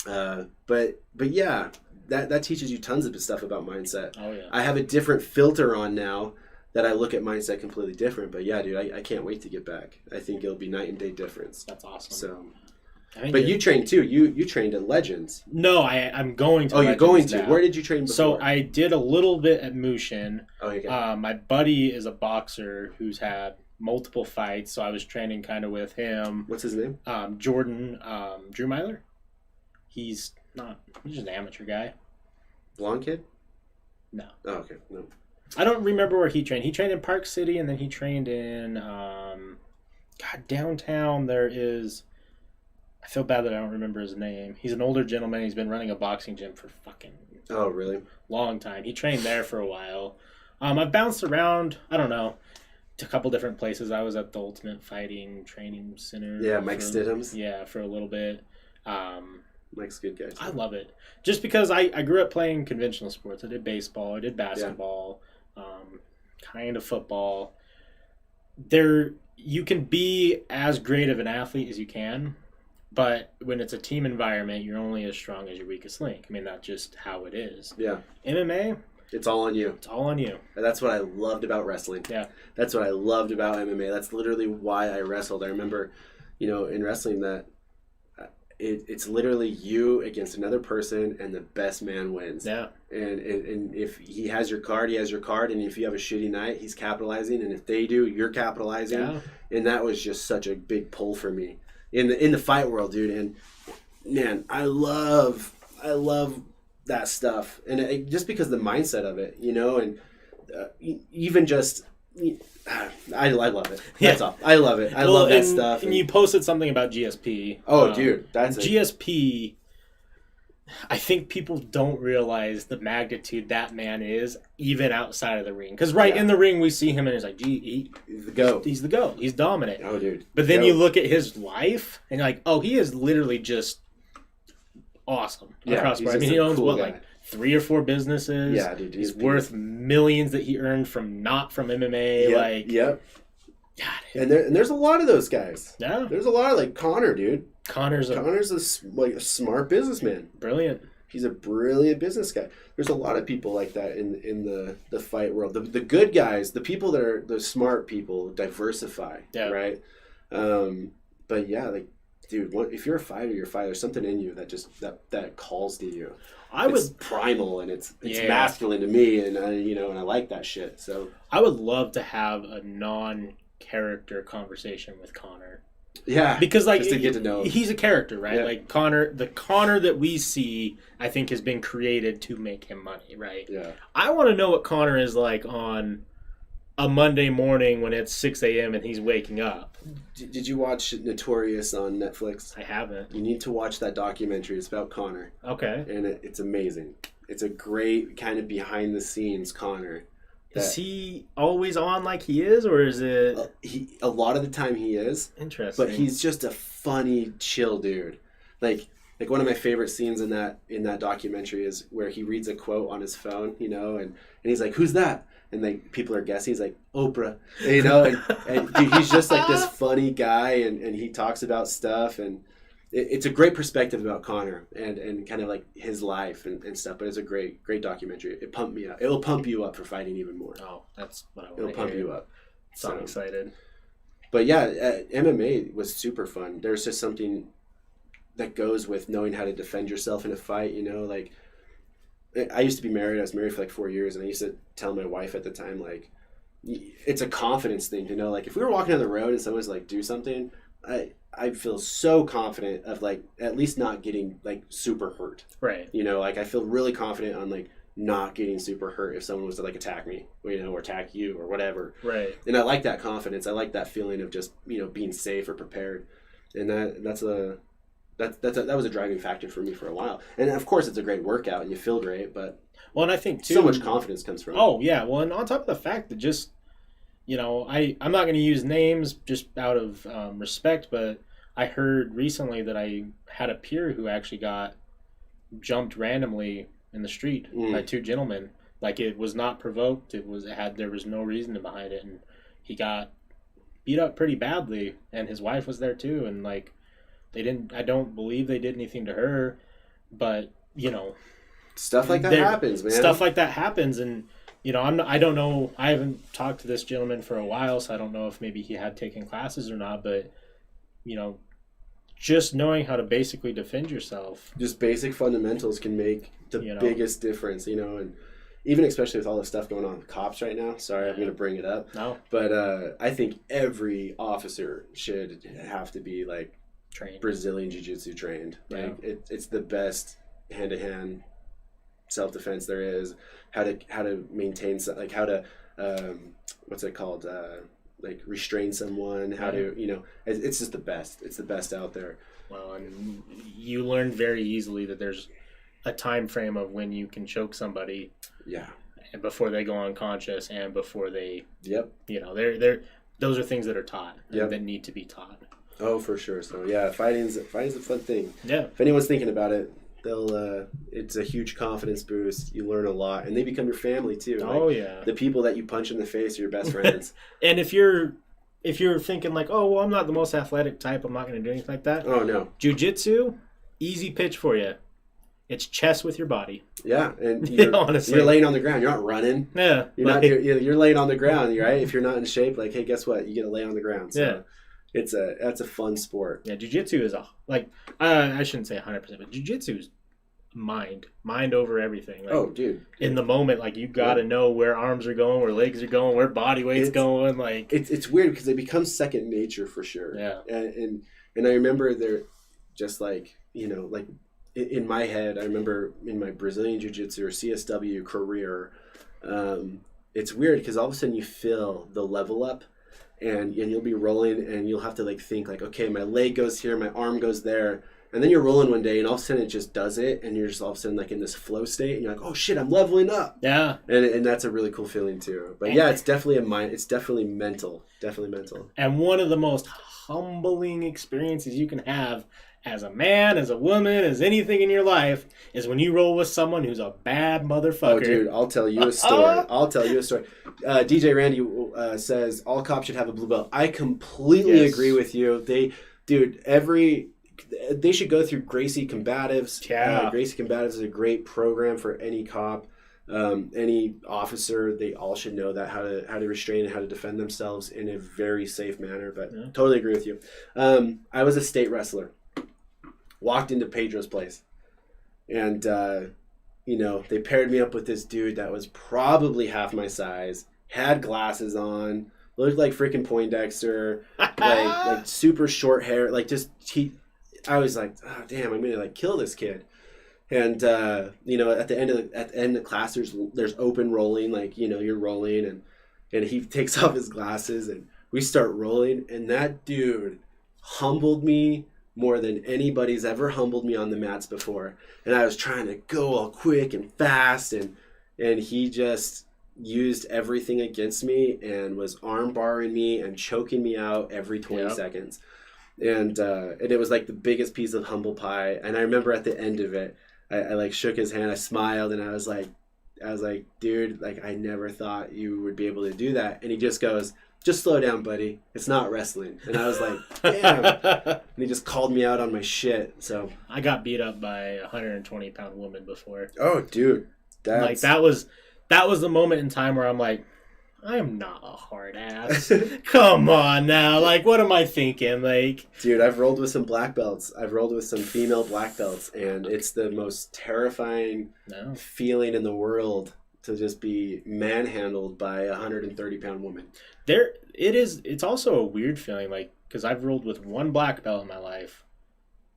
but yeah. That teaches you tons of stuff about mindset. Oh, yeah. I have a different filter on now that I look at mindset completely different. But yeah, dude, I can't wait to get back. I think it'll be night and day difference. That's awesome. So, but you trained too. You trained at Legends. No, I'm going to. Oh, you're going to. Now. Where did you train before? So I did a little bit at Mushin. Oh, okay. My buddy is a boxer who's had multiple fights, so I was training kind of with him. What's his name? Jordan Drew Myler. He's just an amateur guy. Blonde kid? No. Oh, okay. No. I don't remember where he trained. He trained in Park City, and then he trained in, downtown there is, I feel bad that I don't remember his name. He's an older gentleman. He's been running a boxing gym for fucking oh, really? long time. He trained there for a while. I've bounced around, I don't know, to a couple different places. I was at the Ultimate Fighting Training Center. Yeah, Mike Stidham's. Yeah, for a little bit. Mike's a good guy too. I love it. Just because I grew up playing conventional sports. I did baseball. I did basketball. Kind of football. You can be as great of an athlete as you can, but when it's a team environment, you're only as strong as your weakest link. I mean, that's just how it is. Yeah. MMA, it's all on you. It's all on you. And that's what I loved about wrestling. Yeah. That's what I loved about MMA. That's literally why I wrestled. I remember, in wrestling that it's literally you against another person, and the best man wins. Yeah. And if he has your card, he has your card. And if you have a shitty night, he's capitalizing. And if they do, you're capitalizing. Yeah. And that was just such a big pull for me in the fight world, dude. And man, I love that stuff. And just because the mindset of it, and even just. I love it. That's all. I love it. I love that stuff. And you posted something about GSP. Oh, dude. That's GSP. I think people don't realize the magnitude that man is, even outside of the ring. Because in the ring, we see him and it's like, gee, he's the GOAT. He's the GOAT. He's dominant. Oh, dude. But then you look at his life and you're like, oh, he is literally just awesome across the board. I mean, he owns, like 3 or 4 businesses. Yeah, dude. He's worth millions that he earned not from MMA. Yep. God, and there's a lot of those guys. Yeah. There's a lot of, like, Connor, dude. Connor's a smart businessman. Brilliant. He's a brilliant business guy. There's a lot of people like that in the fight world. The good guys, the people that are the smart people, diversify, right? But yeah, like, dude, if you're a fighter, you're a fighter. There's something in you that calls to you. It's primal and it's masculine to me, and I like that shit. So I would love to have a non-character conversation with Connor. Yeah, because like just to get to know him. He's a character, right? Yeah. Like the Connor that we see, I think, has been created to make him money, right? Yeah. I want to know what Connor is like on a Monday morning when it's 6 a.m. and he's waking up. Did you watch Notorious on Netflix? I haven't. You need to watch that documentary. It's about Connor. Okay. And it's amazing. It's a great kind of behind the scenes Connor. Is he always on like he is, or is it? A lot of the time he is. Interesting. But he's just a funny, chill dude. Like one of my favorite scenes in that documentary is where he reads a quote on his phone, and he's like, "Who's that?" And like people are guessing. He's like, "Oprah," and dude, he's just like this funny guy, and he talks about stuff, and it's a great perspective about Connor and kind of like his life and stuff. But it's a great documentary. It pumped me up. It'll pump you up for fighting even more. Oh, that's what I want. It'll pump you up. So I'm excited. But yeah, MMA was super fun. There's just something that goes with knowing how to defend yourself in a fight. Like I used to be married. I was married for like 4 years, and I used to tell my wife at the time, like, it's a confidence thing, like if we were walking down the road and someone was like, do something, I feel so confident of like at least not getting like super hurt. Right. Like I feel really confident on like not getting super hurt if someone was to like attack me, or attack you or whatever. Right. And I like that confidence. I like that feeling of just, being safe or prepared. And that was a driving factor for me for a while. And of course it's a great workout and you feel great, but and I think too, so much confidence comes from it. Oh yeah. Well, and on top of the fact that just, I'm not going to use names just out of respect, but I heard recently that I had a peer who actually got jumped randomly in the street by 2 gentlemen. Like it was not provoked. There was no reason behind it, and he got beat up pretty badly. And his wife was there too, and like I don't believe they did anything to her, but stuff like that happens, man. Stuff like that happens, and I don't know. I haven't talked to this gentleman for a while, so I don't know if maybe he had taken classes or not, but just knowing how to basically defend yourself. Just basic fundamentals can make the biggest difference, and even especially with all the stuff going on with cops right now. Sorry, I'm going to bring it up. No. But I think every officer should have to be like trained. Brazilian Jiu-Jitsu trained. Yeah. Like it's the best hand-to-hand self-defense there is. How to maintain, like how to, what's it called? Like restrain someone, how to, it's just the best. It's the best out there. Well, and you learn very easily that there's a time frame of when you can choke somebody. Yeah. Before they go unconscious and before they. Yep. They're those are things that are taught. Yep. That need to be taught. Oh, for sure. So yeah, fighting's a fun thing. Yeah. If anyone's thinking about it, it's a huge confidence boost. You learn a lot, and they become your family too. Oh yeah. The people that you punch in the face are your best friends. And if you're thinking like, oh well, I'm not the most athletic type, I'm not going to do anything like that. Oh no. Jiu-jitsu, easy pitch for you. It's chess with your body. Yeah, and you're laying on the ground. You're not running. Yeah. You're laying on the ground, right? If you're not in shape, like, hey, guess what? You get to lay on the ground. So yeah. That's a fun sport. Yeah, jiu-jitsu is I shouldn't say 100%, but jiu-jitsu is mind over everything. Like, oh, dude. In the moment, like you got to know where arms are going, where legs are going, where body weight's going. Like it's weird because it becomes second nature for sure. Yeah. And I remember there, just like like in my head, I remember in my Brazilian Jiu-Jitsu or CSW career, it's weird because all of a sudden you feel the level up. And you'll be rolling and you'll have to like think like, okay, my leg goes here, my arm goes there. And then you're rolling one day and all of a sudden it just does it. And you're just all of a sudden like in this flow state and you're like, oh shit, I'm leveling up. Yeah. And that's a really cool feeling too. But yeah, it's definitely it's definitely mental. Definitely mental. And one of the most humbling experiences you can have as a man, as a woman, as anything in your life, is when you roll with someone who's a bad motherfucker. Oh, dude, I'll tell you a story. DJ Randy says all cops should have a blue belt. I completely agree with you. They should go through Gracie Combatives. Yeah. Gracie Combatives is a great program for any cop, any officer. They all should know that how to restrain and how to defend themselves in a very safe manner. But totally agree with you. I was a state wrestler. Walked into Pedro's place, and they paired me up with this dude that was probably half my size, had glasses on, looked like freaking Poindexter, like super short hair, I was like, oh damn, I'm gonna kill this kid. And at the end of the class, there's open rolling, you're rolling, and he takes off his glasses and we start rolling, and that dude humbled me more than anybody's ever humbled me on the mats before. And I was trying to go all quick and fast, and he just used everything against me and was arm barring me and choking me out every 20 seconds. And it was like the biggest piece of humble pie. And I remember at the end of it, I shook his hand, I smiled, and I was like, dude, I never thought you would be able to do that. And he just goes, just slow down, buddy. It's not wrestling. And I was like, damn. And he just called me out on my shit. So I got beat up by a 120-pound woman before. Oh, dude. That was the moment in time where I'm like, I am not a hard ass. Come on now. What am I thinking? Dude, I've rolled with some black belts. I've rolled with some female black belts, and it's the most terrifying feeling in the world to just be manhandled by a 130-pound woman. It's also a weird feeling, because I've rolled with one black belt in my life.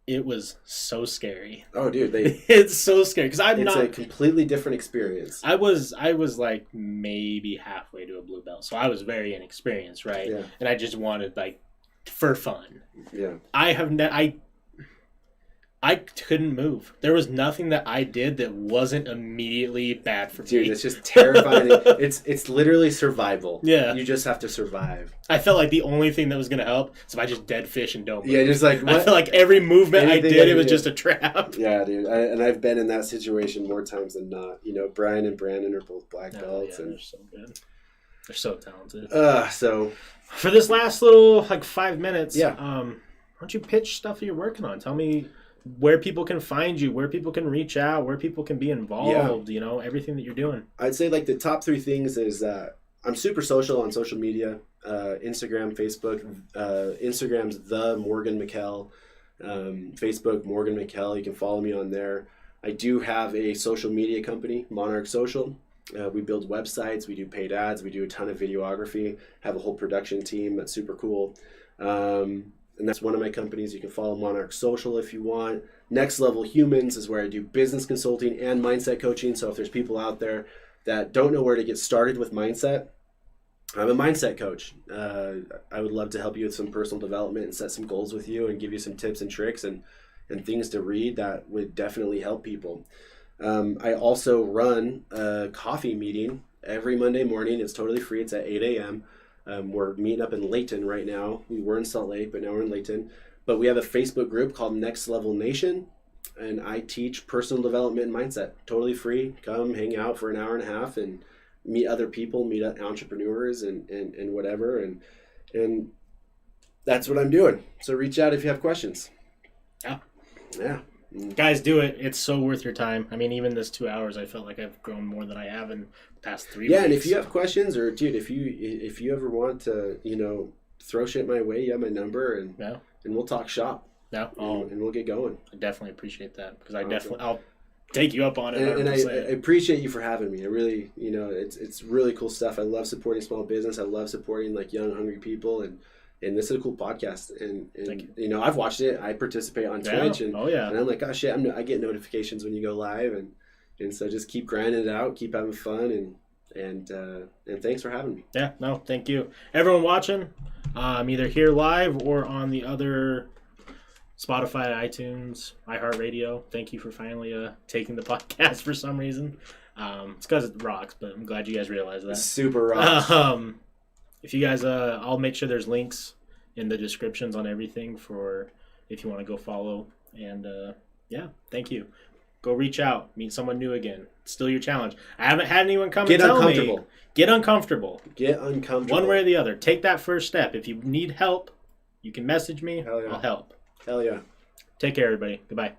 It was so scary. Oh, dude, it's so scary because it's a completely different experience. I was maybe halfway to a blue belt, so I was very inexperienced, right? Yeah. And I just wanted for fun. Yeah. I couldn't move. There was nothing that I did that wasn't immediately bad for me. Dude, it's just terrifying. It's literally survival. Yeah. You just have to survive. I felt like the only thing that was going to help is if I just dead fish and don't move. Yeah, just what? I felt like every movement I did, it was just a trap. Yeah, dude. And I've been in that situation more times than not. Brian and Brandon are both black belts. Yeah, they're so good. They're so talented. So for this last little 5 minutes, why don't you pitch stuff that you're working on? Tell me where people can find you, where people can reach out, where people can be involved, everything that you're doing. I'd say the top 3 things is I'm super social on social media, Instagram, Facebook. Instagram's the Morgan McKell, Facebook Morgan McKell. You can follow me on there. I do have a social media company, Monarch Social. We build websites, we do paid ads, we do a ton of videography, have a whole production team that's super cool. And that's one of my companies. You can follow Monarch Social if you want. Next Level Humans is where I do business consulting and mindset coaching. So if there's people out there that don't know where to get started with mindset, I'm a mindset coach. I would love to help you with some personal development and set some goals with you and give you some tips and tricks and things to read that would definitely help people. I also run a coffee meeting every Monday morning. It's totally free. It's at 8 a.m. We're meeting up in Layton right now. We were in Salt Lake, but now we're in Layton. But we have a Facebook group called Next Level Nation, and I teach personal development and mindset. Totally free. Come hang out for an hour and a half and meet other people, meet entrepreneurs and whatever. And that's what I'm doing. So reach out if you have questions. Yeah. Guys, do it. It's so worth your time. I mean, even this 2 hours, I felt like I've grown more than I have in the past 3 weeks. Yeah, and if you have questions, or dude, if you ever want to, throw shit my way, you have my number, and we'll talk shop. Yeah, and we'll get going. I definitely appreciate that because I'll take you up on it. And I appreciate you for having me. I really, it's really cool stuff. I love supporting small business. I love supporting young, hungry people, and this is a cool podcast, and I've watched it. I participate on Twitch, and I'm like, oh shit, I get notifications when you go live, and so just keep grinding it out, keep having fun, and thanks for having me. Yeah, no, thank you, everyone watching, either here live or on the other Spotify, iTunes, iHeartRadio. Thank you for finally taking the podcast for some reason. It's because it rocks, but I'm glad you guys realized that. Super rocks. If you guys, I'll make sure there's links in the descriptions on everything for if you want to go follow And yeah, thank you. Go reach out, meet someone new again. It's still your challenge. I haven't had anyone come and tell me. Get uncomfortable. Get uncomfortable. One way or the other. Take that first step. If you need help, you can message me. Hell yeah. I'll help. Hell yeah. Take care, everybody. Goodbye.